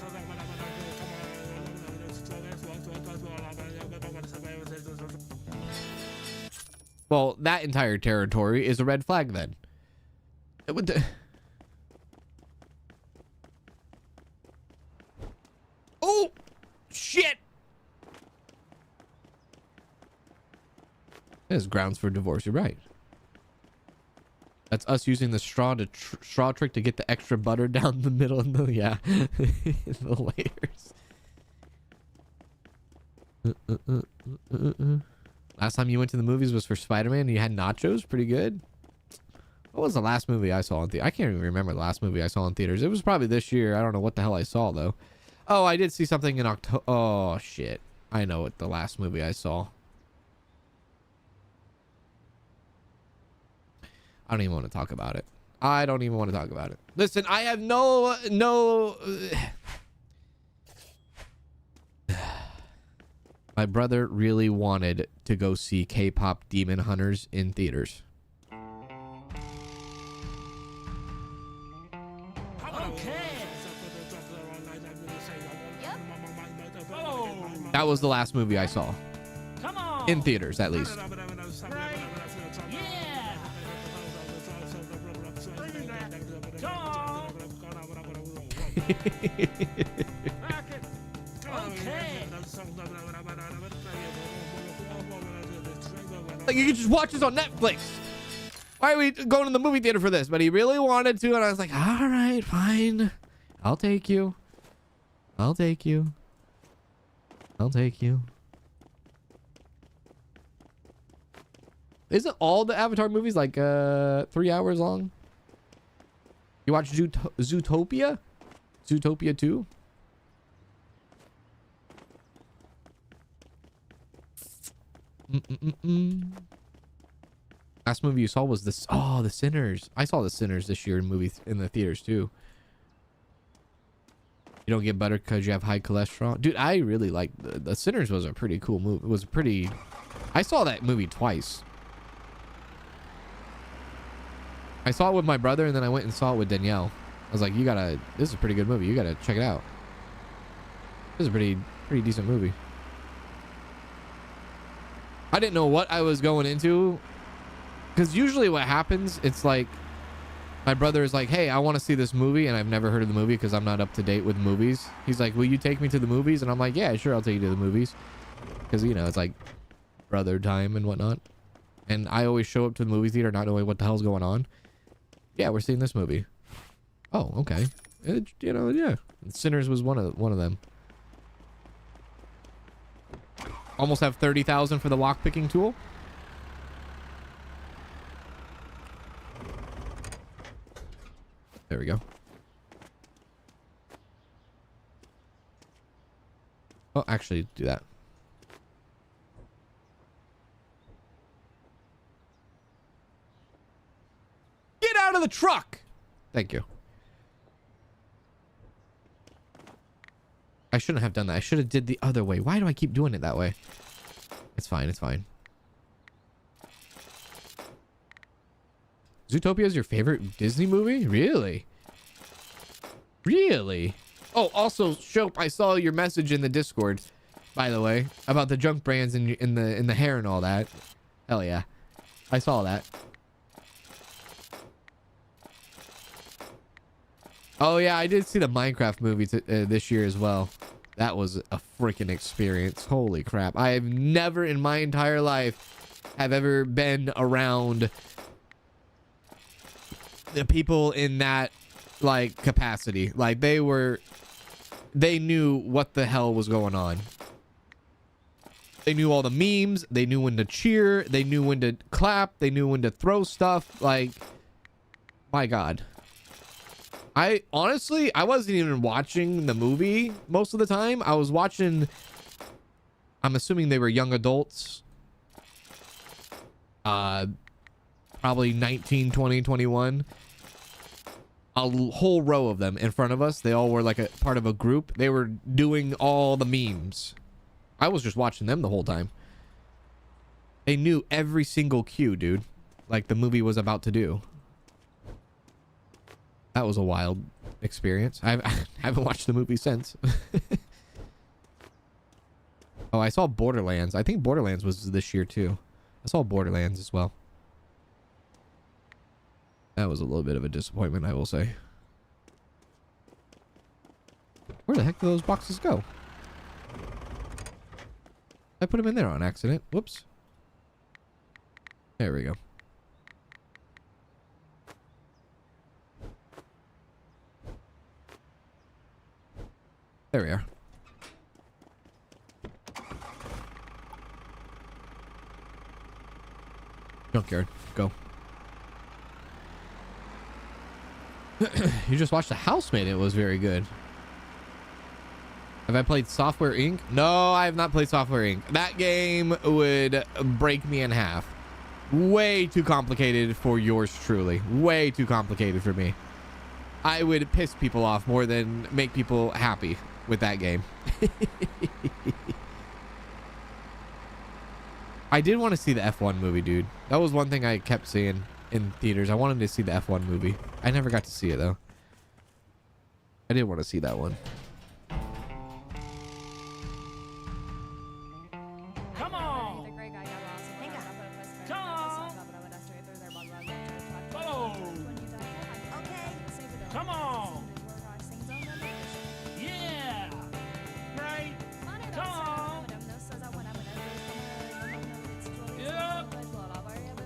Well, that entire territory is a red flag then. It would. Oh, shit. There's grounds for divorce. You're right. That's us using the straw trick to get the extra butter down the middle and the the layers. Last time you went to the movies was for Spider-Man and you had nachos. Pretty good. What was the last movie I saw in theater? I can't even remember the last movie I saw in theaters. It was probably this year. I don't know what the hell I saw though. Oh, I did see something in October. Oh shit. I know what the last movie I saw. I don't even want to talk about it. I don't even want to talk about it. Listen, I have no. My brother really wanted to go see K-pop Demon Hunters in theaters. Okay. Yep. Oh. That was the last movie I saw. Come on. In theaters, at least. Yeah. Okay. Like, you could just watch this on Netflix. Why are we going to the movie theater for this? But he really wanted to, and I was like, all right, fine. I'll take you. I'll take you. I'll take you. Isn't all the Avatar movies like 3 hours long? You watch Zootopia? Zootopia 2? Last movie you saw was this. Oh, The Sinners. I saw The Sinners this year in the theaters too. You don't get butter because you have high cholesterol, dude. I really like the Sinners. Was a pretty cool movie. It was pretty. I saw that movie twice. I saw it with my brother, and then I went and saw it with Danielle. I was like, "You gotta. This is a pretty good movie. You gotta check it out. This is a pretty decent movie." I didn't know what I was going into, because usually what happens, it's like my brother is like, "Hey, I want to see this movie," and I've never heard of the movie because I'm not up to date with movies. He's like, "Will you take me to the movies?" And I'm like, "Yeah, sure, I'll take you to the movies," because you know it's like brother time and whatnot. And I always show up to the movie theater not knowing what the hell's going on. Yeah, we're seeing this movie. Oh, okay. You know, yeah. Sinners was one of them. Almost have 30,000 for the lock picking tool. There we go. Oh, actually, do that. Get out of the truck! Thank you. I shouldn't have done that. I should have did the other way. Why do I keep doing it that way? It's fine. It's fine. Zootopia is your favorite Disney movie? Really? Really? Oh, also, Shope, I saw your message in the Discord, by the way, about the junk brands in the hair and all that. Hell yeah. I saw that. Oh yeah, I did see the Minecraft movie this year as well. That was a freaking experience. Holy crap. I have never in my entire life have ever been around the people in that like capacity. Like they knew what the hell was going on. They knew all the memes. They knew when to cheer. They knew when to clap. They knew when to throw stuff. Like, my God. I honestly wasn't even watching the movie most of the time. I was watching, I'm assuming they were young adults. Probably 19, 20, 21. A whole row of them in front of us. They all were like a part of a group. They were doing all the memes. I was just watching them the whole time. They knew every single cue, dude. Like the movie was about to do. That was a wild experience. I haven't watched the movie since. Oh, I saw Borderlands. I think Borderlands was this year too. I saw Borderlands as well. That was a little bit of a disappointment, I will say. Where the heck do those boxes go? I put them in there on accident. Whoops. There we go. There we are. Junkyard, go. You just watched The Housemaid. It was very good. Have I played Software Inc? No, I have not played Software Inc. That game would break me in half. Way too complicated for yours truly. Way too complicated for me. I would piss people off more than make people happy with that game. I did want to see the F1 movie, dude. That was one thing I kept seeing in theaters. I wanted to see the F1 movie. I never got to see it, though. I did want to see that one. Come on. The great guy got lost. Come on. Whoa. Come on. Yeah. Right. Come on. Yep.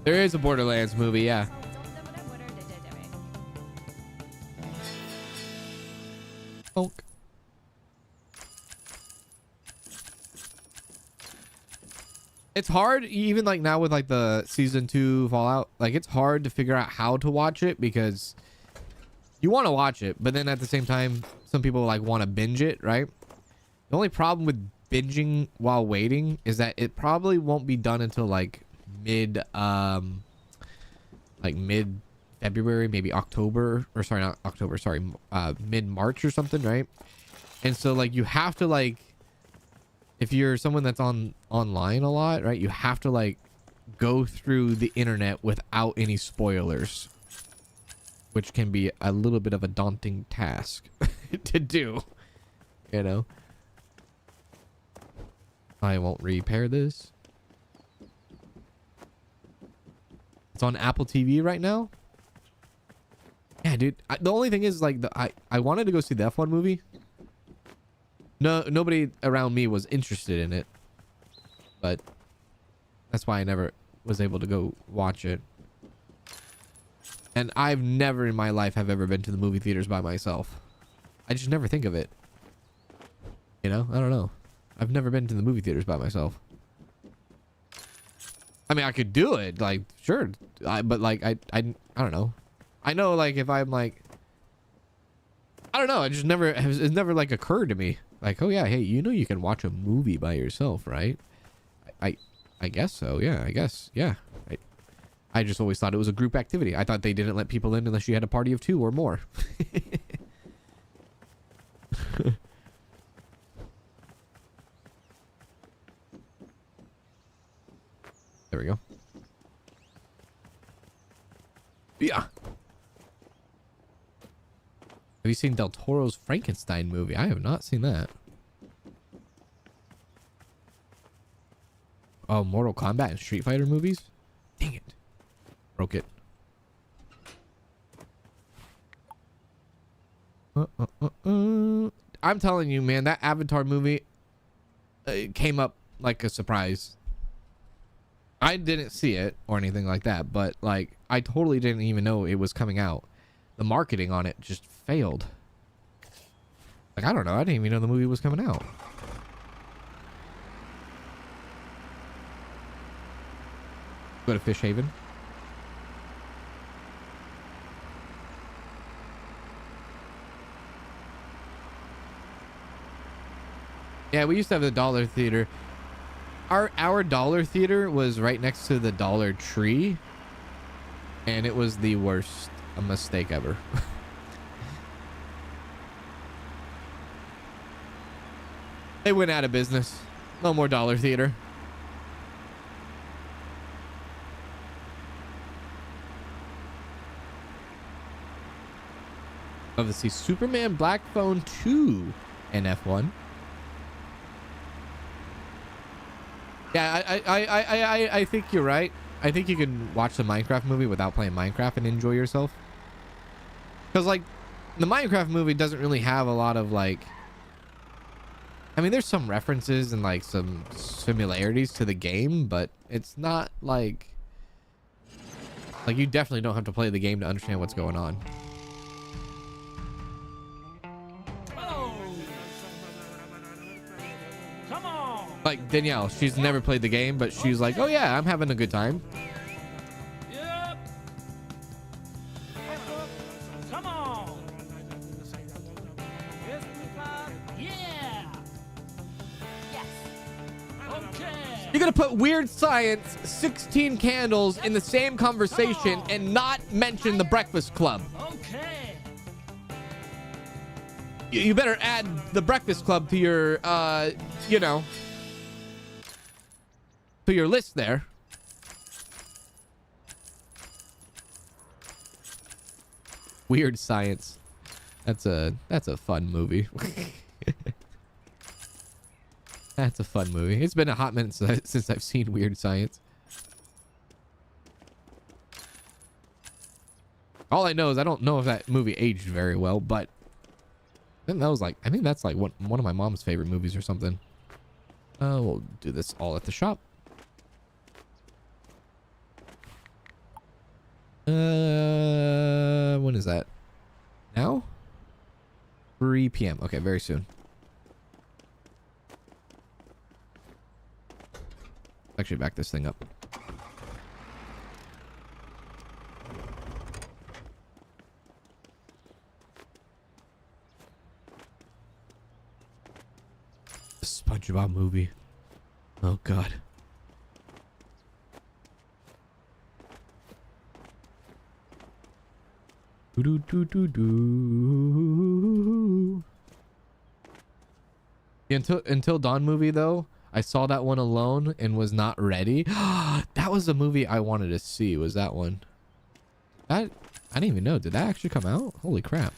There is a Borderlands movie, yeah. Bonk. It's hard, even like now with like the season 2 Fallout, like it's hard to figure out how to watch it because you want to watch it, but then at the same time, some people like want to binge it, right? The only problem with binging while waiting is that it probably won't be done until like mid February, maybe October, or sorry, not October, sorry, mid March or something, right? And so like you have to like, if you're someone that's online a lot, right, you have to like go through the internet without any spoilers, which can be a little bit of a daunting task to do, you know. I won't repair this. It's on Apple TV right now. Yeah, dude. The only thing is, like, I wanted to go see the F1 movie. No, nobody around me was interested in it, but that's why I never was able to go watch it. And I've never in my life have ever been to the movie theaters by myself. I just never think of it. You know, I don't know. I've never been to the movie theaters by myself. I mean, I could do it, like, sure, but like, I don't know. I know, like, if I'm like, I don't know, it just never, it's never like occurred to me. Like, oh yeah, hey, you know, you can watch a movie by yourself, right? I guess so. Yeah, I guess. Yeah. I just always thought it was a group activity. I thought they didn't let people in unless you had a party of 2 or more. There we go. Yeah. Have you seen Del Toro's Frankenstein movie? I have not seen that. Oh, Mortal Kombat and Street Fighter movies? Dang it. Broke it. I'm telling you, man, that Avatar movie came up like a surprise. I didn't see it or anything like that, but like I totally didn't even know it was coming out. The marketing on it just failed. Like, I don't know. I didn't even know the movie was coming out. Go to Fish Haven. Yeah, we used to have the Dollar Theater. Our Dollar Theater was right next to the Dollar Tree, and it was the worst mistake ever. They went out of business. No more Dollar Theater. Love to see Superman Black Phone 2 and F1. Yeah, I think you're right. I think you can watch the Minecraft movie without playing Minecraft and enjoy yourself. Because, like, the Minecraft movie doesn't really have a lot of, like... I mean, there's some references and, like, some similarities to the game, but it's not, like... Like, you definitely don't have to play the game to understand what's going on. Oh. Come on. Like, Danielle, she's never played the game, but she's like, oh, yeah, I'm having a good time. Yep. Come on. Yes, yeah. Yes. Okay. You're gonna put Weird Science 16 Candles in the same conversation and not mention the Breakfast Club. Okay. You better add the Breakfast Club to your, you know, to your list there. Weird Science. That's a fun movie. That's a fun movie. It's been a hot minute since I've seen Weird Science. All I know is I don't know if that movie aged very well, but then that was like, I think that's like one of my mom's favorite movies or something. We'll do this all at the shop. When is that? Now? 3 p.m. Okay, very soon. Actually, back this thing up. The SpongeBob movie. Oh, God. Do do do do. The Until Dawn movie, though, I saw that one alone and was not ready. That was the movie I wanted to see. Was that one? I didn't even know. Did that actually come out? Holy crap!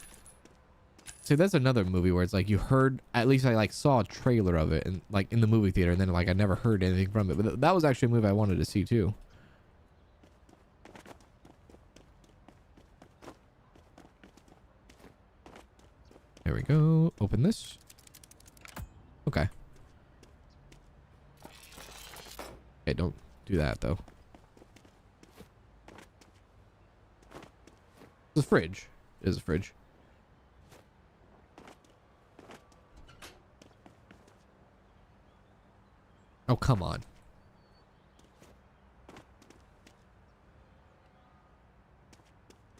See, that's another movie where it's like you heard. At least I like saw a trailer of it and like in the movie theater, and then like I never heard anything from it. But that was actually a movie I wanted to see too. There we go. Open this. Okay. Okay, don't do that though. It's a fridge. It is a fridge. Oh, come on.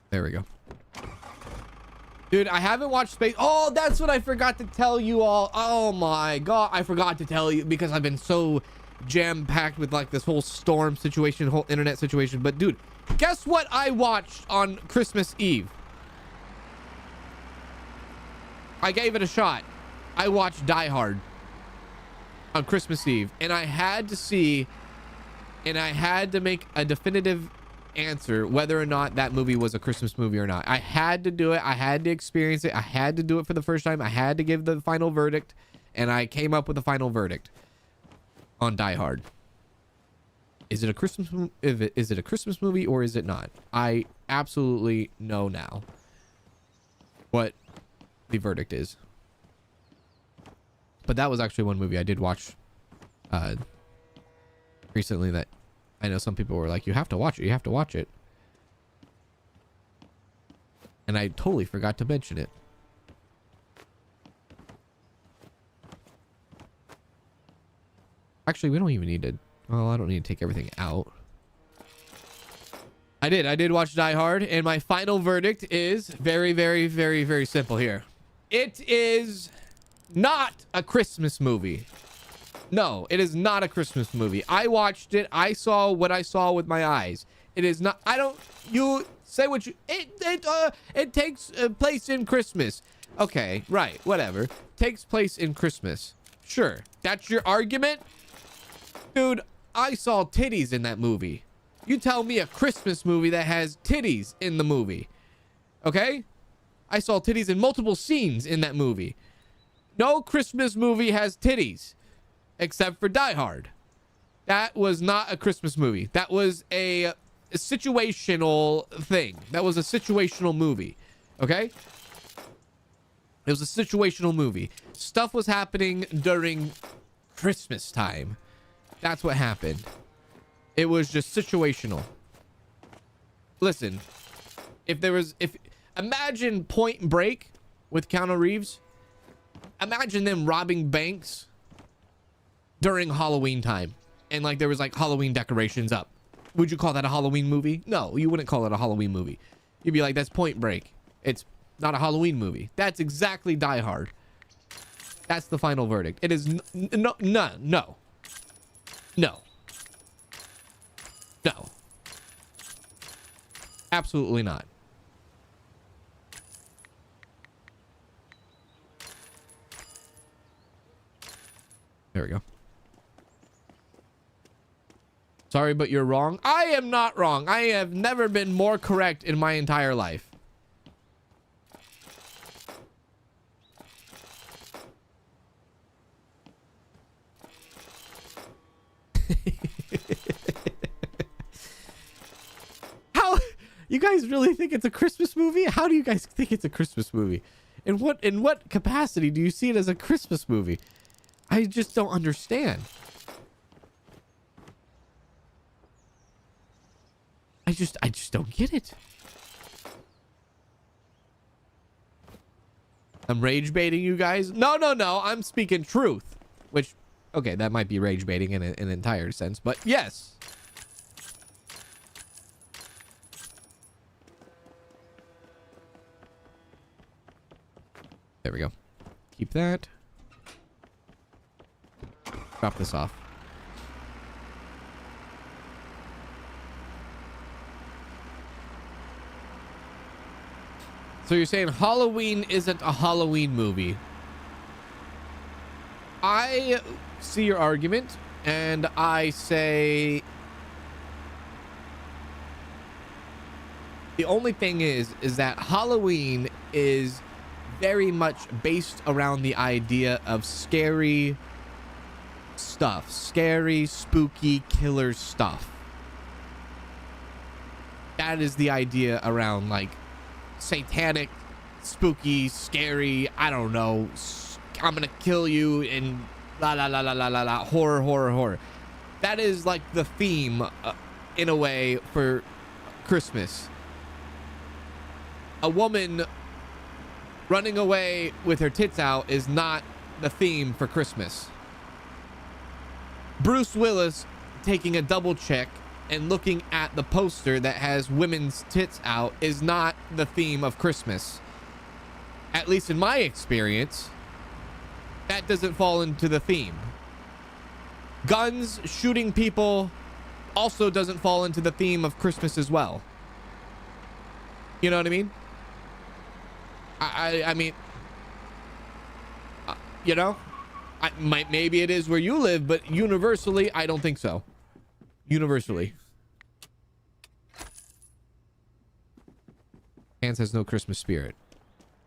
There we go. Dude, I haven't watched Space. Oh, that's what I forgot to tell you all. Oh my God. I forgot to tell you because I've been so jam-packed with like this whole storm situation, whole internet situation. But dude, guess what I watched on Christmas Eve? I gave it a shot. I watched Die Hard on Christmas Eve, and I had to see, and I had to make a definitive answer whether or not that movie was a Christmas movie or not. I had to do it. I had to experience it. I had to do it for the first time. I had to give the final verdict, and I came up with the final verdict on Die Hard. Is it a Christmas? Is it a Christmas movie or is it not? I absolutely know now what the verdict is. But that was actually one movie I did watch recently that I know some people were like, you have to watch it. You have to watch it. And I totally forgot to mention it. Actually, we don't even need to... Well, I don't need to take everything out. I did watch Die Hard, and my final verdict is very, very, very, very simple here. It is not a Christmas movie. No, it is not a Christmas movie. I watched it. I saw what I saw with my eyes. It is not... I don't... You say what you... It takes place in Christmas. Okay, right. Whatever. Takes place in Christmas. Sure. That's your argument? Dude, I saw titties in that movie. You tell me a Christmas movie that has titties in the movie. Okay? I saw titties in multiple scenes in that movie. No Christmas movie has titties except for Die Hard. That was not a Christmas movie. That was a situational thing. That was a situational movie. Okay? It was a situational movie. Stuff was happening during Christmas time. That's what happened. It was just situational. Listen, if imagine Point Break with Keanu Reeves. Imagine them robbing banks during Halloween time. And like there was like Halloween decorations up. Would you call that a Halloween movie? No, you wouldn't call it a Halloween movie. You'd be like, that's Point Break. It's not a Halloween movie. That's exactly Die Hard. That's the final verdict. It is no. Absolutely not. There we go. Sorry, but you're wrong. I am not wrong. I have never been more correct in my entire life. How? You guys really think it's a Christmas movie? How do you guys think it's a Christmas movie? In what capacity do you see it as a Christmas movie? I just don't understand. I just don't get it. I'm rage baiting you guys. No. I'm speaking truth. Which, okay, that might be rage baiting in an entire sense, but yes. There we go. Keep that. Drop this off. So you're saying Halloween isn't a Halloween movie? I see your argument, and I say the only thing is that Halloween is very much based around the idea of scary stuff, scary, spooky, killer stuff. That is the idea around like satanic, spooky, scary, I don't know, I'm gonna kill you and la la la la la la la, horror. That is like the theme in a way for Christmas. A woman running away with her tits out is not the theme for Christmas. Bruce Willis taking a double check and looking at the poster that has women's tits out is not the theme of Christmas. At least in my experience, that doesn't fall into the theme. Guns, shooting people also doesn't fall into the theme of Christmas as well. You know what I mean? I mean, you know, maybe it is where you live, but universally, I don't think so. Universally. Hans has no Christmas spirit.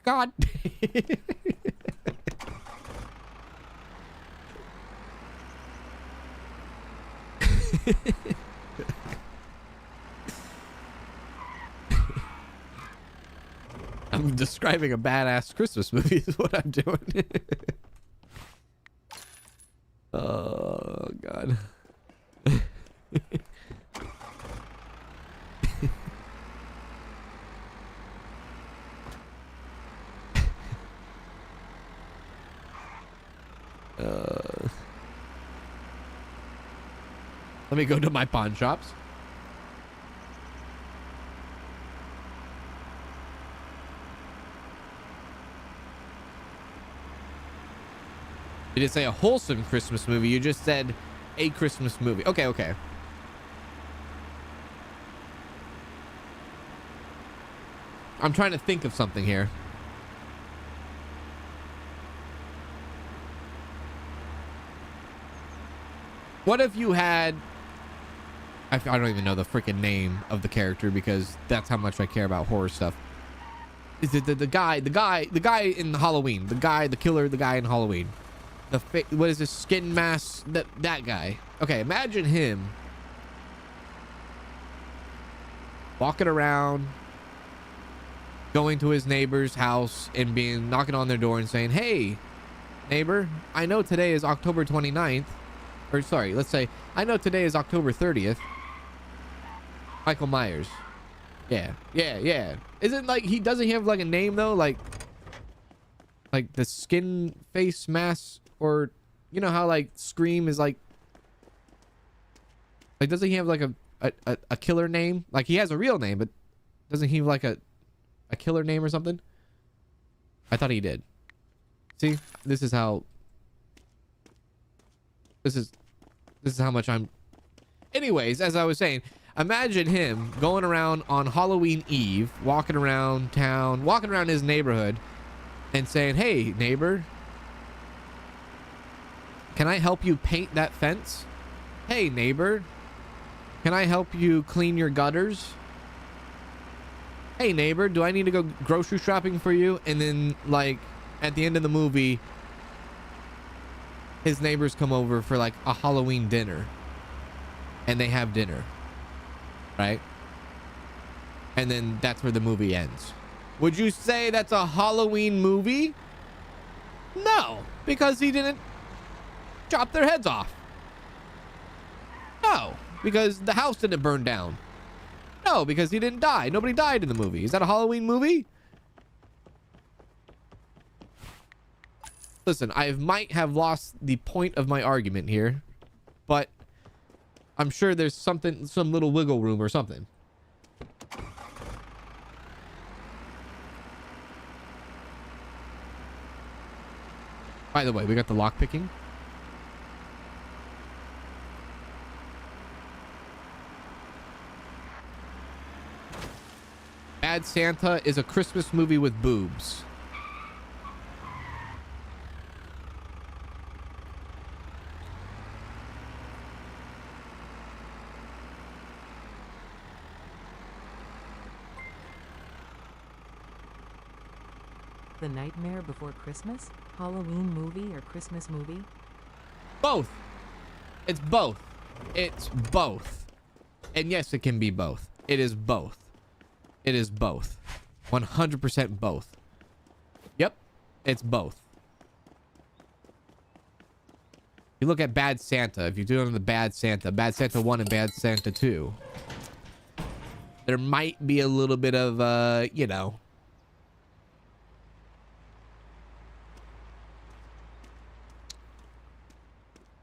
God. I'm describing a badass Christmas movie is what I'm doing. Oh, God. Let me go to my pawn shops. You didn't say a wholesome Christmas movie. You just said a Christmas movie. Okay. I'm trying to think of something here. What if you had... I don't even know the freaking name of the character because that's how much I care about horror stuff. The guy in Halloween. The killer, the guy in Halloween. What is this? Skin mask? That guy. Okay, imagine him walking around, going to his neighbor's house and knocking on their door and saying, "Hey, neighbor, I know today is October 29th. Or sorry, let's say, I know today is October 30th. Michael Myers." Yeah. Isn't like doesn't he have like a name though? Like the skin face mask, or you know how like Scream is like doesn't he have like a killer name? Like he has a real name, but doesn't he have like a killer name or something? I thought he did. See, this is how much I'm. Anyways, as I was saying, imagine him going around on Halloween Eve, walking around town, walking around his neighborhood and saying, "Hey, neighbor, can I help you paint that fence? Hey, neighbor, can I help you clean your gutters? Hey, neighbor, do I need to go grocery shopping for you?" And then, like, at the end of the movie, his neighbors come over for like a Halloween dinner and they have dinner, right? And then that's where the movie ends. Would you say that's a Halloween movie? No, because he didn't chop their heads off. No, because the house didn't burn down. No, because he didn't die. Nobody died in the movie. Is that a Halloween movie? Listen, I might have lost the point of my argument here, but I'm sure there's some little wiggle room or something. By the way, we got the lock picking. Bad Santa is a Christmas movie with boobs. The Nightmare Before Christmas? Halloween movie or Christmas movie? Both. It's both. It's both. And yes, it can be both. It is both. It is both. 100% both. Yep. It's both. You look at Bad Santa. If you do it on the Bad Santa 1 and Bad Santa 2, there might be a little bit of, you know,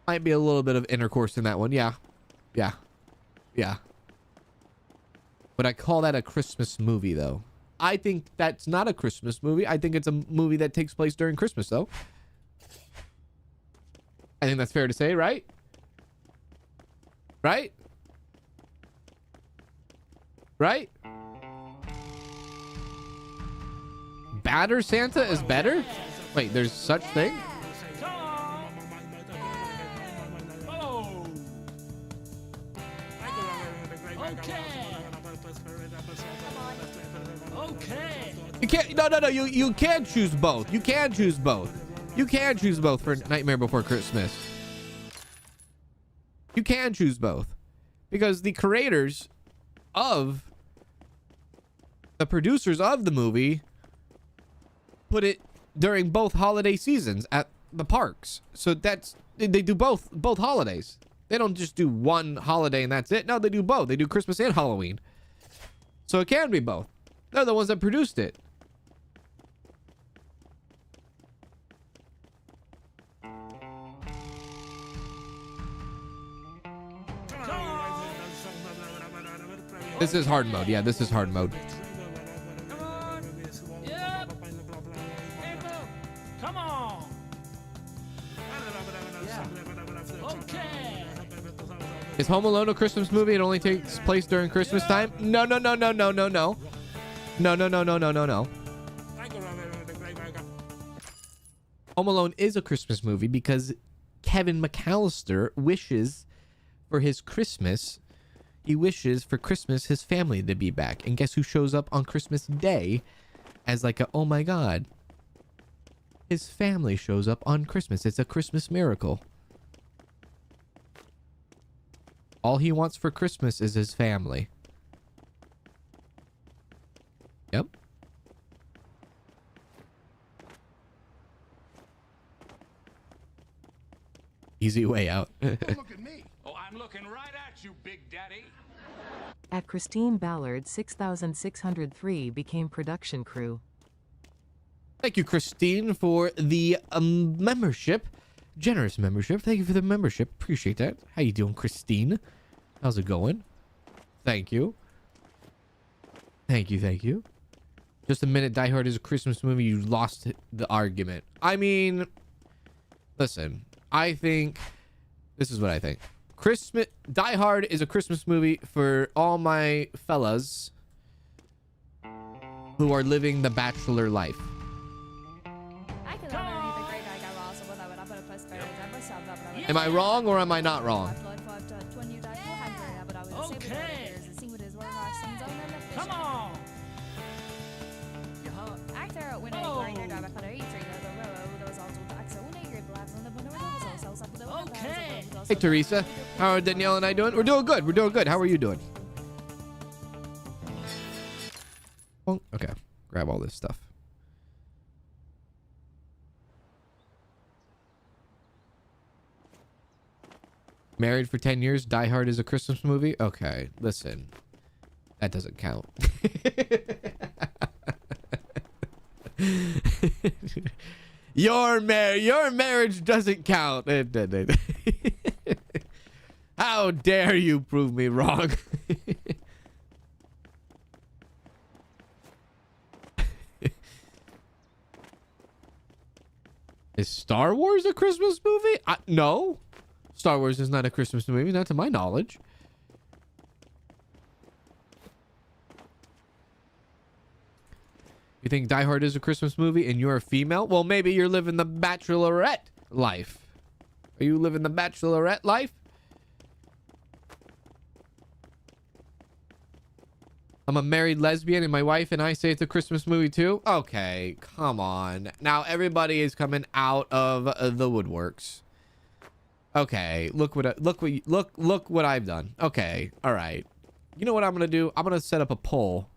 might be a little bit of intercourse in that one. Yeah. But I call that a Christmas movie, though. I think that's not a Christmas movie. I think it's a movie that takes place during Christmas, though. I think that's fair to say, right? Right? Right? Badder Santa is better? Wait, there's such thing? You can't. No. You can choose both. You can choose both. You can choose both for Nightmare Before Christmas. You can choose both because the creators of the producers of the movie put it during both holiday seasons at the parks. So that's they do both holidays. They don't just do one holiday and that's it. No, they do both. They do Christmas and Halloween. So it can be both. They're the ones that produced it. This is hard mode. Yeah, this is hard mode. Come on. Yep. Come on. Okay. Is Home Alone a Christmas movie? It only takes place during Christmas time? No. No. Home Alone is a Christmas movie because Kevin McAllister wishes for his Christmas. He wishes for Christmas his family to be back. And guess who shows up on Christmas Day as like a, oh my God, his family shows up on Christmas. It's a Christmas miracle. All he wants for Christmas is his family. Yep. Easy way out. Don't look at me. Oh, I'm looking right at you, Big Daddy. At Christine Ballard 6603 became production crew. Thank you, Christine, for the membership. Generous membership. Thank you for the membership. Appreciate that. How you doing, Christine? How's it going? Thank you. Thank you, thank you. Just a minute, Die Hard is a Christmas movie. You lost the argument. I mean, listen, I think, this is what I think. Die Hard is a Christmas movie for all my fellas who are living the bachelor life. Am I wrong or am I not wrong? Okay. Come on. Okay. Hey, Teresa. How are Danielle and I doing? We're doing good. We're doing good. How are you doing? Well, okay. Grab all this stuff. Married for 10 years. Die Hard is a Christmas movie. Okay, listen. That doesn't count. Your marriage doesn't count. How dare you prove me wrong? Is Star Wars a Christmas movie? No. Star Wars is not a Christmas movie, not to my knowledge. You think Die Hard is a Christmas movie and you're a female? Well, maybe you're living the bachelorette life. Are you living the bachelorette life? I'm a married lesbian and my wife and I say it's a Christmas movie too. Okay, come on. Now everybody is coming out of the woodworks. Okay, look what I've done. Okay, all right. You know what I'm gonna do? I'm gonna set up a poll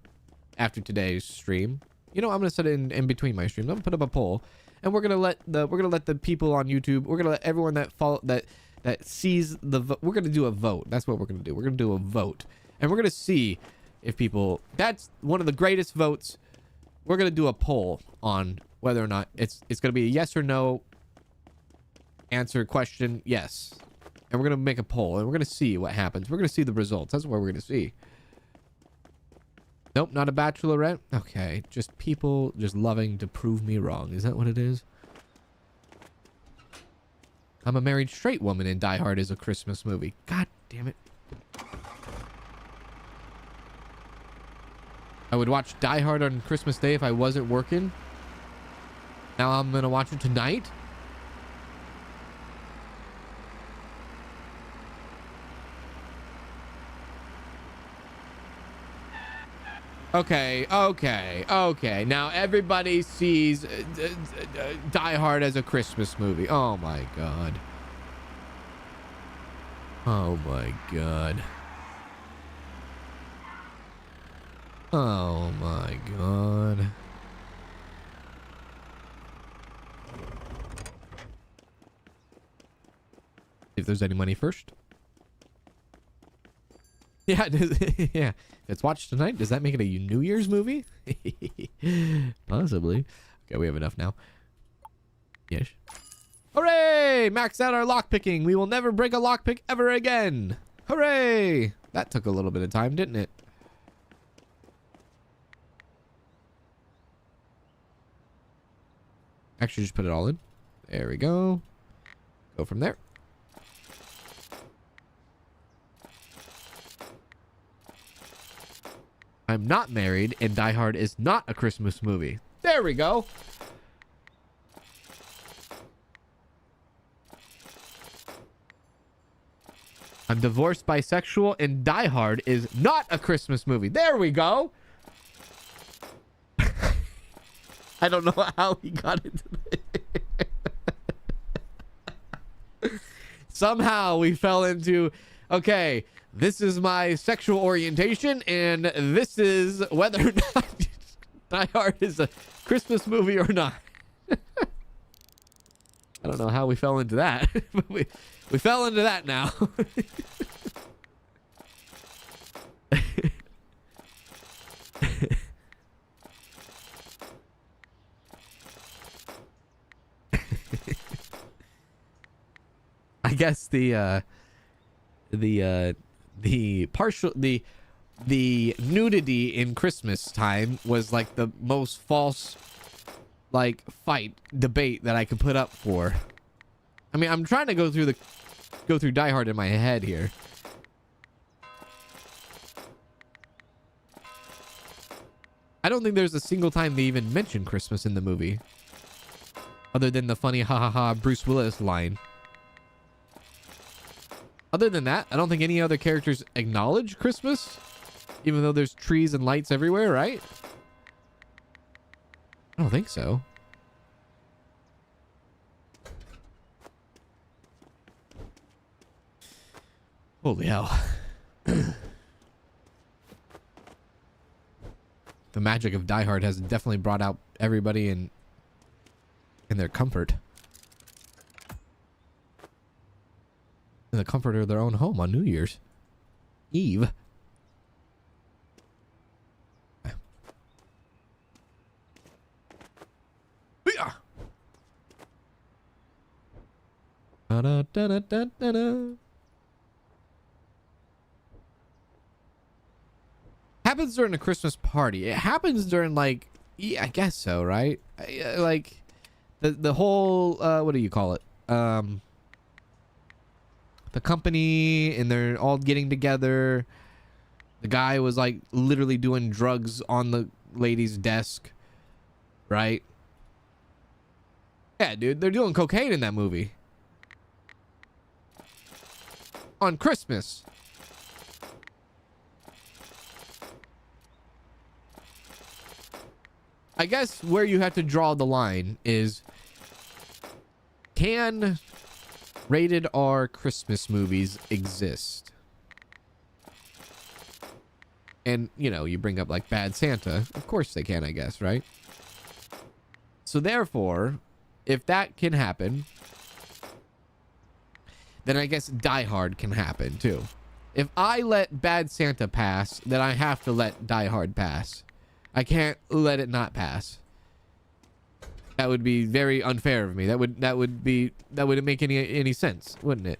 after today's stream. You know, I'm gonna set it in between my streams. I'm gonna put up a poll, and we're gonna let the people on YouTube. We're gonna let everyone that sees the. We're gonna do a vote. That's what we're gonna do. We're gonna do a vote, and we're gonna see if people. That's one of the greatest votes. We're gonna do a poll on whether or not it's gonna be a yes or no. Answer question yes, and we're gonna make a poll and we're gonna see what happens. We're gonna see the results. That's what we're gonna see. Nope, not a bachelorette. Okay, just people just loving to prove me wrong. Is that what it is? I'm a married straight woman and Die Hard is a Christmas movie. God damn it. I would watch Die Hard on Christmas Day if I wasn't working. Now I'm gonna watch it tonight. Okay. Now everybody sees Die Hard as a Christmas movie. Oh my god. Oh my god. Oh my god. If there's any money first. Yeah, yeah. If it's watched tonight, does that make it a New Year's movie? Possibly. Okay, we have enough now. Yes. Hooray! Max out our lockpicking. We will never break a lockpick ever again. Hooray! That took a little bit of time, didn't it? Actually, just put it all in. There we go. Go from there. I'm not married, and Die Hard is not a Christmas movie. There we go. I'm divorced, bisexual, and Die Hard is not a Christmas movie. There we go. I don't know how he got into it. Somehow we fell into, okay, this is my sexual orientation, and this is whether or not Die Hard is a Christmas movie or not. I don't know how we fell into that, but we fell into that now. I guess the nudity in Christmas time was like the most false like fight debate that I could put up for. I mean, I'm trying to go through Die Hard in my head here. I don't think there's a single time they even mention Christmas in the movie, other than the funny ha ha ha Bruce Willis line. Other than that, I don't think any other characters acknowledge Christmas, even though there's trees and lights everywhere, right? I don't think so. Holy hell. The magic of Die Hard has definitely brought out everybody in their comfort. In the comfort of their own home on New Year's Eve. Happens during a Christmas party. It happens during, like, yeah, I guess so, right? Like the whole what do you call it? The company, and they're all getting together. The guy was like literally doing drugs on the lady's desk, right? Yeah, dude, they're doing cocaine in that movie. On Christmas. I guess where you have to draw the line is, can rated R Christmas movies exist? And, you know, you bring up like Bad Santa. Of course they can, I guess, right? So therefore, if that can happen, then I guess Die Hard can happen too. If I let Bad Santa pass, then I have to let Die Hard pass. I can't let it not pass. That would be very unfair of me. That wouldn't make any sense, wouldn't it?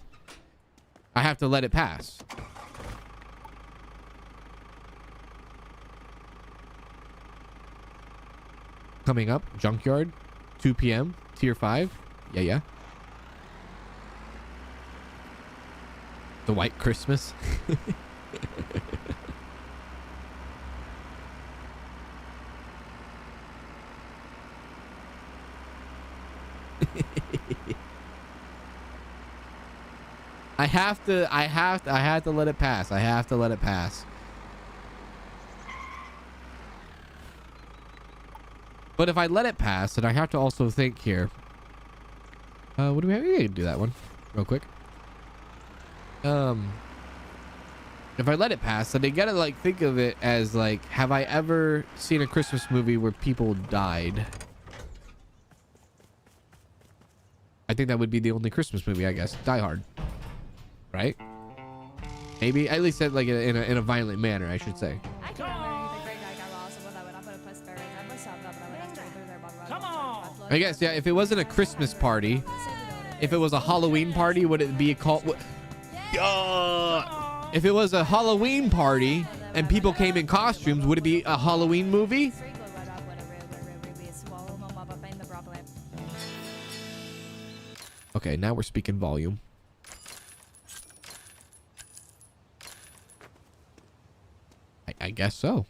I have to let it pass. Coming up, Junkyard, 2 p.m., Tier 5. Yeah. The White Christmas. I have to let it pass. I have to let it pass. But if I let it pass, then I have to also think here. What do we have? We can do that one real quick. If I let it pass, then they gotta like think of it as like, have I ever seen a Christmas movie where people died? I think that would be the only Christmas movie, I guess. Die Hard. Right? Maybe. At least like in a violent manner, I should say. I guess, yeah, if it wasn't a Christmas party, if it was a Halloween party, would it be called... if it was a Halloween party and people came in costumes, would it be a Halloween movie? Okay, now we're speaking volume. I guess so.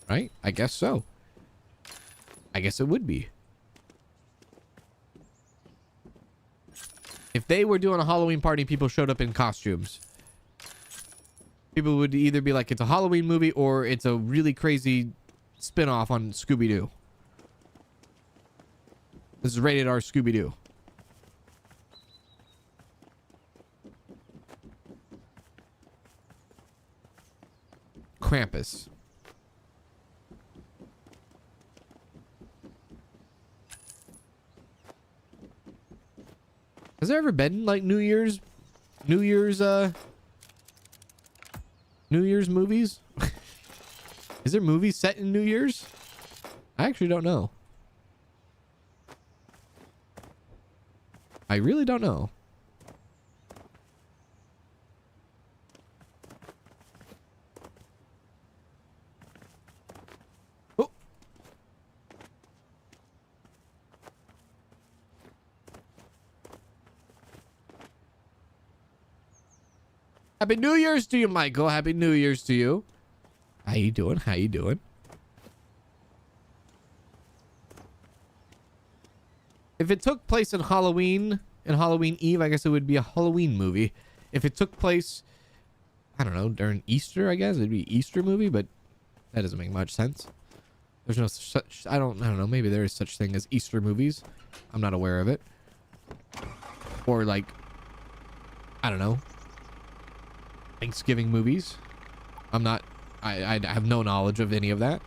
Right? I guess so. I guess it would be. If they were doing a Halloween party, people showed up in costumes, people would either be like, it's a Halloween movie or it's a really crazy spin-off on Scooby-Doo. This is rated R Scooby-Doo. Krampus. Has there ever been like New Year's movies? Is there movies set in New Year's? I actually don't know. I really don't know. Oh. Happy New Year's to you, Michael. Happy New Year's to you. How you doing? How you doing? If it took place in Halloween Eve, I guess it would be a Halloween movie. If it took place, I don't know, during Easter, I guess it'd be an Easter movie, but that doesn't make much sense. There's no such, I don't know, maybe there is such thing as Easter movies. I'm not aware of it. Or like, I don't know, Thanksgiving movies. I have no knowledge of any of that.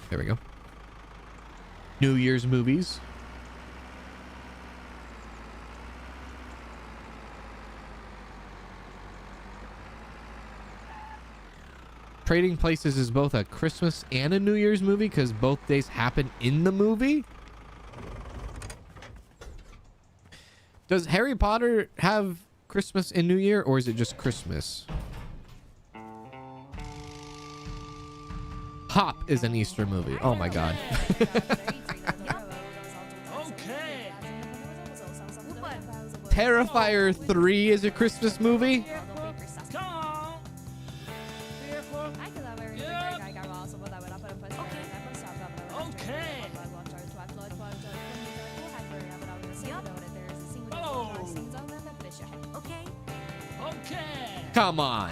There we go. New Year's movies. Trading Places is both a Christmas and a New Year's movie because both days happen in the movie. Does Harry Potter have Christmas and New Year, or is it just Christmas? Hop is an Easter movie. Oh my god. Okay. Terrifier 3 is a Christmas movie? Come on. Fearful. Okay. Oh. Okay. Okay. Come on.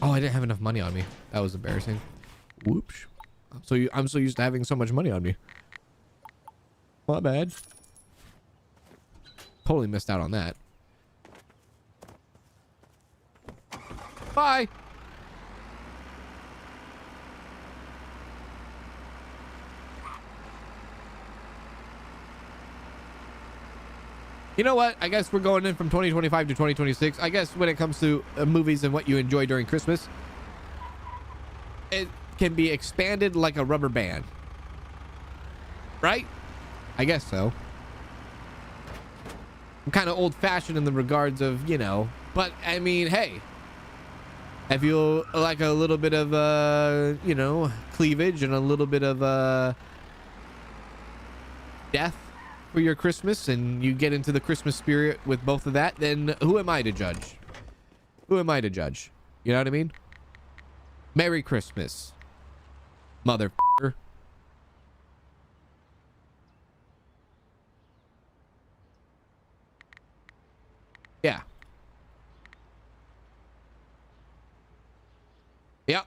Oh, I didn't have enough money on me. That was embarrassing. Whoops. I'm so used to having so much money on me. My bad. Totally missed out on that. Bye. You know what? I guess we're going in from 2025 to 2026. I guess when it comes to movies and what you enjoy during Christmas, it can be expanded like a rubber band. Right? I guess so. I'm kind of old-fashioned in the regards of, you know, but I mean, hey, if you like a little bit of, you know, cleavage and a little bit of death for your Christmas, and you get into the Christmas spirit with both of that, then who am I to judge? Who am I to judge? You know what I mean? Merry Christmas, motherfucker. Yeah. Yep.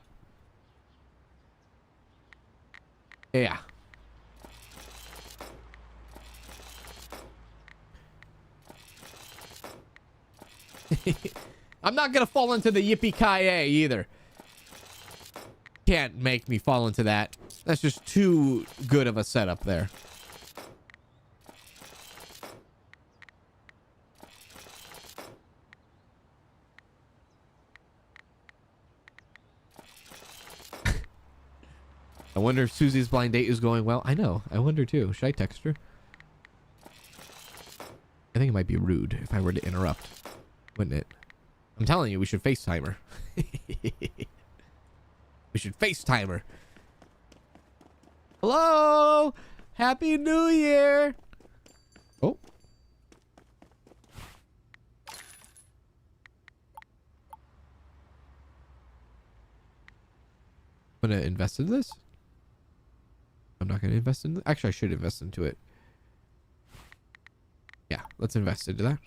Yeah. I'm not gonna fall into the yippee-ki-yay either. Can't make me fall into that. That's just too good of a setup there. I wonder if Susie's blind date is going well. I know. I wonder too. Should I text her? I think it might be rude if I were to interrupt. Wouldn't it? I'm telling you, we should FaceTime her. We should FaceTime her. Hello! Happy New Year! Oh. I'm gonna invest in this? I'm not gonna invest in this? Actually, I should invest into it. Yeah, let's invest into that.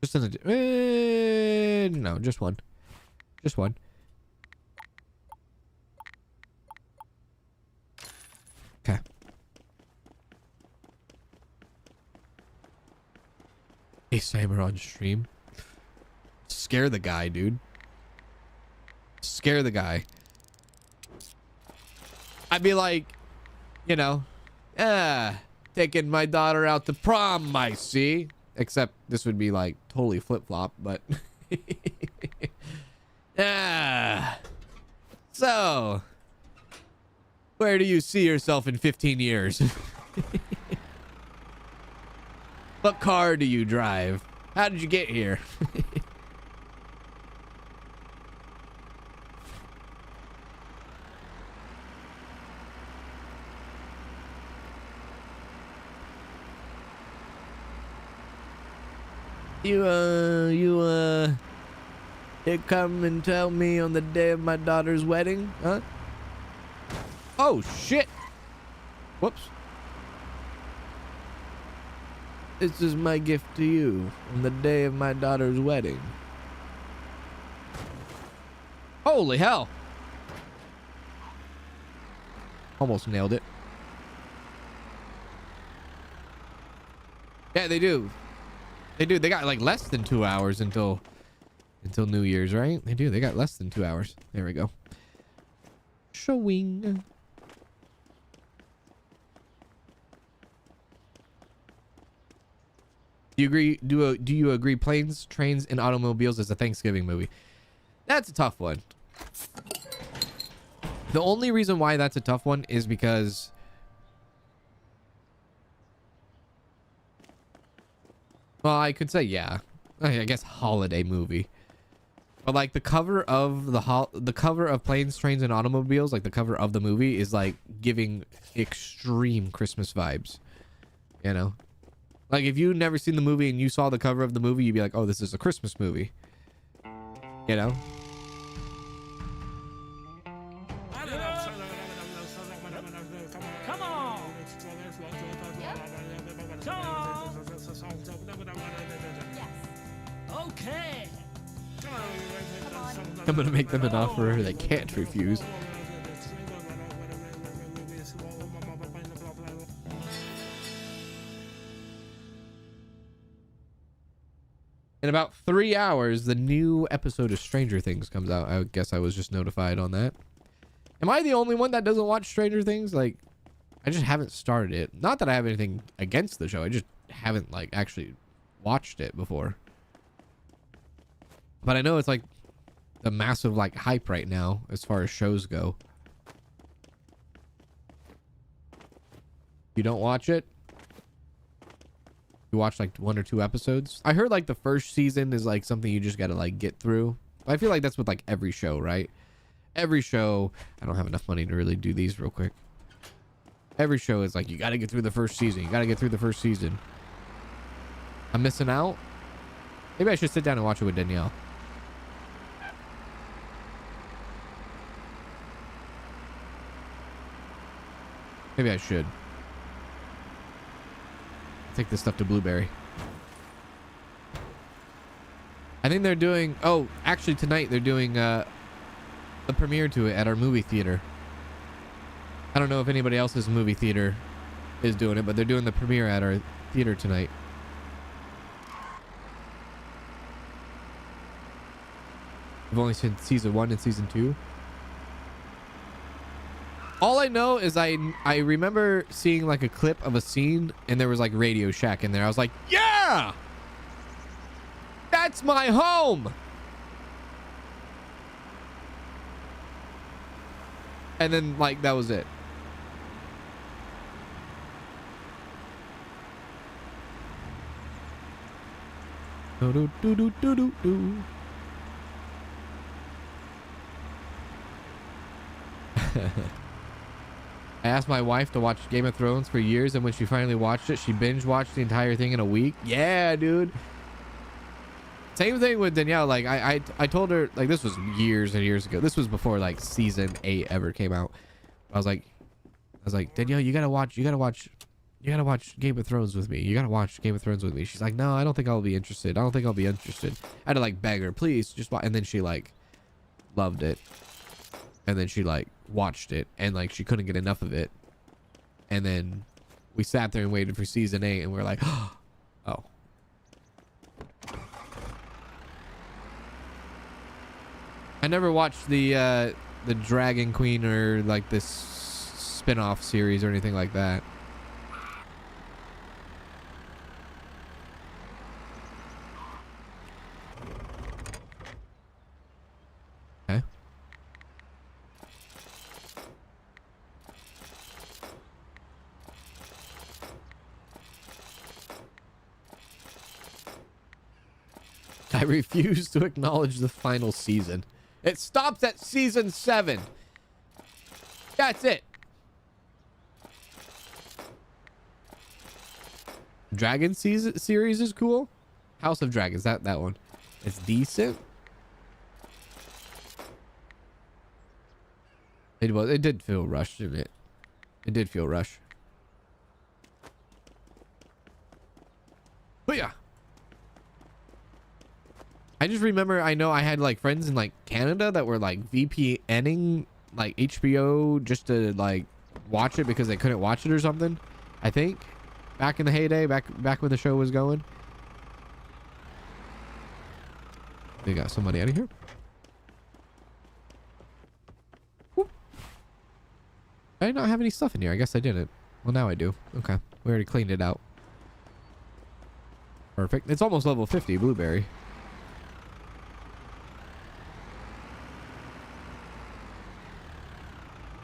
Just in no, just one. Just one. Okay. Hey, Saber on stream. Scare the guy, dude. Scare the guy. I'd be like, you know, taking my daughter out to prom, I see. Except this would be like totally flip-flop, but so where do you see yourself in 15 years? What car do you drive? How did you get here? You come and tell me on the day of my daughter's wedding, huh? Oh, shit. Whoops. This is my gift to you on the day of my daughter's wedding. Holy hell. Almost nailed it. Yeah, they do. They do. They got like less than 2 hours until New Year's, right? They do. They got less than 2 hours. There we go. Showing. Do you agree? Do you agree? Planes, Trains, and Automobiles is a Thanksgiving movie. That's a tough one. The only reason why that's a tough one is because well, I could say yeah. I guess holiday movie. But like the cover of the cover of Planes, Trains, and Automobiles, like the cover of the movie is like giving extreme Christmas vibes. You know? Like if you've never seen the movie and you saw the cover of the movie, you'd be like, "Oh, this is a Christmas movie." You know? Come on. Come on. Okay. I'm gonna make them an offer they can't refuse. In about 3 hours, the new episode of Stranger Things comes out. I guess I was just notified on that. Am I the only one that doesn't watch Stranger Things? Like, I just haven't started it. Not that I have anything against the show. I just haven't, like, actually watched it before. But I know it's, like, the massive, like, hype right now as far as shows go. You don't watch it? You watch like 1 or 2 episodes. I heard like the first season is like something you just gotta like get through. I feel like that's with like every show, right? Every show. I don't have enough money to really do these real quick. Every show is like you gotta get through the first season. You gotta get through the first season. I'm missing out. Maybe I should sit down and watch it with Danielle. Maybe I should. Take this stuff to Blueberry. I think they're doing... Oh, actually tonight they're doing the premiere to it at our movie theater. I don't know if anybody else's movie theater is doing it, but they're doing the premiere at our theater tonight. I've only seen season 1 and season 2. All I know is I remember seeing like a clip of a scene and there was like Radio Shack in there. I was like, yeah! That's my home! And then like that was it. Do do do do do do do. I asked my wife to watch Game of Thrones for years, and when she finally watched it, she binge watched the entire thing in a week. Yeah, dude. Same thing with Danielle. Like I told her, like, this was years and years ago. This was before like season 8 ever came out. I was like, Danielle, you gotta watch you gotta watch Game of Thrones with me. You gotta watch Game of Thrones with me. She's like, no, I don't think I'll be interested. I don't think I'll be interested. I had to like beg her, please just watch. And then she like loved it. And then she like watched it and like she couldn't get enough of it. And then we sat there and waited for season 8 and we we're like, oh. I never watched the Dragon Queen or like this spin-off series or anything like that. Okay. I refuse to acknowledge the final season. It stops at season 7. That's it. Dragon series is cool. House of Dragons, that one. It's decent. It did feel rushed, didn't it? It did feel rushed. But yeah. I just remember, I know I had like friends in like Canada that were like VPNing like HBO just to like watch it because they couldn't watch it or something. I think back in the heyday, back when the show was going. We got somebody out of here. Whoop. I did not have any stuff in here. I guess I didn't. Well, now I do. Okay. We already cleaned it out. Perfect. It's almost level 50, blueberry.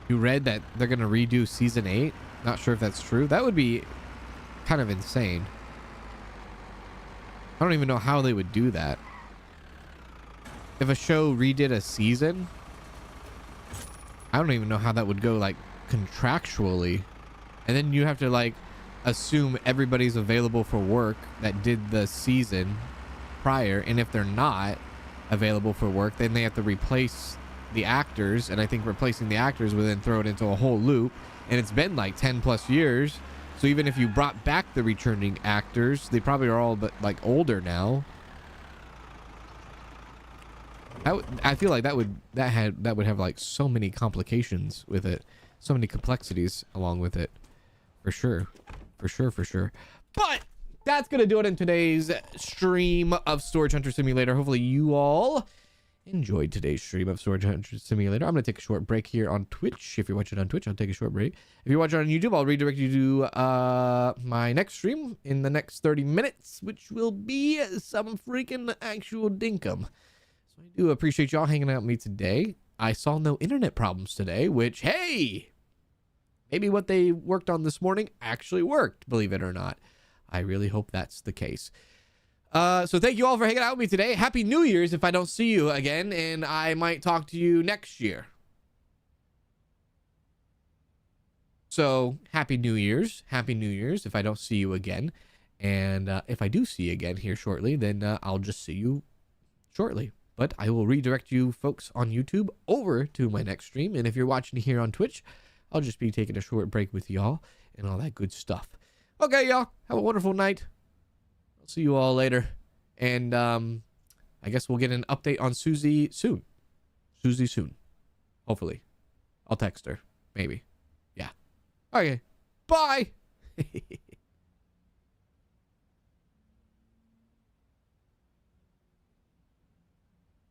You read that they're going to redo season 8? Not sure if that's true. That would be kind of insane. I don't even know how they would do that. If a show redid a season, I don't even know how that would go like contractually. And then you have to like assume everybody's available for work that did the season prior. And if they're not available for work, then they have to replace the actors, and I think replacing the actors would then throw it into a whole loop, and it's been like 10 plus years, so even if you brought back the returning actors, they probably are all but like older now. I feel like that would have like so many complications with it, so many complexities along with it, for sure. But that's gonna do it in today's stream of Storage Hunter Simulator. Hopefully you all enjoyed today's stream of Storage Hunter Simulator. I'm going to take a short break here on Twitch. If you're watching on Twitch, I'll take a short break. If you're watching on YouTube, I'll redirect you to my next stream in the next 30 minutes, which will be some freaking actual dinkum. So I do appreciate y'all hanging out with me today. I saw no internet problems today, which, hey, maybe what they worked on this morning actually worked, believe it or not. I really hope that's the case. So thank you all for hanging out with me today. Happy New Year's if I don't see you again, and I might talk to you next year. So Happy New Year's if I don't see you again. And if I do see you again here shortly, then I'll just see you shortly. But I will redirect you folks on YouTube over to my next stream. And if you're watching here on Twitch, I'll just be taking a short break with y'all and all that good stuff. Okay, y'all. Have a wonderful night. See you all later, and I guess we'll get an update on Susie soon. Hopefully. I'll text her, maybe. Yeah. Okay, bye.